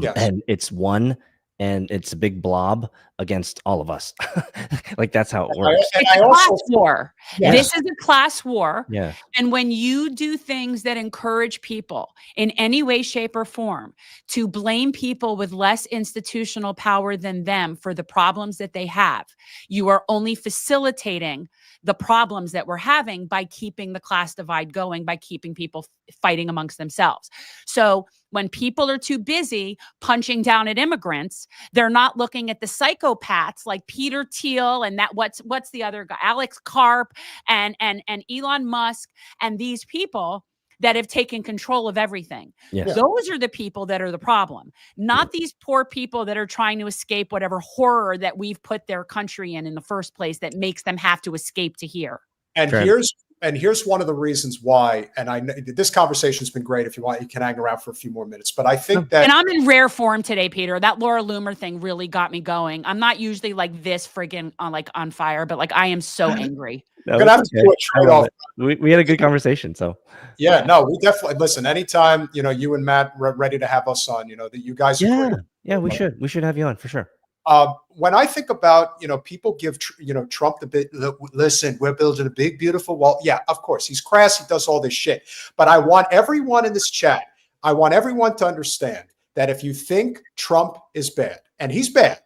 [SPEAKER 3] Yes.
[SPEAKER 9] And it's one, and it's a big blob against all of us. Like, that's how it works.
[SPEAKER 2] It's a class war.
[SPEAKER 3] Yes.
[SPEAKER 2] This is a class war.
[SPEAKER 9] Yeah.
[SPEAKER 2] And when you do things that encourage people in any way, shape, or form to blame people with less institutional power than them for the problems that they have, you are only facilitating the problems that we're having by keeping the class divide going, by keeping people fighting amongst themselves. So when people are too busy punching down at immigrants, they're not looking at the psychopaths like Peter Thiel and that what's the other guy, Alex Karp and Elon Musk, and these people that have taken control of everything.
[SPEAKER 9] Yes.
[SPEAKER 2] Those are the people that are the problem, not these poor people that are trying to escape whatever horror that we've put their country in the first place that makes them have to escape to here.
[SPEAKER 3] And here's one of the reasons why, and I know this conversation's been great. If you want, you can hang around for a few more minutes, but I think that—
[SPEAKER 2] And I'm in rare form today, Peter. That Laura Loomer thing really got me going. I'm not usually like this friggin' on fire, but like I am so angry.
[SPEAKER 3] I'm gonna have to do a trade-off.
[SPEAKER 9] We had a good conversation, so.
[SPEAKER 3] Yeah, no, we definitely listen. Anytime, you know, you and Matt are ready to have us on, you know, that you guys are great.
[SPEAKER 9] Yeah, we should have you on for sure.
[SPEAKER 3] When I think about, you know, people give, you know, Trump the bit, listen, we're building a big, beautiful wall. Yeah, of course, he's crass. He does all this shit. But I want everyone in this chat, I want everyone to understand that if you think Trump is bad, and he's bad,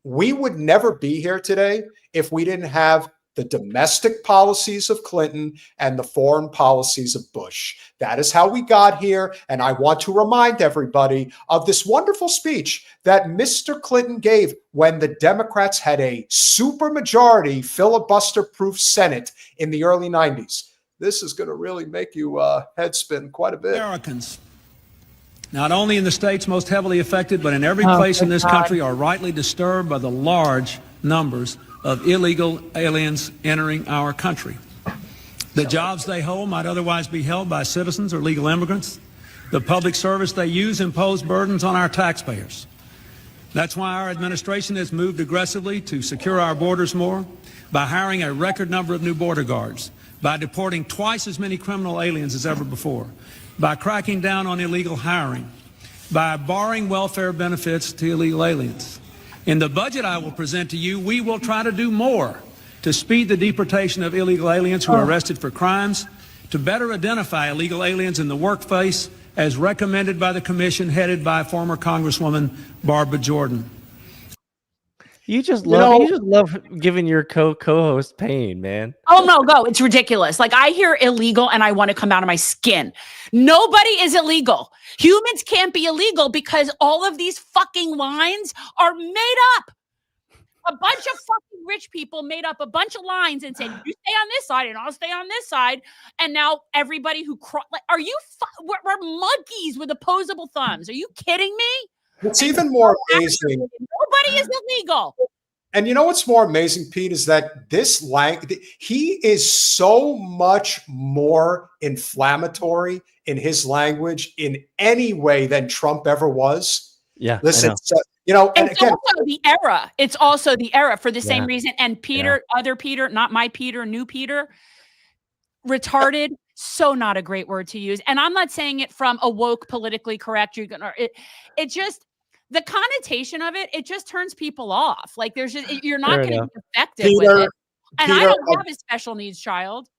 [SPEAKER 3] we would never be here today if we didn't have the domestic policies of Clinton and the foreign policies of Bush. That is how we got here. And I want to remind everybody of this wonderful speech that Mr. Clinton gave when the Democrats had a supermajority filibuster-proof Senate in the early 90s. This is going to really make you head spin quite a bit.
[SPEAKER 12] Americans, not only in the states most heavily affected, but in every place in this country, are rightly disturbed by the large numbers of illegal aliens entering our country. The jobs they hold might otherwise be held by citizens or legal immigrants. The public service they use impose burdens on our taxpayers. That's why our administration has moved aggressively to secure our borders more, by hiring a record number of new border guards, by deporting twice as many criminal aliens as ever before, by cracking down on illegal hiring, by barring welfare benefits to illegal aliens. In the budget I will present to you, we will try to do more to speed the deportation of illegal aliens who are arrested for crimes, to better identify illegal aliens in the workplace, as recommended by the commission headed by former Congresswoman Barbara Jordan.
[SPEAKER 9] You just love giving your co-host pain, man.
[SPEAKER 2] Oh no, it's ridiculous. Like I hear illegal and I want to come out of my skin. Nobody is illegal. Humans can't be illegal because all of these fucking lines are made up. A bunch of fucking rich people made up a bunch of lines and said, you stay on this side and I'll stay on this side. And now everybody who are you we're monkeys with opposable thumbs. Are you kidding me?
[SPEAKER 3] What's even more amazing,
[SPEAKER 2] nobody is illegal.
[SPEAKER 3] And you know what's more amazing, Pete, is that he is so much more inflammatory in his language in any way than Trump ever was.
[SPEAKER 9] Yeah.
[SPEAKER 3] Listen,
[SPEAKER 2] and again, it's also the era for the same reason. And Peter, other Peter, not my Peter, new Peter, retarded. So not a great word to use. And I'm not saying it from a woke, politically correct. It just, the connotation of it, it just turns people off. Like you're not going to be effective with it. And I don't have a special needs child.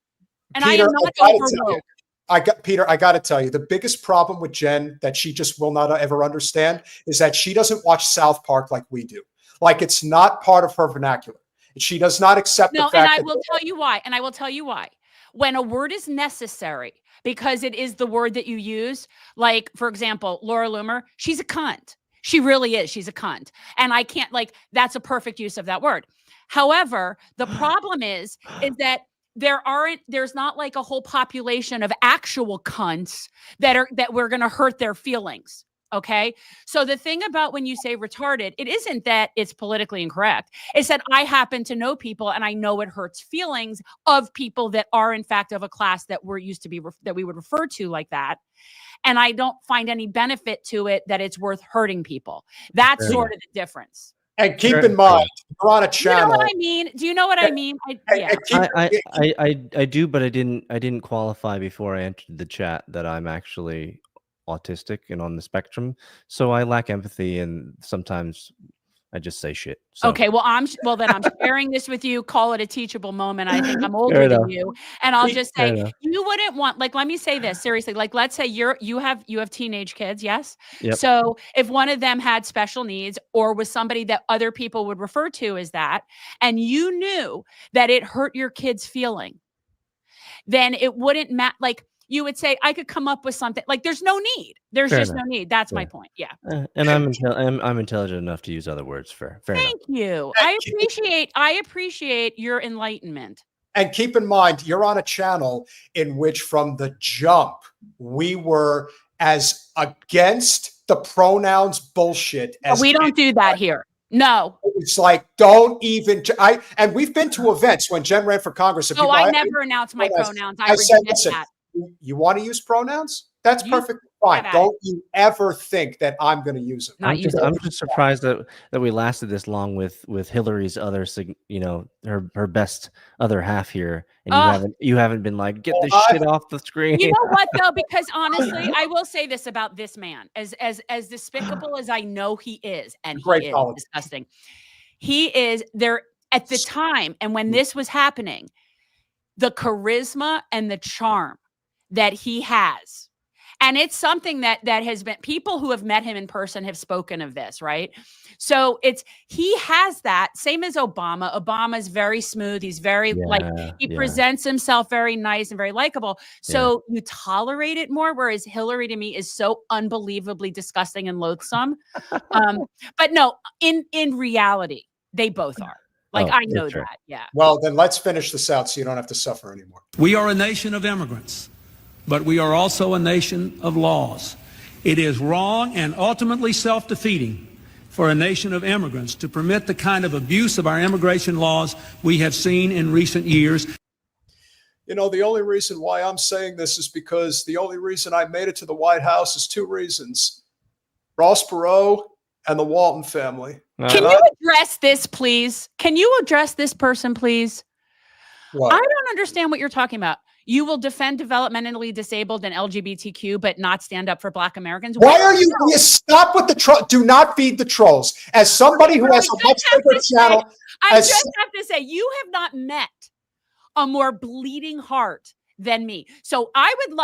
[SPEAKER 2] And I am not over woke.
[SPEAKER 3] I got to tell you, the biggest problem with Jen that she just will not ever understand is that she doesn't watch South Park like we do. Like it's not part of her vernacular. She does not accept the fact
[SPEAKER 2] and I will tell you why. And I will tell you why. When a word is necessary, because it is the word that you use, like, for example, Laura Loomer, she's a cunt. She really is. She's a cunt. And I can't, that's a perfect use of that word. However, the problem is that there's not like a whole population of actual cunts that we're going to hurt their feelings. Okay. So the thing about when you say retarded, it isn't that it's politically incorrect. It's that I happen to know people and I know it hurts feelings of people that are in fact of a class that we're used to be, that we would refer to like that. And I don't find any benefit to it that it's worth hurting people. That's sort of the difference.
[SPEAKER 3] And keep in mind, you're on a channel.
[SPEAKER 2] You know what I mean? Do you know what I mean?
[SPEAKER 9] I do, but I didn't qualify before I entered the chat that I'm actually autistic and on the spectrum, so I lack empathy and sometimes I just say shit. So.
[SPEAKER 2] Okay, well then I'm sharing this with you. Call it a teachable moment. I think I'm older than you, and I'll just say you wouldn't want. Let me say this seriously. Let's say you have teenage kids, yes.
[SPEAKER 9] Yep.
[SPEAKER 2] So if one of them had special needs or was somebody that other people would refer to as that, and you knew that it hurt your kid's feeling, then it wouldn't matter. You would say, I could come up with something. There's no need. There's just no need. That's my point. Yeah.
[SPEAKER 9] And I'm intelligent enough to use other words. Fair
[SPEAKER 2] Thank you. I appreciate your enlightenment.
[SPEAKER 3] And keep in mind, you're on a channel in which from the jump, we were as against the pronouns bullshit as
[SPEAKER 2] we don't do that here. No.
[SPEAKER 3] It's like, don't even, and we've been to events when Jen ran for Congress.
[SPEAKER 2] I never announced my pronouns. I said, that.
[SPEAKER 3] You want to use pronouns? That's perfectly fine. Don't you ever think that I'm going to use them.
[SPEAKER 9] I'm just surprised that we lasted this long with Hillary's other, her best other half here, and you haven't been like, get this shit off the screen.
[SPEAKER 2] You know what though? Because honestly, I will say this about this man: as despicable as I know he is, and he is disgusting. He is there at the time, and when this was happening, the charisma and the charm that he has. And it's something that has been, people who have met him in person have spoken of this, right? So he has that, same as Obama. Obama's very smooth. He's very he presents himself very nice and very likable. So you tolerate it more, whereas Hillary to me is so unbelievably disgusting and loathsome. But no, in reality, they both are. I know that. Yeah.
[SPEAKER 3] Well, then let's finish this out so you don't have to suffer anymore.
[SPEAKER 12] We are a nation of immigrants, but we are also a nation of laws. It is wrong and ultimately self-defeating for a nation of immigrants to permit the kind of abuse of our immigration laws we have seen in recent years.
[SPEAKER 3] You know, the only reason why I'm saying this is because the only reason I made it to the White House is two reasons: Ross Perot and the Walton family.
[SPEAKER 2] Can you address this, please? Can you address this person, please?
[SPEAKER 3] What?
[SPEAKER 2] I don't understand what you're talking about. You will defend developmentally disabled and LGBTQ, but not stand up for Black Americans.
[SPEAKER 3] Why are you stop with the troll? Do not feed the trolls. As somebody who has a much bigger channel,
[SPEAKER 2] I just have to say, you have not met a more bleeding heart than me. So I would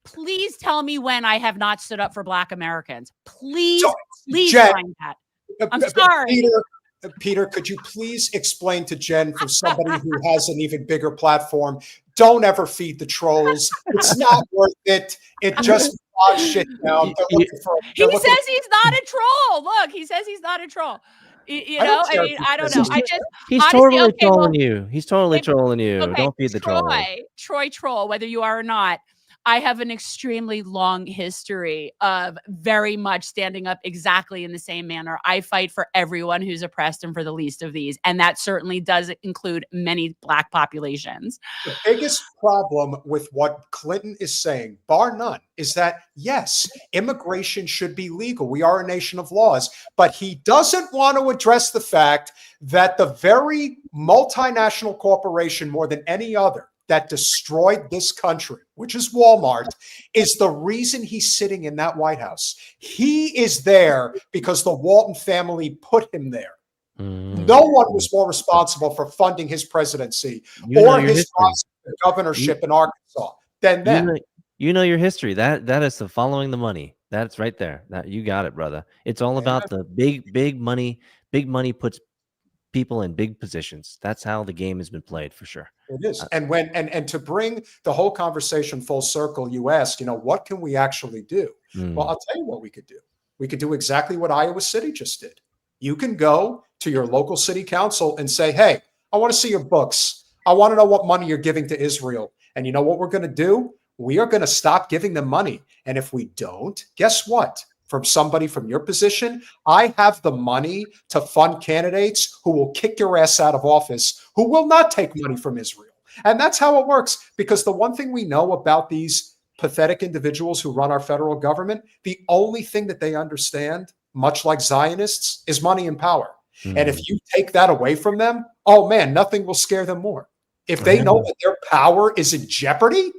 [SPEAKER 2] please tell me when I have not stood up for Black Americans. Please, please find that. I'm sorry.
[SPEAKER 3] Peter, could you please explain to Jen, for somebody who has an even bigger platform, don't ever feed the trolls. It's not worth it. It just bogs shit down.
[SPEAKER 2] He says he's not a troll. Look, he says he's not a troll. You know, I mean, I don't know.
[SPEAKER 9] He's
[SPEAKER 2] honestly,
[SPEAKER 9] totally
[SPEAKER 2] okay,
[SPEAKER 9] trolling you. He's totally trolling you.
[SPEAKER 2] Okay,
[SPEAKER 9] Don't feed the troll.
[SPEAKER 2] Troy troll, whether you are or not. I have an extremely long history of very much standing up exactly in the same manner. I fight for everyone who's oppressed and for the least of these. And that certainly does include many Black populations.
[SPEAKER 3] The biggest problem with what Clinton is saying, bar none, is that, yes, immigration should be legal. We are a nation of laws. But he doesn't want to address the fact that the very multinational corporation, more than any other, that destroyed this country, which is Walmart, is the reason he's sitting in that White House. He is there because the Walton family put him there. No one was more responsible for funding his presidency or his governorship in Arkansas than them.
[SPEAKER 9] You know your history. That is the following the money. That's right there. That you got it, brother. It's all about the big money. Big money puts people in big positions. That's how the game has been played, for sure.
[SPEAKER 3] It is. And when and to bring the whole conversation full circle, you asked, you know, what can we actually do? Well, I'll tell you what we could do. We could do exactly what Iowa City just did. You can go to your local city council and say, hey, I want to see your books. I want to know what money you're giving to Israel. And you know what we're going to do? We are going to stop giving them money. And if we don't, guess what? From somebody from your position, I have the money to fund candidates who will kick your ass out of office, who will not take money from Israel. And that's how it works. Because the one thing we know about these pathetic individuals who run our federal government, the only thing that they understand, much like Zionists, is money and power. And if you take that away from them, oh man, nothing will scare them more. If they know that their power is in jeopardy,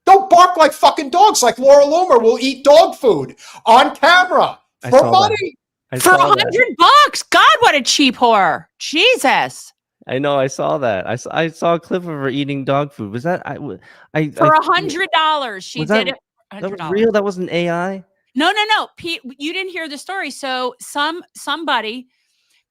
[SPEAKER 3] don't bark like fucking dogs. Like Laura Loomer will eat dog food on camera for money.
[SPEAKER 2] For $100. God, what a cheap whore. Jesus.
[SPEAKER 9] I know. I saw that. I saw a clip of her eating dog food. Was that
[SPEAKER 2] for $100? She did it.
[SPEAKER 9] That was real. That wasn't AI.
[SPEAKER 2] No. Pete, you didn't hear the story. So somebody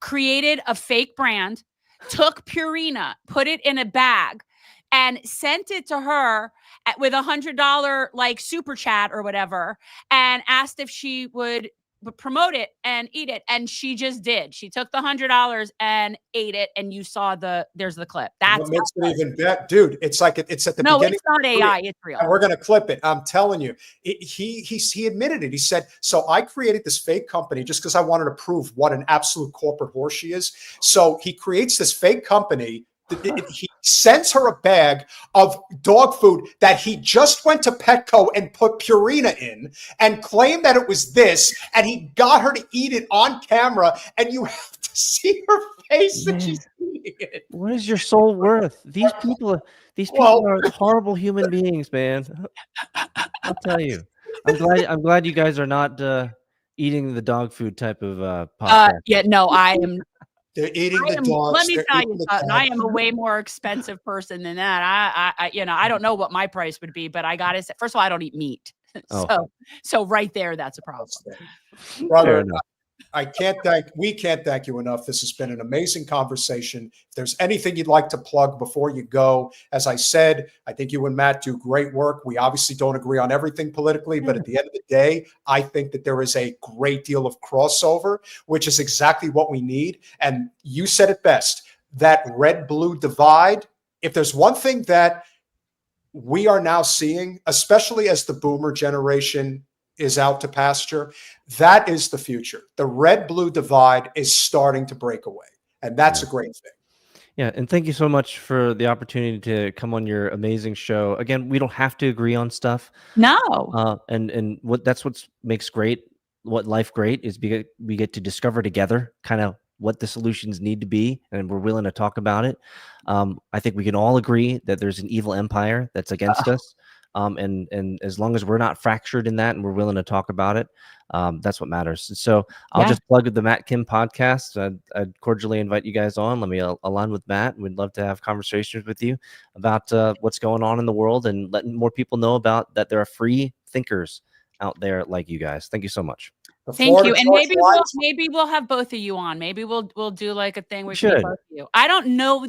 [SPEAKER 2] created a fake brand, took Purina, put it in a bag, and sent it to her with $100 like super chat or whatever, and asked if she would promote it and eat it, and she just did. She took the $100 and ate it, and you saw there's the clip. That's
[SPEAKER 3] what makes it even better, dude. It's like it's at the beginning.
[SPEAKER 2] No, it's not AI. It's real.
[SPEAKER 3] And we're gonna clip it. I'm telling you. He admitted it. He said, "So I created this fake company just because I wanted to prove what an absolute corporate whore she is." So he creates this fake company. He sends her a bag of dog food that he just went to Petco and put Purina in and claimed that it was this, and he got her to eat it on camera, and you have to see her face that she's eating it.
[SPEAKER 9] What is your soul worth? These people are horrible human beings, man. I'll tell you. I'm glad you guys are not eating the dog food type of podcast.
[SPEAKER 2] Yeah, no, I am.
[SPEAKER 3] They're eating the dogs.
[SPEAKER 2] Let me tell you something. I am a way more expensive person than that. I don't know what my price would be, but I gotta say, first of all, I don't eat meat. So right there, that's a problem.
[SPEAKER 3] Brother, we can't thank you enough. This has been an amazing conversation. If there's anything you'd like to plug before you go, as I said, I think you and Matt do great work. We obviously don't agree on everything politically, but at the end of the day, I think that there is a great deal of crossover, which is exactly what we need. And you said it best, that red-blue divide. If there's one thing that we are now seeing, especially as the boomer generation is out to pasture, that is the future. The red-blue divide is starting to break away, and that's a great thing.
[SPEAKER 9] Yeah, and thank you so much for the opportunity to come on your amazing show. Again, we don't have to agree on stuff.
[SPEAKER 2] No.
[SPEAKER 9] And what makes what life great is because we get to discover together kind of what the solutions need to be, and we're willing to talk about it. I think we can all agree that there's an evil empire that's against us. And as long as we're not fractured in that and we're willing to talk about it, that's what matters. So I'll just plug the Matt Kim podcast. I'd cordially invite you guys on. Let me align with Matt. We'd love to have conversations with you about what's going on in the world and letting more people know about that there are free thinkers out there like you guys. Thank you so much.
[SPEAKER 3] The
[SPEAKER 2] Thank
[SPEAKER 3] Florida
[SPEAKER 2] you. And
[SPEAKER 3] George Lines-
[SPEAKER 2] maybe we'll have both of you on. Maybe we'll do like a thing where we
[SPEAKER 9] should.
[SPEAKER 2] both of you. I don't know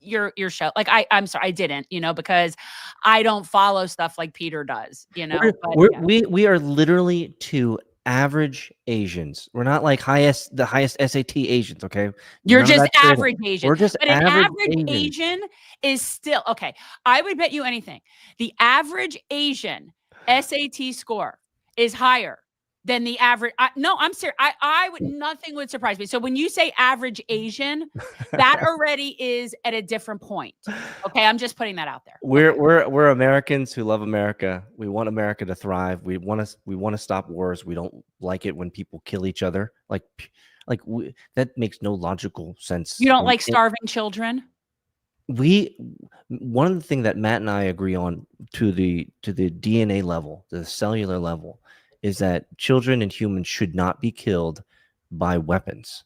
[SPEAKER 2] your show. Like I'm sorry, I didn't, because I don't follow stuff like Peter does,
[SPEAKER 9] We are literally two average Asians. We're not like the highest SAT Asians, okay?
[SPEAKER 2] You're
[SPEAKER 9] None of
[SPEAKER 2] just
[SPEAKER 9] that shit.
[SPEAKER 2] average Asian.
[SPEAKER 9] We're just
[SPEAKER 2] but an
[SPEAKER 9] average
[SPEAKER 2] average Asian is still okay. I would bet you anything. The average Asian SAT score is higher than the average. No, I'm serious. Nothing would surprise me. So when you say average Asian, that already is at a different point. Okay, I'm just putting that out there.
[SPEAKER 9] We're Americans who love America. We want America to thrive. We want to stop wars. We don't like it when people kill each other. That makes no logical sense.
[SPEAKER 2] You don't like starving children?
[SPEAKER 9] One of the things that Matt and I agree on to the DNA level, the cellular level, is that children and humans should not be killed by weapons.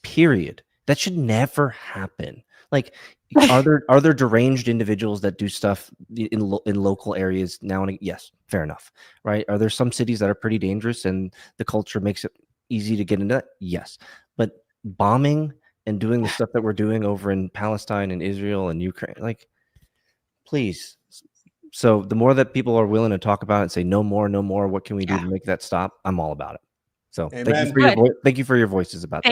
[SPEAKER 9] Period. That should never happen. Are there deranged individuals that do stuff in local areas now and again? Yes, fair enough, right? Are there some cities that are pretty dangerous and the culture makes it easy to get into that? Yes, but bombing and doing the stuff that we're doing over in Palestine and Israel and Ukraine, please. So the more that people are willing to talk about it and say no more, what can we do to make that stop? I'm all about it. So thank you for your voices about that.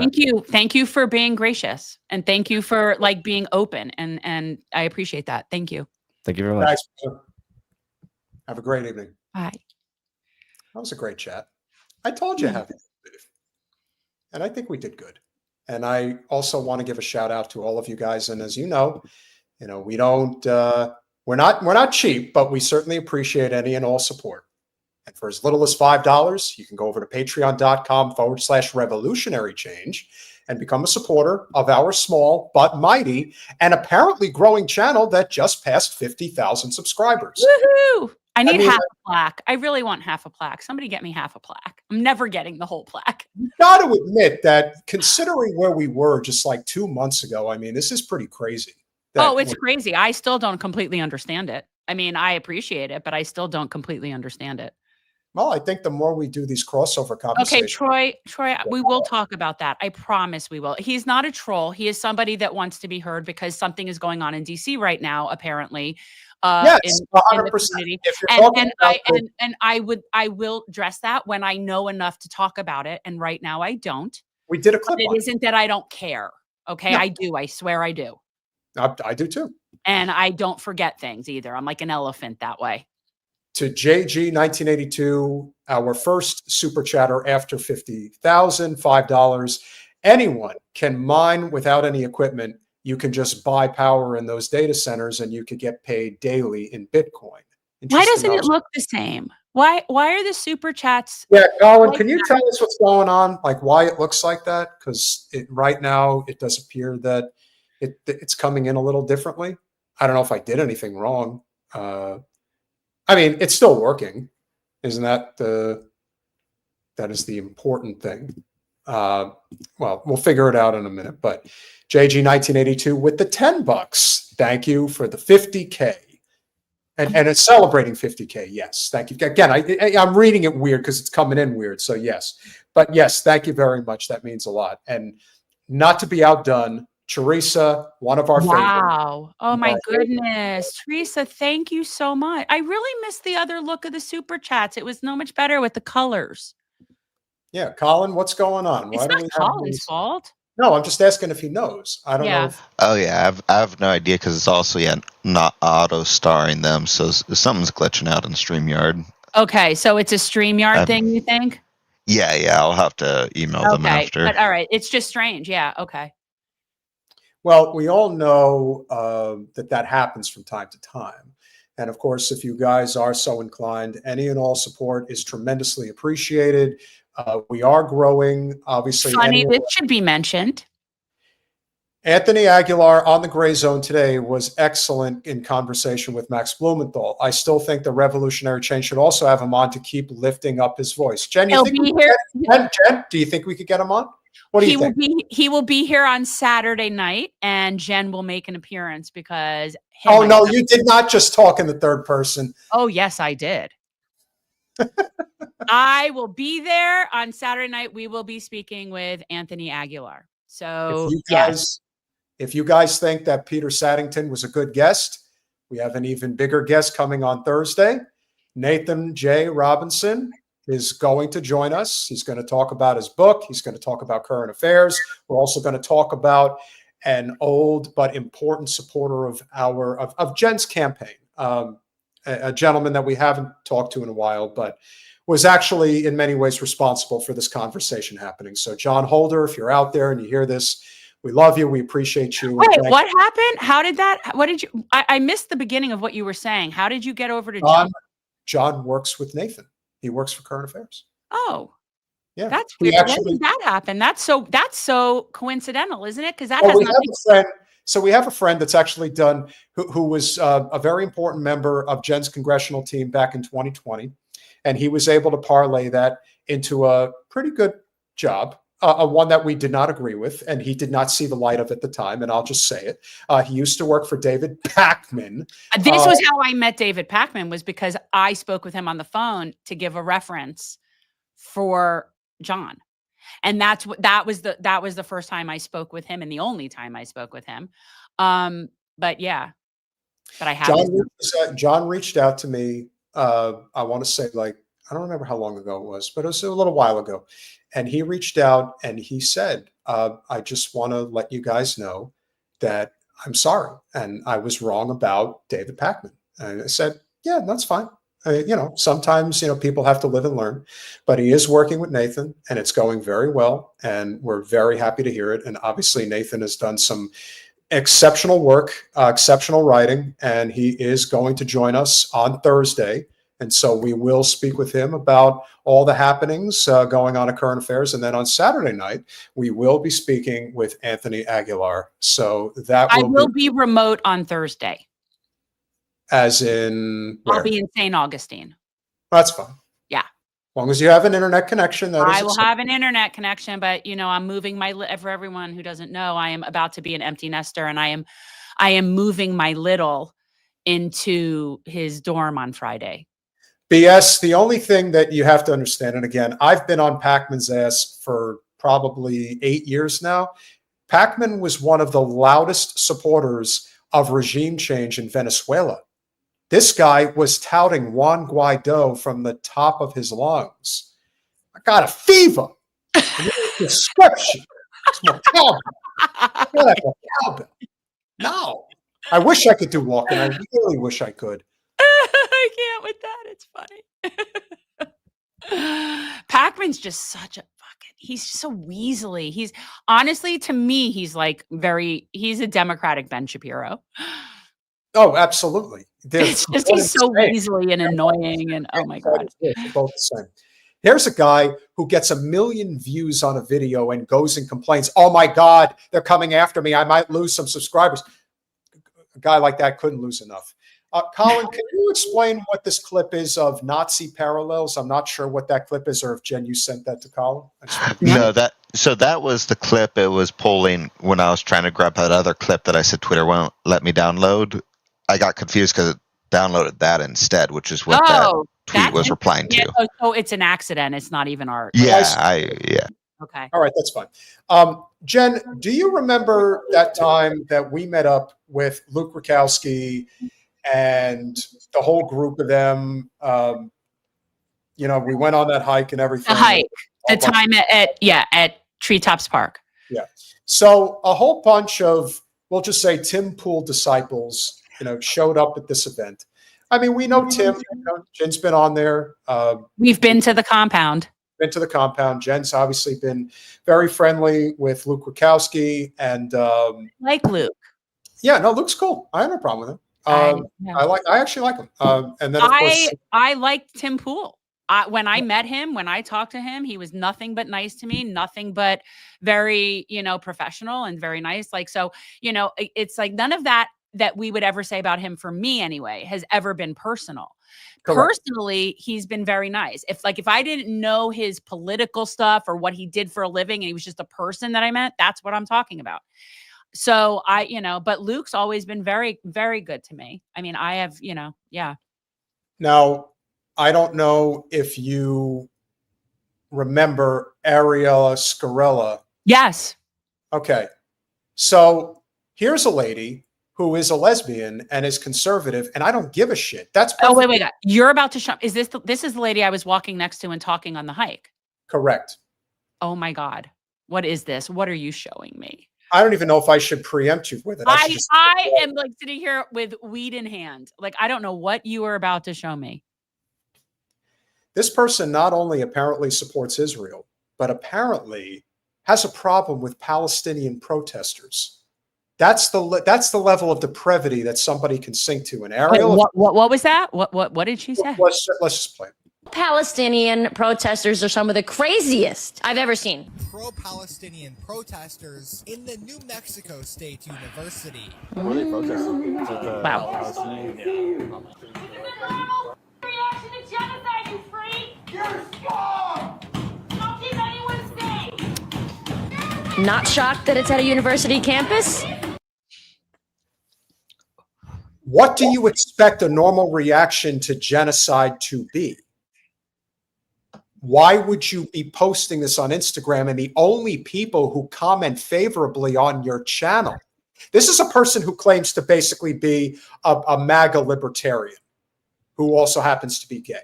[SPEAKER 2] Thank you for being gracious, and thank you for being open, and I appreciate that. Thank you.
[SPEAKER 9] Thank you very much.
[SPEAKER 3] Thanks. Have a great evening.
[SPEAKER 2] Bye.
[SPEAKER 3] That was a great chat. I told you how to live, and I think we did good. And I also want to give a shout out to all of you guys. And as you know, we don't. We're not cheap, but we certainly appreciate any and all support. And for as little as $5, you can go over to patreon.com/revolutionary change and become a supporter of our small but mighty and apparently growing channel that just passed 50,000 subscribers.
[SPEAKER 2] Woohoo! I need half a plaque. I really want half a plaque. Somebody get me half a plaque. I'm never getting the whole plaque.
[SPEAKER 3] You got to admit that considering where we were just 2 months ago, this is pretty crazy.
[SPEAKER 2] It's crazy. I still don't completely understand it. I appreciate it, but I still don't completely understand it.
[SPEAKER 3] Well, I think the more we do these crossover conversations.
[SPEAKER 2] Okay, Troy, we will talk about that. I promise we will. He's not a troll. He is somebody that wants to be heard because something is going on in DC right now, apparently.
[SPEAKER 3] Yes, 100%.
[SPEAKER 2] I will address that when I know enough to talk about it. And right now I don't.
[SPEAKER 3] We did a clip.
[SPEAKER 2] But it isn't that I don't care. Okay, no. I do. I swear I do.
[SPEAKER 3] I do too.
[SPEAKER 2] And I don't forget things either. I'm like an elephant that way.
[SPEAKER 3] To JG 1982, our first super chatter after 50,000, $5. Anyone can mine without any equipment. You can just buy power in those data centers and you could get paid daily in Bitcoin.
[SPEAKER 2] Why doesn't it look the same? Why are the super chats?
[SPEAKER 3] Yeah, Colin, can you tell us what's going on? Why it looks like that? Because right now it does appear that it's coming in a little differently. I don't know if I did anything wrong. It's still working. Isn't that that is the important thing? Well, we'll figure it out in a minute. But JG 1982 with the $10. Thank you for the 50K. And it's celebrating 50K. Yes. Thank you. Again, I'm reading it weird because it's coming in weird. So yes. But yes, thank you very much. That means a lot. And not to be outdone, Teresa, one of our favorites.
[SPEAKER 2] Wow. Oh my goodness. Teresa, thank you so much. I really missed the other look of the super chats. It was so much better with the colors.
[SPEAKER 3] Yeah. Colin, what's going on?
[SPEAKER 2] It's not Colin's fault.
[SPEAKER 3] No, I'm just asking if he knows. I don't know.
[SPEAKER 13] Oh yeah, I have no idea because it's also not auto starring them, so something's glitching out in StreamYard.
[SPEAKER 2] Okay, so it's a StreamYard thing, you think?
[SPEAKER 13] Yeah, I'll have to email them after.
[SPEAKER 2] But all right, it's just strange. Yeah, okay.
[SPEAKER 3] Well, we all know that happens from time to time. And of course, if you guys are so inclined, any and all support is tremendously appreciated. We are growing, obviously.
[SPEAKER 2] Funny, this should be mentioned.
[SPEAKER 3] Anthony Aguilar on the Gray Zone today was excellent in conversation with Max Blumenthal. I still think the Revolutionary Change should also have him on to keep lifting up his voice. Jen, do you think we could get him on? What do you think?
[SPEAKER 2] He will be here on Saturday night, and Jen will make an appearance because.
[SPEAKER 3] Oh, no, you did not just talk in the third person.
[SPEAKER 2] Oh, yes, I did. I will be there on Saturday night. We will be speaking with Anthony Aguilar. So
[SPEAKER 3] if you guys think that Peter Saddington was a good guest, we have an even bigger guest coming on Thursday. Nathan J. Robinson is going to join us. He's going to talk about his book. He's going to talk about current affairs. We're also going to talk about an old but important supporter of Jen's campaign, a gentleman that we haven't talked to in a while, but was actually in many ways responsible for this conversation happening. So John Holder, if you're out there and you hear this, we love you. We appreciate you.
[SPEAKER 2] Wait, what happened? How did that, what did you, I missed the beginning of what you were saying. How did you get over to John?
[SPEAKER 3] John works with Nathan. He works for Current Affairs.
[SPEAKER 2] Oh,
[SPEAKER 3] yeah.
[SPEAKER 2] That's weird. When did that happen? That's so coincidental, isn't it? Because that has nothing.
[SPEAKER 3] So we have a friend that's actually done, who was a very important member of Jen's congressional team back in 2020. And he was able to parlay that into a pretty good job, one that we did not agree with, and he did not see the light of at the time, and I'll just say it. He used to work for David Pakman.
[SPEAKER 2] This was how I met David Pakman, was because I spoke with him on the phone to give a reference for John. And that was the first time I spoke with him and the only time I spoke with him. But yeah, but I have
[SPEAKER 3] John reached out to me. I want to say, like, I don't remember how long ago it was, but it was a little while ago. And he reached out and he said, I just want to let you guys know that I'm sorry. And I was wrong about David Pakman. And I said, yeah, that's fine. Sometimes, people have to live and learn, but he is working with Nathan and it's going very well. And we're very happy to hear it. And obviously Nathan has done some exceptional work, exceptional writing, and he is going to join us on Thursday. And so we will speak with him about all the happenings going on at Current Affairs. And then on Saturday night, we will be speaking with Anthony Aguilar. So that
[SPEAKER 2] I will be remote on Thursday.
[SPEAKER 3] As in where?
[SPEAKER 2] I'll be in St. Augustine.
[SPEAKER 3] That's fine.
[SPEAKER 2] Yeah.
[SPEAKER 3] As long as you have an internet connection.
[SPEAKER 2] I will have an internet connection, but I'm moving for everyone who doesn't know, I am about to be an empty nester, and I am moving my little into his dorm on Friday.
[SPEAKER 3] BS, the only thing that you have to understand, and again, I've been on Pakman's ass for probably 8 years now. Pakman was one of the loudest supporters of regime change in Venezuela. This guy was touting Juan Guaido from the top of his lungs. I got a fever. Description. It's more cowbell. No. I wish I could do walking. I really wish I could.
[SPEAKER 2] I can't with that. It's funny. Pakman's just such a he's just so weaselly. He's honestly, to me, he's a Democratic Ben Shapiro.
[SPEAKER 3] Oh, absolutely.
[SPEAKER 2] It's just he's so weaselly and annoying, and oh my God.
[SPEAKER 3] They're both the same. Here's a guy who gets 1 million views on a video and goes and complains, oh my God, they're coming after me. I might lose some subscribers. A guy like that couldn't lose enough. Colin, can you explain what this clip is of Nazi parallels? I'm not sure what that clip is, or if Jen, you sent that to Colin.
[SPEAKER 13] No, that was the clip. It was polling when I was trying to grab that other clip that I said Twitter won't let me download. I got confused because it downloaded that instead, which is what that tweet was replying to.
[SPEAKER 2] Oh, it's an accident. It's not even our.
[SPEAKER 13] Yeah,
[SPEAKER 2] Okay.
[SPEAKER 3] All right, that's fine. Jen, do you remember that time that we met up with Luke Rakowski and the whole group of them? We went on that hike and everything.
[SPEAKER 2] The hike. The time at Treetops Park.
[SPEAKER 3] Yeah. So a whole bunch of, we'll just say, Tim Pool disciples, showed up at this event. I mean, we know Tim. Jen's been on there.
[SPEAKER 2] We've been to the compound.
[SPEAKER 3] Jen's obviously been very friendly with Luke Rakowski and
[SPEAKER 2] like Luke.
[SPEAKER 3] Yeah, no, Luke's cool. I have no problem with him. I actually like him. And then of course,
[SPEAKER 2] I liked Tim Pool. When I met him, when I talked to him, he was nothing but nice to me, nothing but very, professional and very nice. It's like none of that we would ever say about him, for me anyway, has ever been personal. Correct. Personally, he's been very nice. If I didn't know his political stuff or what he did for a living and he was just a person that I met, that's what I'm talking about. So but Luke's always been very, very good to me. I mean, I have, yeah.
[SPEAKER 3] Now, I don't know if you remember Arielle Scarcella.
[SPEAKER 2] Yes.
[SPEAKER 3] Okay. So here's a lady who is a lesbian and is conservative, and I don't give a shit. That's
[SPEAKER 2] perfect. Oh, wait. You're about to show. Is this this is the lady I was walking next to and talking on the hike?
[SPEAKER 3] Correct.
[SPEAKER 2] Oh my God. What is this? What are you showing me?
[SPEAKER 3] I don't even know if I should preempt you with it.
[SPEAKER 2] I am like sitting here with weed in hand. Like, I don't know what you are about to show me.
[SPEAKER 3] This person not only apparently supports Israel, but apparently has a problem with Palestinian protesters. That's the level of depravity that somebody can sink to. And Arielle,
[SPEAKER 2] what was that? What did she say?
[SPEAKER 3] Let's just play.
[SPEAKER 14] Palestinian protesters are some of the craziest I've ever seen.
[SPEAKER 15] Pro-Palestinian protesters in the New Mexico State University.
[SPEAKER 16] What are they protesting?
[SPEAKER 2] Wow.
[SPEAKER 16] Palestinian? Yeah.
[SPEAKER 17] Reaction to genocide, you freak! You're small! Don't keep anyone safe!
[SPEAKER 14] Not shocked that it's at a university campus?
[SPEAKER 3] What do you expect a normal reaction to genocide to be? Why would you be posting this on Instagram and the only people who comment favorably on your channel? This is a person who claims to basically be a MAGA libertarian who also happens to be gay.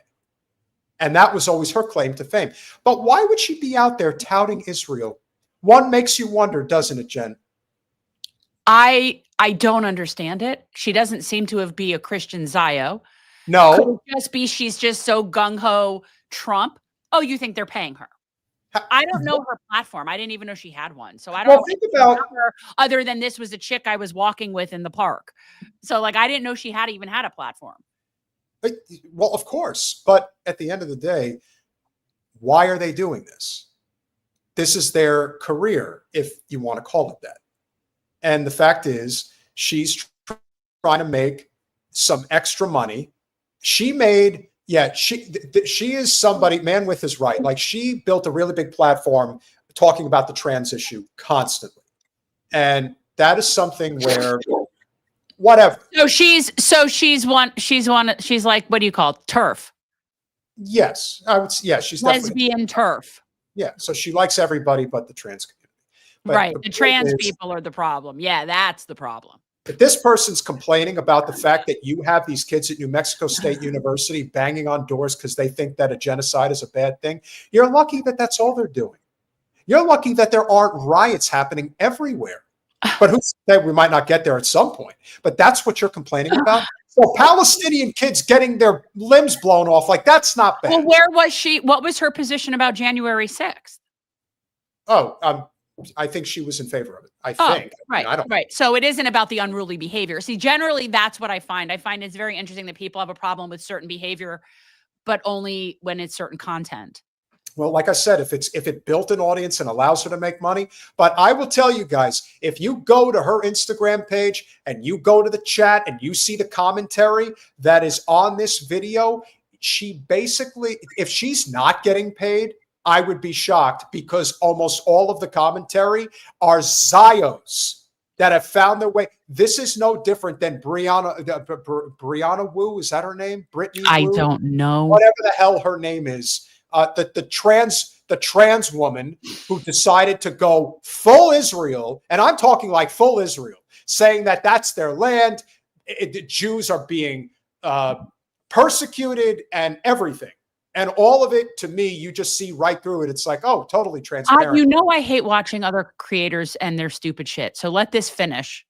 [SPEAKER 3] And that was always her claim to fame. But why would she be out there touting Israel? One makes you wonder, doesn't it, Jen?
[SPEAKER 2] I don't understand it. She doesn't seem to be a Christian Zio.
[SPEAKER 3] No.
[SPEAKER 2] Could it just be she's just so gung-ho Trump? Oh, you think they're paying her? I don't know her platform. I didn't even know she had one. So I don't know
[SPEAKER 3] think about
[SPEAKER 2] her other than this was a chick I was walking with in the park. So like I didn't know she even had a platform.
[SPEAKER 3] Well, of course. But at the end of the day, why are they doing this? This is their career, if you want to call it that. And the fact is, she's trying to make some extra money. She made, she is somebody, man with his right. Like she built a really big platform talking about the trans issue constantly. And that is something where whatever.
[SPEAKER 2] She's like, what do you call it? TERF.
[SPEAKER 3] Yes. She's
[SPEAKER 2] lesbian TERF.
[SPEAKER 3] Yeah. So she likes everybody but the trans community. But
[SPEAKER 2] right. The trans people are the problem. Yeah, that's the problem.
[SPEAKER 3] If this person's complaining about the fact that you have these kids at New Mexico State University banging on doors because they think that a genocide is a bad thing, you're lucky that that's all they're doing. You're lucky that there aren't riots happening everywhere. But who said we might not get there at some point? But that's what you're complaining about. So Palestinian kids getting their limbs blown off, like that's not bad.
[SPEAKER 2] Well, where was she? What was her position about January 6th?
[SPEAKER 3] Oh, I think she was in favor of it. I think.
[SPEAKER 2] Right.
[SPEAKER 3] I don't.
[SPEAKER 2] Right. So it isn't about the unruly behavior. See, generally, that's what I find. I find it's very interesting that people have a problem with certain behavior, but only when it's certain content.
[SPEAKER 3] Well, like I said, if it built an audience and allows her to make money. But I will tell you guys, if you go to her Instagram page and you go to the chat and you see the commentary that is on this video, she basically, if she's not getting paid, I would be shocked because almost all of the commentary are Zios that have found their way. This is no different than Brianna Wu. Is that her name? Brittany Wu?
[SPEAKER 2] I don't know.
[SPEAKER 3] Whatever the hell her name is. The trans woman who decided to go full Israel, and I'm talking like full Israel, saying that that's their land. The Jews are being persecuted and everything. And all of it, to me, you just see right through it. It's like, oh, totally transparent.
[SPEAKER 2] You know, I hate watching other creators and their stupid shit. So let this finish.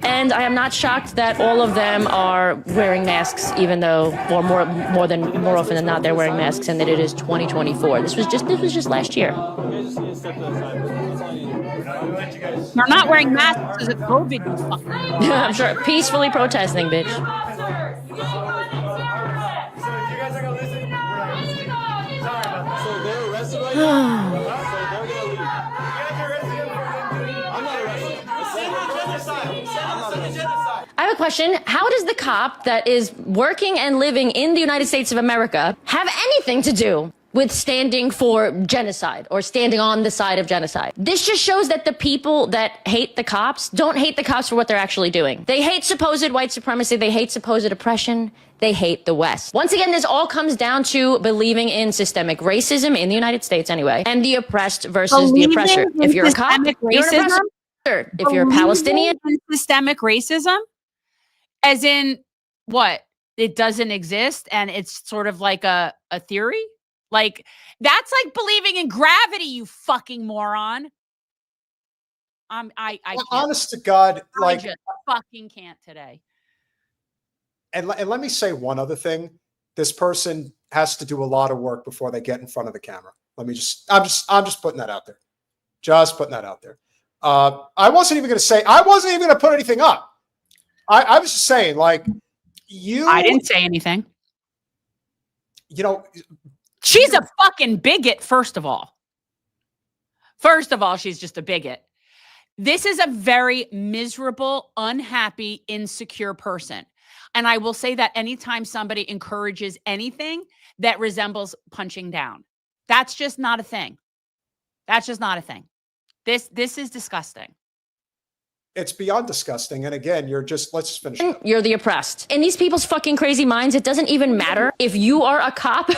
[SPEAKER 14] And I am not shocked that all of them are wearing masks, even though, or more often than not, they're wearing masks, and that it is 2024. This was just last year.
[SPEAKER 2] They're not wearing masks because of COVID. You fucking.
[SPEAKER 14] I'm sure. Peacefully protesting, bitch. I have a question. How does the cop that is working and living in the United States of America have anything to do with standing for genocide or standing on the side of genocide. This just shows that the people that hate the cops don't hate the cops for what they're actually doing. They hate supposed white supremacy. They hate supposed oppression. They hate the West. Once again, this all comes down to believing in systemic racism in the United States anyway, and the oppressed versus the oppressor. If you're a cop, you're an oppressor. If you're a Palestinian,
[SPEAKER 2] systemic racism, as in what? It doesn't exist and it's sort of like a theory? Like, that's like believing in gravity, you fucking moron. I can't.
[SPEAKER 3] Honest to God, like,
[SPEAKER 2] I just fucking can't today.
[SPEAKER 3] And let me say one other thing. This person has to do a lot of work before they get in front of the camera. I'm just putting that out there. Just putting that out there. I wasn't even going to put anything up. I was just saying, like,
[SPEAKER 2] I didn't say anything.
[SPEAKER 3] You know,
[SPEAKER 2] she's a fucking bigot, first of all. First of all, she's just a bigot. This is a very miserable, unhappy, insecure person. And I will say that anytime somebody encourages anything that resembles punching down, that's just not a thing. That's just not a thing. This is disgusting.
[SPEAKER 3] It's beyond disgusting. And again, let's just finish it.
[SPEAKER 14] You're the oppressed. In these people's fucking crazy minds, it doesn't even matter if you are a cop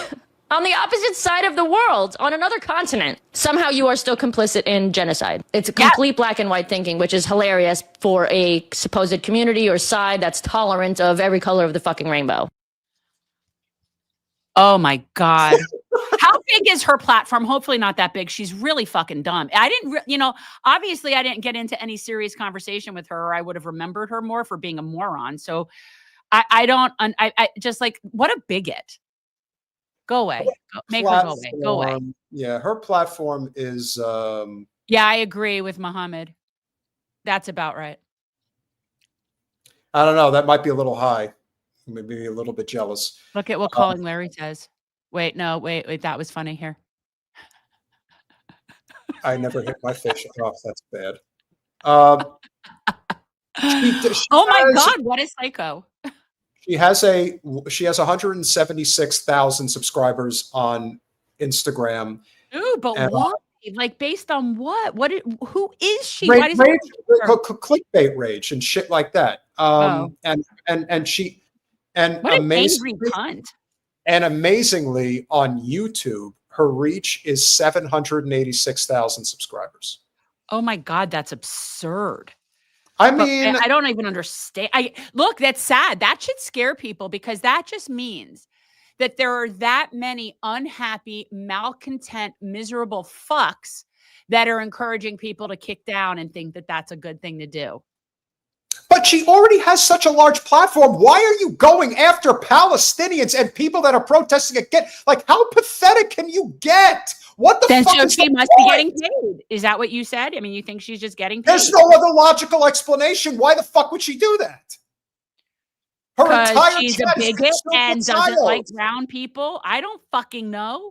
[SPEAKER 14] on the opposite side of the world, on another continent. Somehow you are still complicit in genocide. It's a complete black and white thinking, which is hilarious for a supposed community or side that's tolerant of every color of the fucking rainbow.
[SPEAKER 2] Oh my God. How big is her platform? Hopefully not that big. She's really fucking dumb. Obviously I didn't get into any serious conversation with her, or I would have remembered her more for being a moron. So I just like, what a bigot. Go away. Make her go away. Go away.
[SPEAKER 3] Yeah, her platform is...
[SPEAKER 2] Yeah, I agree with Muhammad. That's about right.
[SPEAKER 3] I don't know. That might be a little high. Maybe a little bit jealous.
[SPEAKER 2] Look at what Calling Larry says. Wait, that was funny here.
[SPEAKER 3] I never hit my fish off. That's bad.
[SPEAKER 2] Oh my God, what a psycho.
[SPEAKER 3] She has 176,000 subscribers on Instagram.
[SPEAKER 2] Ooh, but why? Like, based on what? Who is she?
[SPEAKER 3] Clickbait rage and shit like that. And
[SPEAKER 2] what an angry cunt.
[SPEAKER 3] And amazingly, on YouTube, her reach is 786,000 subscribers.
[SPEAKER 2] Oh my God, that's absurd.
[SPEAKER 3] I mean,
[SPEAKER 2] I don't even understand. Look, that's sad. That should scare people, because that just means that there are that many unhappy, malcontent, miserable fucks that are encouraging people to kick down and think that that's a good thing to do.
[SPEAKER 3] But she already has such a large platform. Why are you going after Palestinians and people that are protesting against? Like, how pathetic can you get? What the fuck is
[SPEAKER 2] she
[SPEAKER 3] the
[SPEAKER 2] must
[SPEAKER 3] point?
[SPEAKER 2] be getting paid. Is that what you said? I mean, you think she's just getting paid?
[SPEAKER 3] There's no other logical explanation. Why the fuck would she do that?
[SPEAKER 2] Because she's a bigot and doesn't like brown people. I don't fucking know.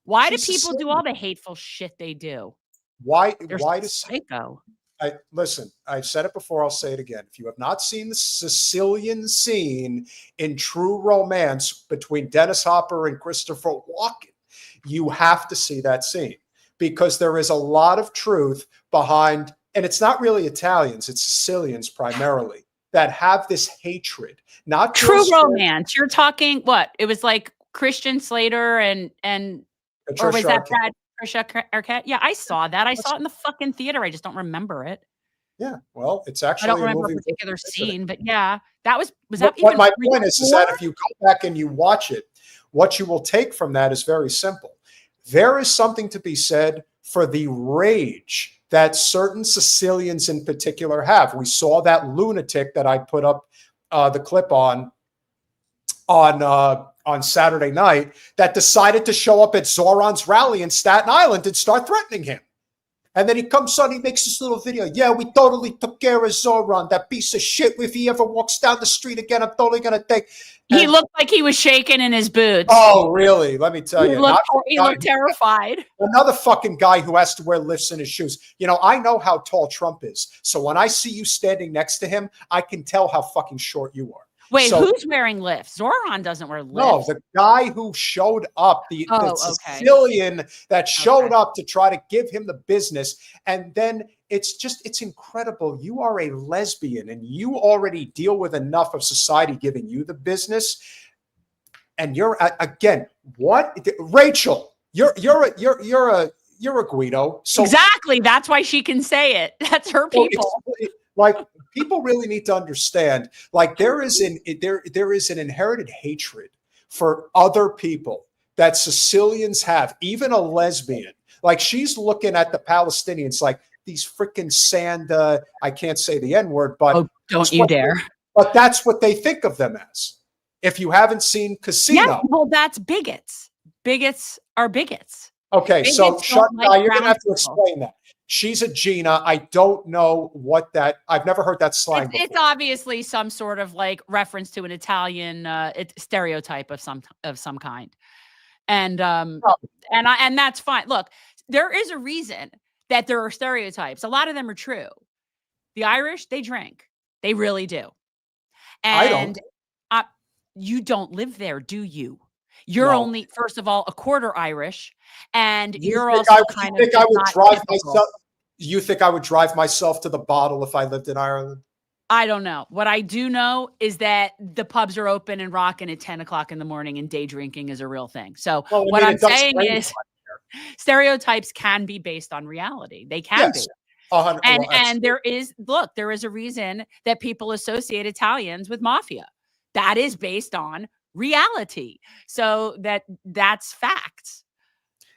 [SPEAKER 2] Why do people do all the hateful shit they do?
[SPEAKER 3] Why
[SPEAKER 2] does psycho?
[SPEAKER 3] Listen, I've said it before, I'll say it again. If you have not seen the Sicilian scene in True Romance between Dennis Hopper and Christopher Walken, you have to see that scene, because there is a lot of truth behind, and it's not really Italians, it's Sicilians primarily, that have this hatred. Not
[SPEAKER 2] True Romance. You're talking what? It was like Christian Slater and or was that Brad? Arquette? Yeah, I saw that. I saw it in the fucking theater. I just don't remember it.
[SPEAKER 3] Yeah, well, it's actually.
[SPEAKER 2] I don't remember a particular scene, but yeah, that was
[SPEAKER 3] that. What my point is that if you go back and you watch it, what you will take from that is very simple. There is something to be said for the rage that certain Sicilians in particular have. We saw that lunatic that I put up the clip on Saturday night that decided to show up at Zoran's rally in Staten Island and start threatening him. And then he comes on, he makes this little video. Yeah, we totally took care of Zoran, that piece of shit. If he ever walks down the street again, I'm totally going to take.
[SPEAKER 2] He looked like he was shaking in his boots.
[SPEAKER 3] Oh, really? Let me tell you.
[SPEAKER 2] He looked terrified.
[SPEAKER 3] Another fucking guy who has to wear lifts in his shoes. You know, I know how tall Trump is. So when I see you standing next to him, I can tell how fucking short you are.
[SPEAKER 2] Wait,
[SPEAKER 3] So,
[SPEAKER 2] who's wearing lifts? Zoran doesn't wear lifts.
[SPEAKER 3] no, the guy who showed up, the
[SPEAKER 2] okay.
[SPEAKER 3] Sicilian that showed up to try to give him the business. And then it's incredible. You are a lesbian and you already deal with enough of society giving you the business. And you're again, what? Rachel, you're a Guido. So
[SPEAKER 2] exactly. That's why she can say it. That's her people.
[SPEAKER 3] Like, people really need to understand, like, there is an inherited hatred for other people that Sicilians have, even a lesbian. Like, she's looking at the Palestinians like these freaking sand, I can't say the N-word, but
[SPEAKER 2] don't you dare.
[SPEAKER 3] But that's what they think of them as. If you haven't seen Casino.
[SPEAKER 2] Yeah, well, that's bigots. Bigots are bigots.
[SPEAKER 3] Okay,
[SPEAKER 2] bigots
[SPEAKER 3] so now you're going to have to
[SPEAKER 2] people.
[SPEAKER 3] explain that. She's a Gina. I don't know what that. I've never heard that slang before.
[SPEAKER 2] It's obviously some sort of like reference to an Italian stereotype of some kind, and that's fine. Look, there is a reason that there are stereotypes. A lot of them are true. The Irish, they drink. They really do. And
[SPEAKER 3] I don't.
[SPEAKER 2] You don't live there, do you? You're only, first of all, a quarter Irish, and you're also kind of
[SPEAKER 3] You think I would drive myself to the bottle if I lived in Ireland?
[SPEAKER 2] I don't know. What I do know is that the pubs are open and rocking at 10 o'clock in the morning, and day drinking is a real thing. So what I'm saying is stereotypes can be based on reality. They can be. And there is a reason that people associate Italians with mafia. That is based on reality. So that's facts.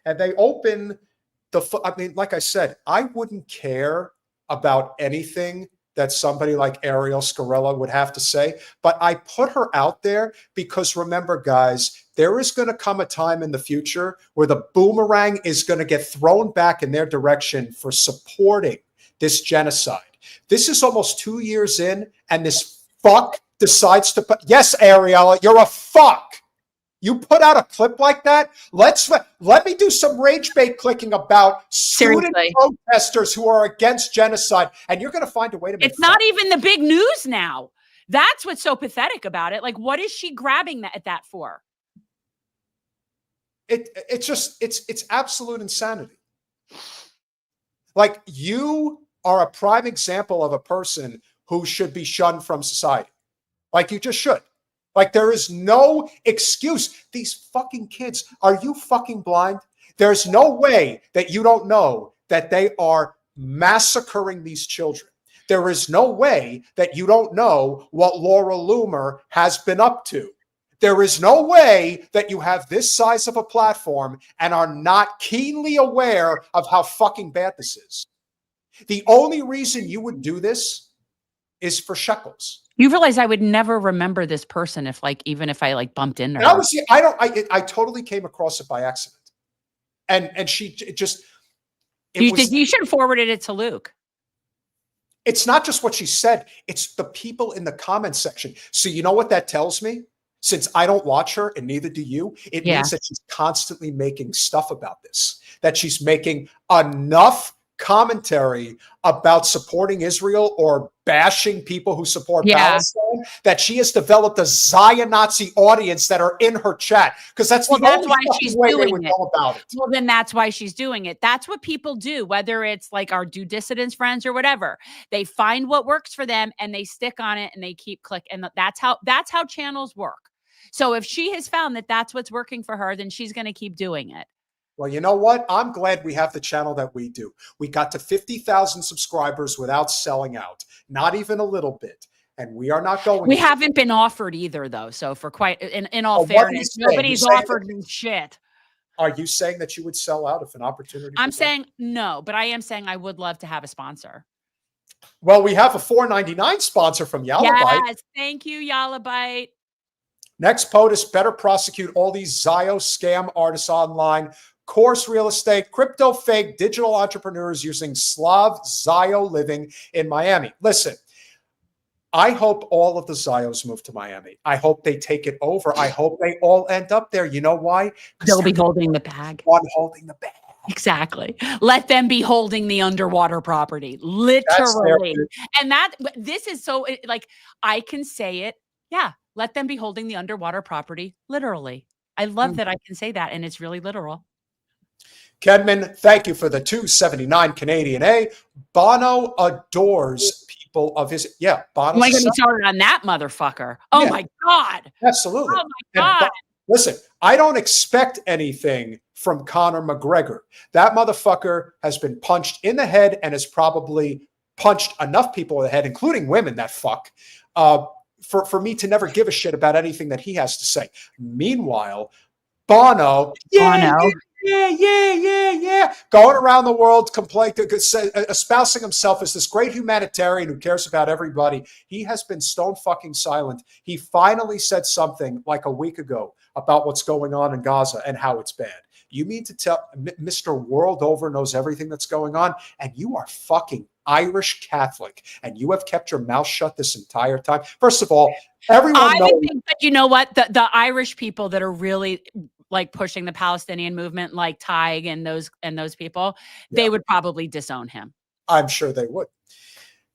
[SPEAKER 3] And they open I mean, like I said, I wouldn't care about anything that somebody like Arielle Scarcella would have to say, but I put her out there because, remember, guys, there is going to come a time in the future where the boomerang is going to get thrown back in their direction for supporting this genocide. This is almost 2 years in, and this fuck decides to put, yes, Arielle, you're a fuck. You put out a clip like that? Let me do some rage bait clicking about student protesters who are against genocide, and you're going to find a way to make
[SPEAKER 2] it's not even the big news now. That's what's so pathetic about it. Like, what is she grabbing at that for?
[SPEAKER 3] It's absolute insanity. Like, you are a prime example of a person who should be shunned from society. Like, you just should. Like, there is no excuse. These fucking kids, are you fucking blind? There's no way that you don't know that they are massacring these children. There is no way that you don't know what Laura Loomer has been up to. There is no way that you have this size of a platform and are not keenly aware of how fucking bad this is. The only reason you would do this is for shekels.
[SPEAKER 2] You realize I would never remember this person even if I bumped into her.
[SPEAKER 3] I totally came across it by accident. And she just,
[SPEAKER 2] you should have forwarded it to Luke.
[SPEAKER 3] It's not just what she said. It's the people in the comment section. So you know what that tells me? Since I don't watch her and neither do you, it means that she's constantly making stuff about this, that she's making enough commentary about supporting Israel or bashing people who support Palestine, that she has developed a Zionist audience that are in her chat, because that's the only
[SPEAKER 2] why she's
[SPEAKER 3] way
[SPEAKER 2] doing
[SPEAKER 3] they would
[SPEAKER 2] it.
[SPEAKER 3] know about it.
[SPEAKER 2] Well, then that's why she's doing it. That's what people do, whether it's like our Do Dissidents friends or whatever. They find what works for them and they stick on it and they keep clicking. And that's how channels work. So if she has found that that's what's working for her, then she's going to keep doing it.
[SPEAKER 3] Well, you know what? I'm glad we have the channel that we do. We got to 50,000 subscribers without selling out, not even a little bit. And we are not going.
[SPEAKER 2] We haven't been offered either, though. So for in all fairness, nobody's offered me shit.
[SPEAKER 3] Are you saying that you would sell out if an opportunity?
[SPEAKER 2] I'm saying no, but I am saying I would love to have a sponsor.
[SPEAKER 3] Well, we have a $4.99 sponsor from Yalabite.
[SPEAKER 2] Yes, thank you, Yalabite.
[SPEAKER 3] Next POTUS better prosecute all these Zio scam artists online. Course real estate, crypto fake, digital entrepreneurs using Slav Zio living in Miami. Listen, I hope all of the Zios move to Miami. I hope they take it over. I hope they all end up there. You know why?
[SPEAKER 2] They'll be holding the bag.
[SPEAKER 3] One holding the bag.
[SPEAKER 2] Exactly. Let them be holding the underwater property, literally. And this is so, I can say it. Yeah, let them be holding the underwater property literally. I love that I can say that, and it's really literal.
[SPEAKER 3] Kedman, thank you for the 279 Canadian A. Bono adores people of his. Yeah, Bono.
[SPEAKER 2] Am I going to be started on that motherfucker? Oh my God.
[SPEAKER 3] Absolutely.
[SPEAKER 2] Oh my God.
[SPEAKER 3] Listen, I don't expect anything from Conor McGregor. That motherfucker has been punched in the head and has probably punched enough people in the head, including women, that fuck, for me to never give a shit about anything that he has to say. Meanwhile, Bono, going around the world, espousing himself as this great humanitarian who cares about everybody. He has been stone fucking silent. He finally said something like a week ago about what's going on in Gaza and how it's bad. You mean to tell Mr. World Over knows everything that's going on, and you are fucking Irish Catholic, and you have kept your mouth shut this entire time? First of all, everyone knows.
[SPEAKER 2] But you know what? The Irish people that are really like pushing the Palestinian movement, like Tig and those people, they would probably disown him.
[SPEAKER 3] I'm sure they would.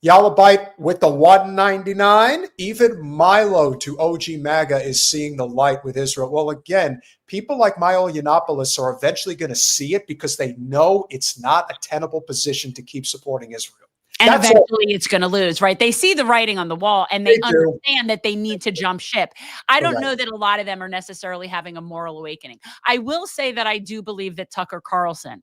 [SPEAKER 3] Yalabite with the 199. Even Milo to OG MAGA is seeing the light with Israel. Well, again, people like Milo Yiannopoulos are eventually going to see it because they know it's not a tenable position to keep supporting Israel.
[SPEAKER 2] And eventually it's going to lose, right? They see the writing on the wall and they understand that they need to jump ship. I don't know that a lot of them are necessarily having a moral awakening. I will say that I do believe that Tucker Carlson,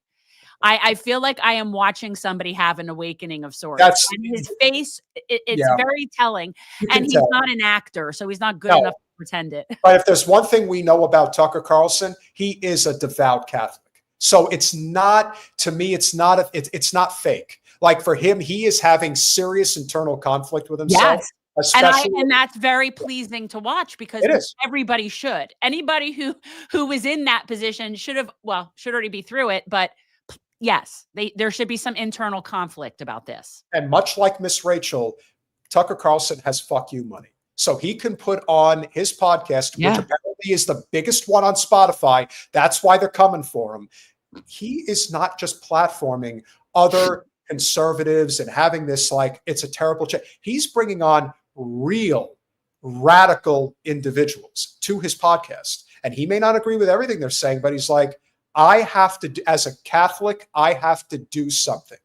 [SPEAKER 2] I feel like I am watching somebody have an awakening of sorts. And his face, it's very telling. And he's not an actor, so he's not good enough to pretend it.
[SPEAKER 3] But if there's one thing we know about Tucker Carlson, he is a devout Catholic. So it's not, to me, it's not fake. Like for him, he is having serious internal conflict with himself.
[SPEAKER 2] Yes. And that's very pleasing to watch because everybody should. Anybody who was in that position should already be through it. But yes, there should be some internal conflict about this.
[SPEAKER 3] And much like Miss Rachel, Tucker Carlson has fuck you money. So he can put on his podcast, which apparently is the biggest one on Spotify. That's why they're coming for him. He is not just platforming other conservatives and having this like it's a terrible change. He's bringing on real radical individuals to his podcast. And he may not agree with everything they're saying, but he's like, I have to, as a Catholic, I have to do something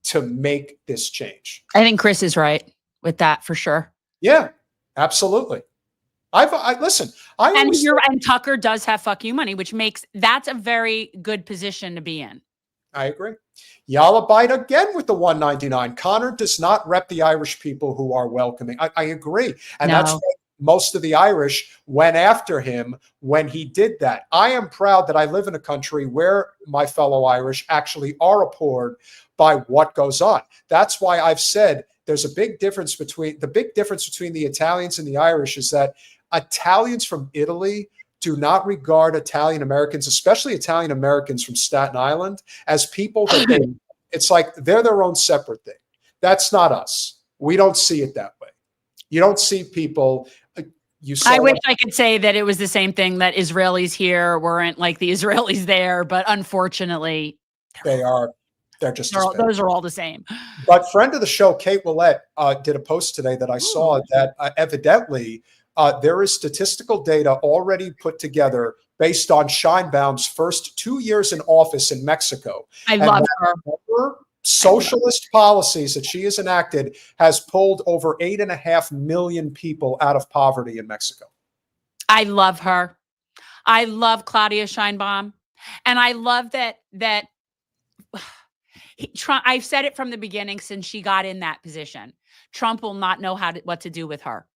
[SPEAKER 3] to make this change.
[SPEAKER 2] I think Chris is right with that for sure.
[SPEAKER 3] Yeah, absolutely. Listen.
[SPEAKER 2] And Tucker does have fuck you money, which makes that's a very good position to be in.
[SPEAKER 3] I agree. Yalabite again with the 199. Connor does not rep the Irish people who are welcoming. I agree. And that's why most of the Irish went after him when he did that. I am proud that I live in a country where my fellow Irish actually are appalled by what goes on. That's why I've said there's a big difference between the Italians and the Irish is that Italians from Italy do not regard Italian Americans, especially Italian Americans from Staten Island, as people that it's like they're their own separate thing. That's not us. We don't see it that way. You don't see people.
[SPEAKER 2] I wish I could say that it was the same thing, that Israelis here weren't like the Israelis there, but unfortunately,
[SPEAKER 3] they're just
[SPEAKER 2] those are all the same.
[SPEAKER 3] But friend of the show, Kate Willett, did a post today that I saw that evidently there is statistical data already put together based on Scheinbaum's first 2 years in office in Mexico.
[SPEAKER 2] I love her.
[SPEAKER 3] Socialist policies that she has enacted has pulled over 8.5 million people out of poverty in Mexico.
[SPEAKER 2] I love her. I love Claudia Scheinbaum. And I love that I've said it from the beginning since she got in that position. Trump will not know what to do with her.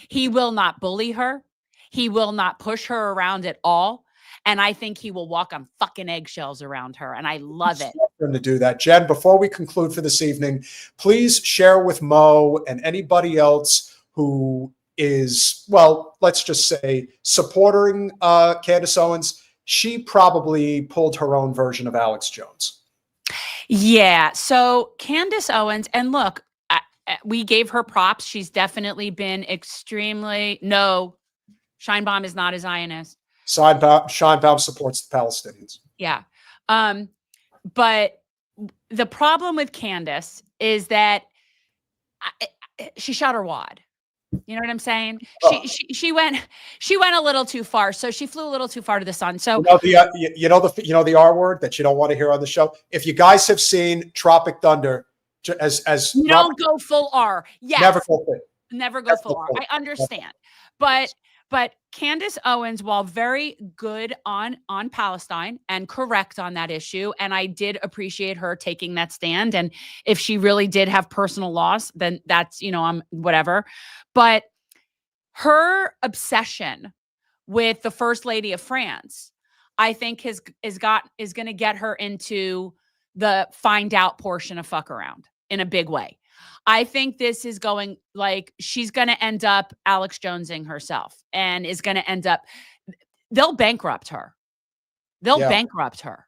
[SPEAKER 2] He will not bully her. He will not push her around at all. And I think he will walk on fucking eggshells around her. And I love it.
[SPEAKER 3] For him to do that. Jen, before we conclude for this evening, please share with Mo and anybody else who is, well, let's just say supporting Candace Owens. She probably pulled her own version of Alex Jones.
[SPEAKER 2] Yeah. So Candace Owens, and look, we gave her props. She's definitely been extremely, Scheinbaum is not a Zionist.
[SPEAKER 3] Scheinbaum supports the Palestinians.
[SPEAKER 2] Yeah. But the problem with Candace is that she shot her wad. You know what I'm saying?
[SPEAKER 3] Oh.
[SPEAKER 2] She went a little too far. So she flew a little too far to the sun. So
[SPEAKER 3] you know the R word that you don't want to hear on the show. If you guys have seen Tropic Thunder, as
[SPEAKER 2] you don't go full R. Yes.
[SPEAKER 3] Never go full.
[SPEAKER 2] Never go full R. I understand. But Candace Owens, while very good on Palestine and correct on that issue, and I did appreciate her taking that stand. And if she really did have personal loss, then that's, whatever. But her obsession with the First Lady of France, I think is going to get her into the find out portion of fuck around in a big way. I think this is going she's going to end up Alex Jonesing herself and is going to end up, they'll bankrupt her. Bankrupt her.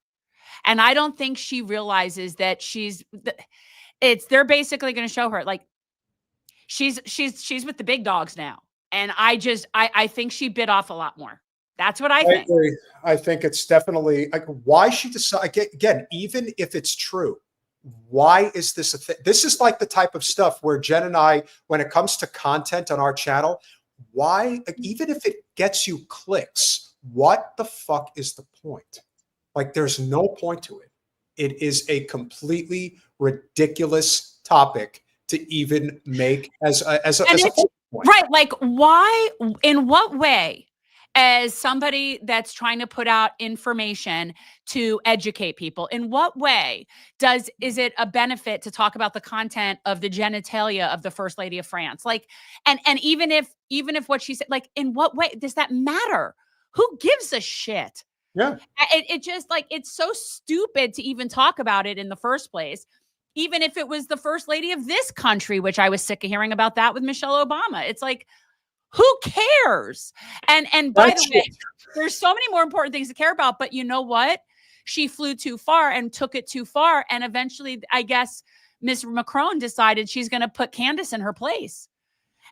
[SPEAKER 2] And I don't think she realizes that they're basically going to show her she's with the big dogs now. And I think she bit off a lot more. That's what I think.
[SPEAKER 3] Agree. I think it's definitely why she decided, again, even if it's true, why is this a thing? This is like the type of stuff where Jen and I, when it comes to content on our channel, why, even if it gets you clicks, what the fuck is the point? There's no point to it. It is a completely ridiculous topic to even make as a point.
[SPEAKER 2] Right. Why, in what way, as somebody that's trying to put out information to educate people, in what way is it a benefit to talk about the content of the genitalia of the First Lady of France? And even if what she said, in what way does that matter? Who gives a shit?
[SPEAKER 3] Yeah.
[SPEAKER 2] It just it's so stupid to even talk about it in the first place. Even if it was the First Lady of this country, which I was sick of hearing about that with Michelle Obama. It's who cares? And by the way, there's so many more important things to care about, but you know what? She flew too far and took it too far. And eventually, I guess, Ms. Macron decided she's going to put Candace in her place.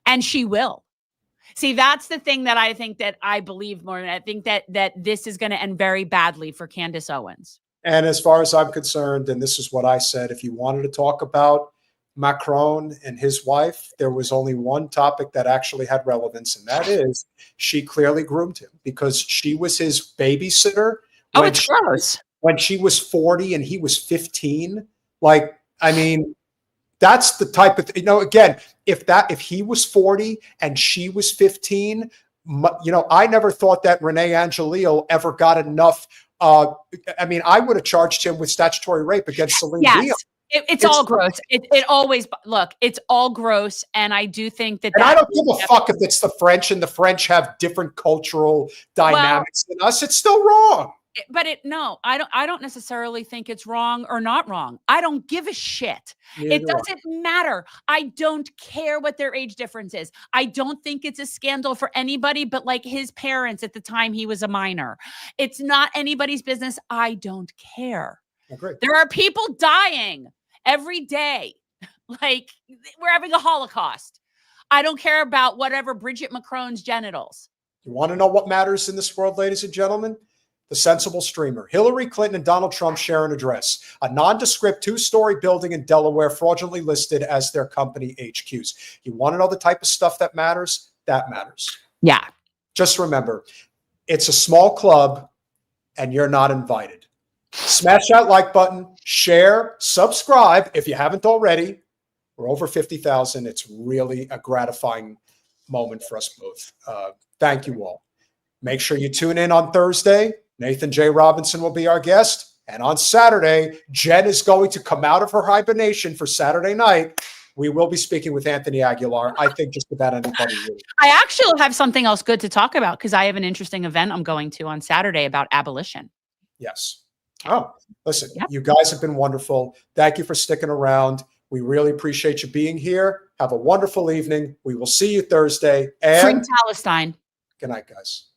[SPEAKER 2] And she will. See, that's the thing that I think that I believe more. And I think that this is going to end very badly for Candace Owens.
[SPEAKER 3] And as far as I'm concerned, and this is what I said, if you wanted to talk about Macron and his wife, there was only one topic that actually had relevance, and that is she clearly groomed him because she was his babysitter.
[SPEAKER 2] It's gross.
[SPEAKER 3] When she was 40 and he was 15. That's the type of, again, if he was 40 and she was 15, I never thought that Renee Angelillo ever got enough. I would have charged him with statutory rape against Celine Dion.
[SPEAKER 2] It's all gross. It always, it's all gross. And I do think that.
[SPEAKER 3] And I don't give a fuck if it's the French and the French have different cultural dynamics than us. It's still wrong.
[SPEAKER 2] But I don't necessarily think it's wrong or not wrong. I don't give a shit. It doesn't matter. I don't care what their age difference is. I don't think it's a scandal for anybody but his parents at the time he was a minor. It's not anybody's business. I don't care.
[SPEAKER 3] Agreed.
[SPEAKER 2] There are people dying every day. We're having a Holocaust. I don't care about whatever Bridget Macron's genitals.
[SPEAKER 3] You want to know what matters in this world, ladies and gentlemen? The sensible streamer. Hillary Clinton and Donald Trump share an address, a nondescript 2-story building in Delaware fraudulently listed as their company HQs. You want to know the type of stuff that matters? That matters.
[SPEAKER 2] Yeah.
[SPEAKER 3] Just remember, it's a small club and you're not invited. Smash that like button, share, subscribe if you haven't already. We're over 50,000. It's really a gratifying moment for us both. Thank you all. Make sure you tune in on Thursday. Nathan J. Robinson will be our guest. And on Saturday, Jen is going to come out of her hibernation for Saturday night. We will be speaking with Anthony Aguilar. I think just about anybody really.
[SPEAKER 2] I actually have something else good to talk about because I have an interesting event I'm going to on Saturday about abolition.
[SPEAKER 3] Yes. Oh, listen, You guys have been wonderful. Thank you for sticking around. We really appreciate you being here. Have a wonderful evening. We will see you Thursday. And
[SPEAKER 2] Free Palestine.
[SPEAKER 3] Good night, guys.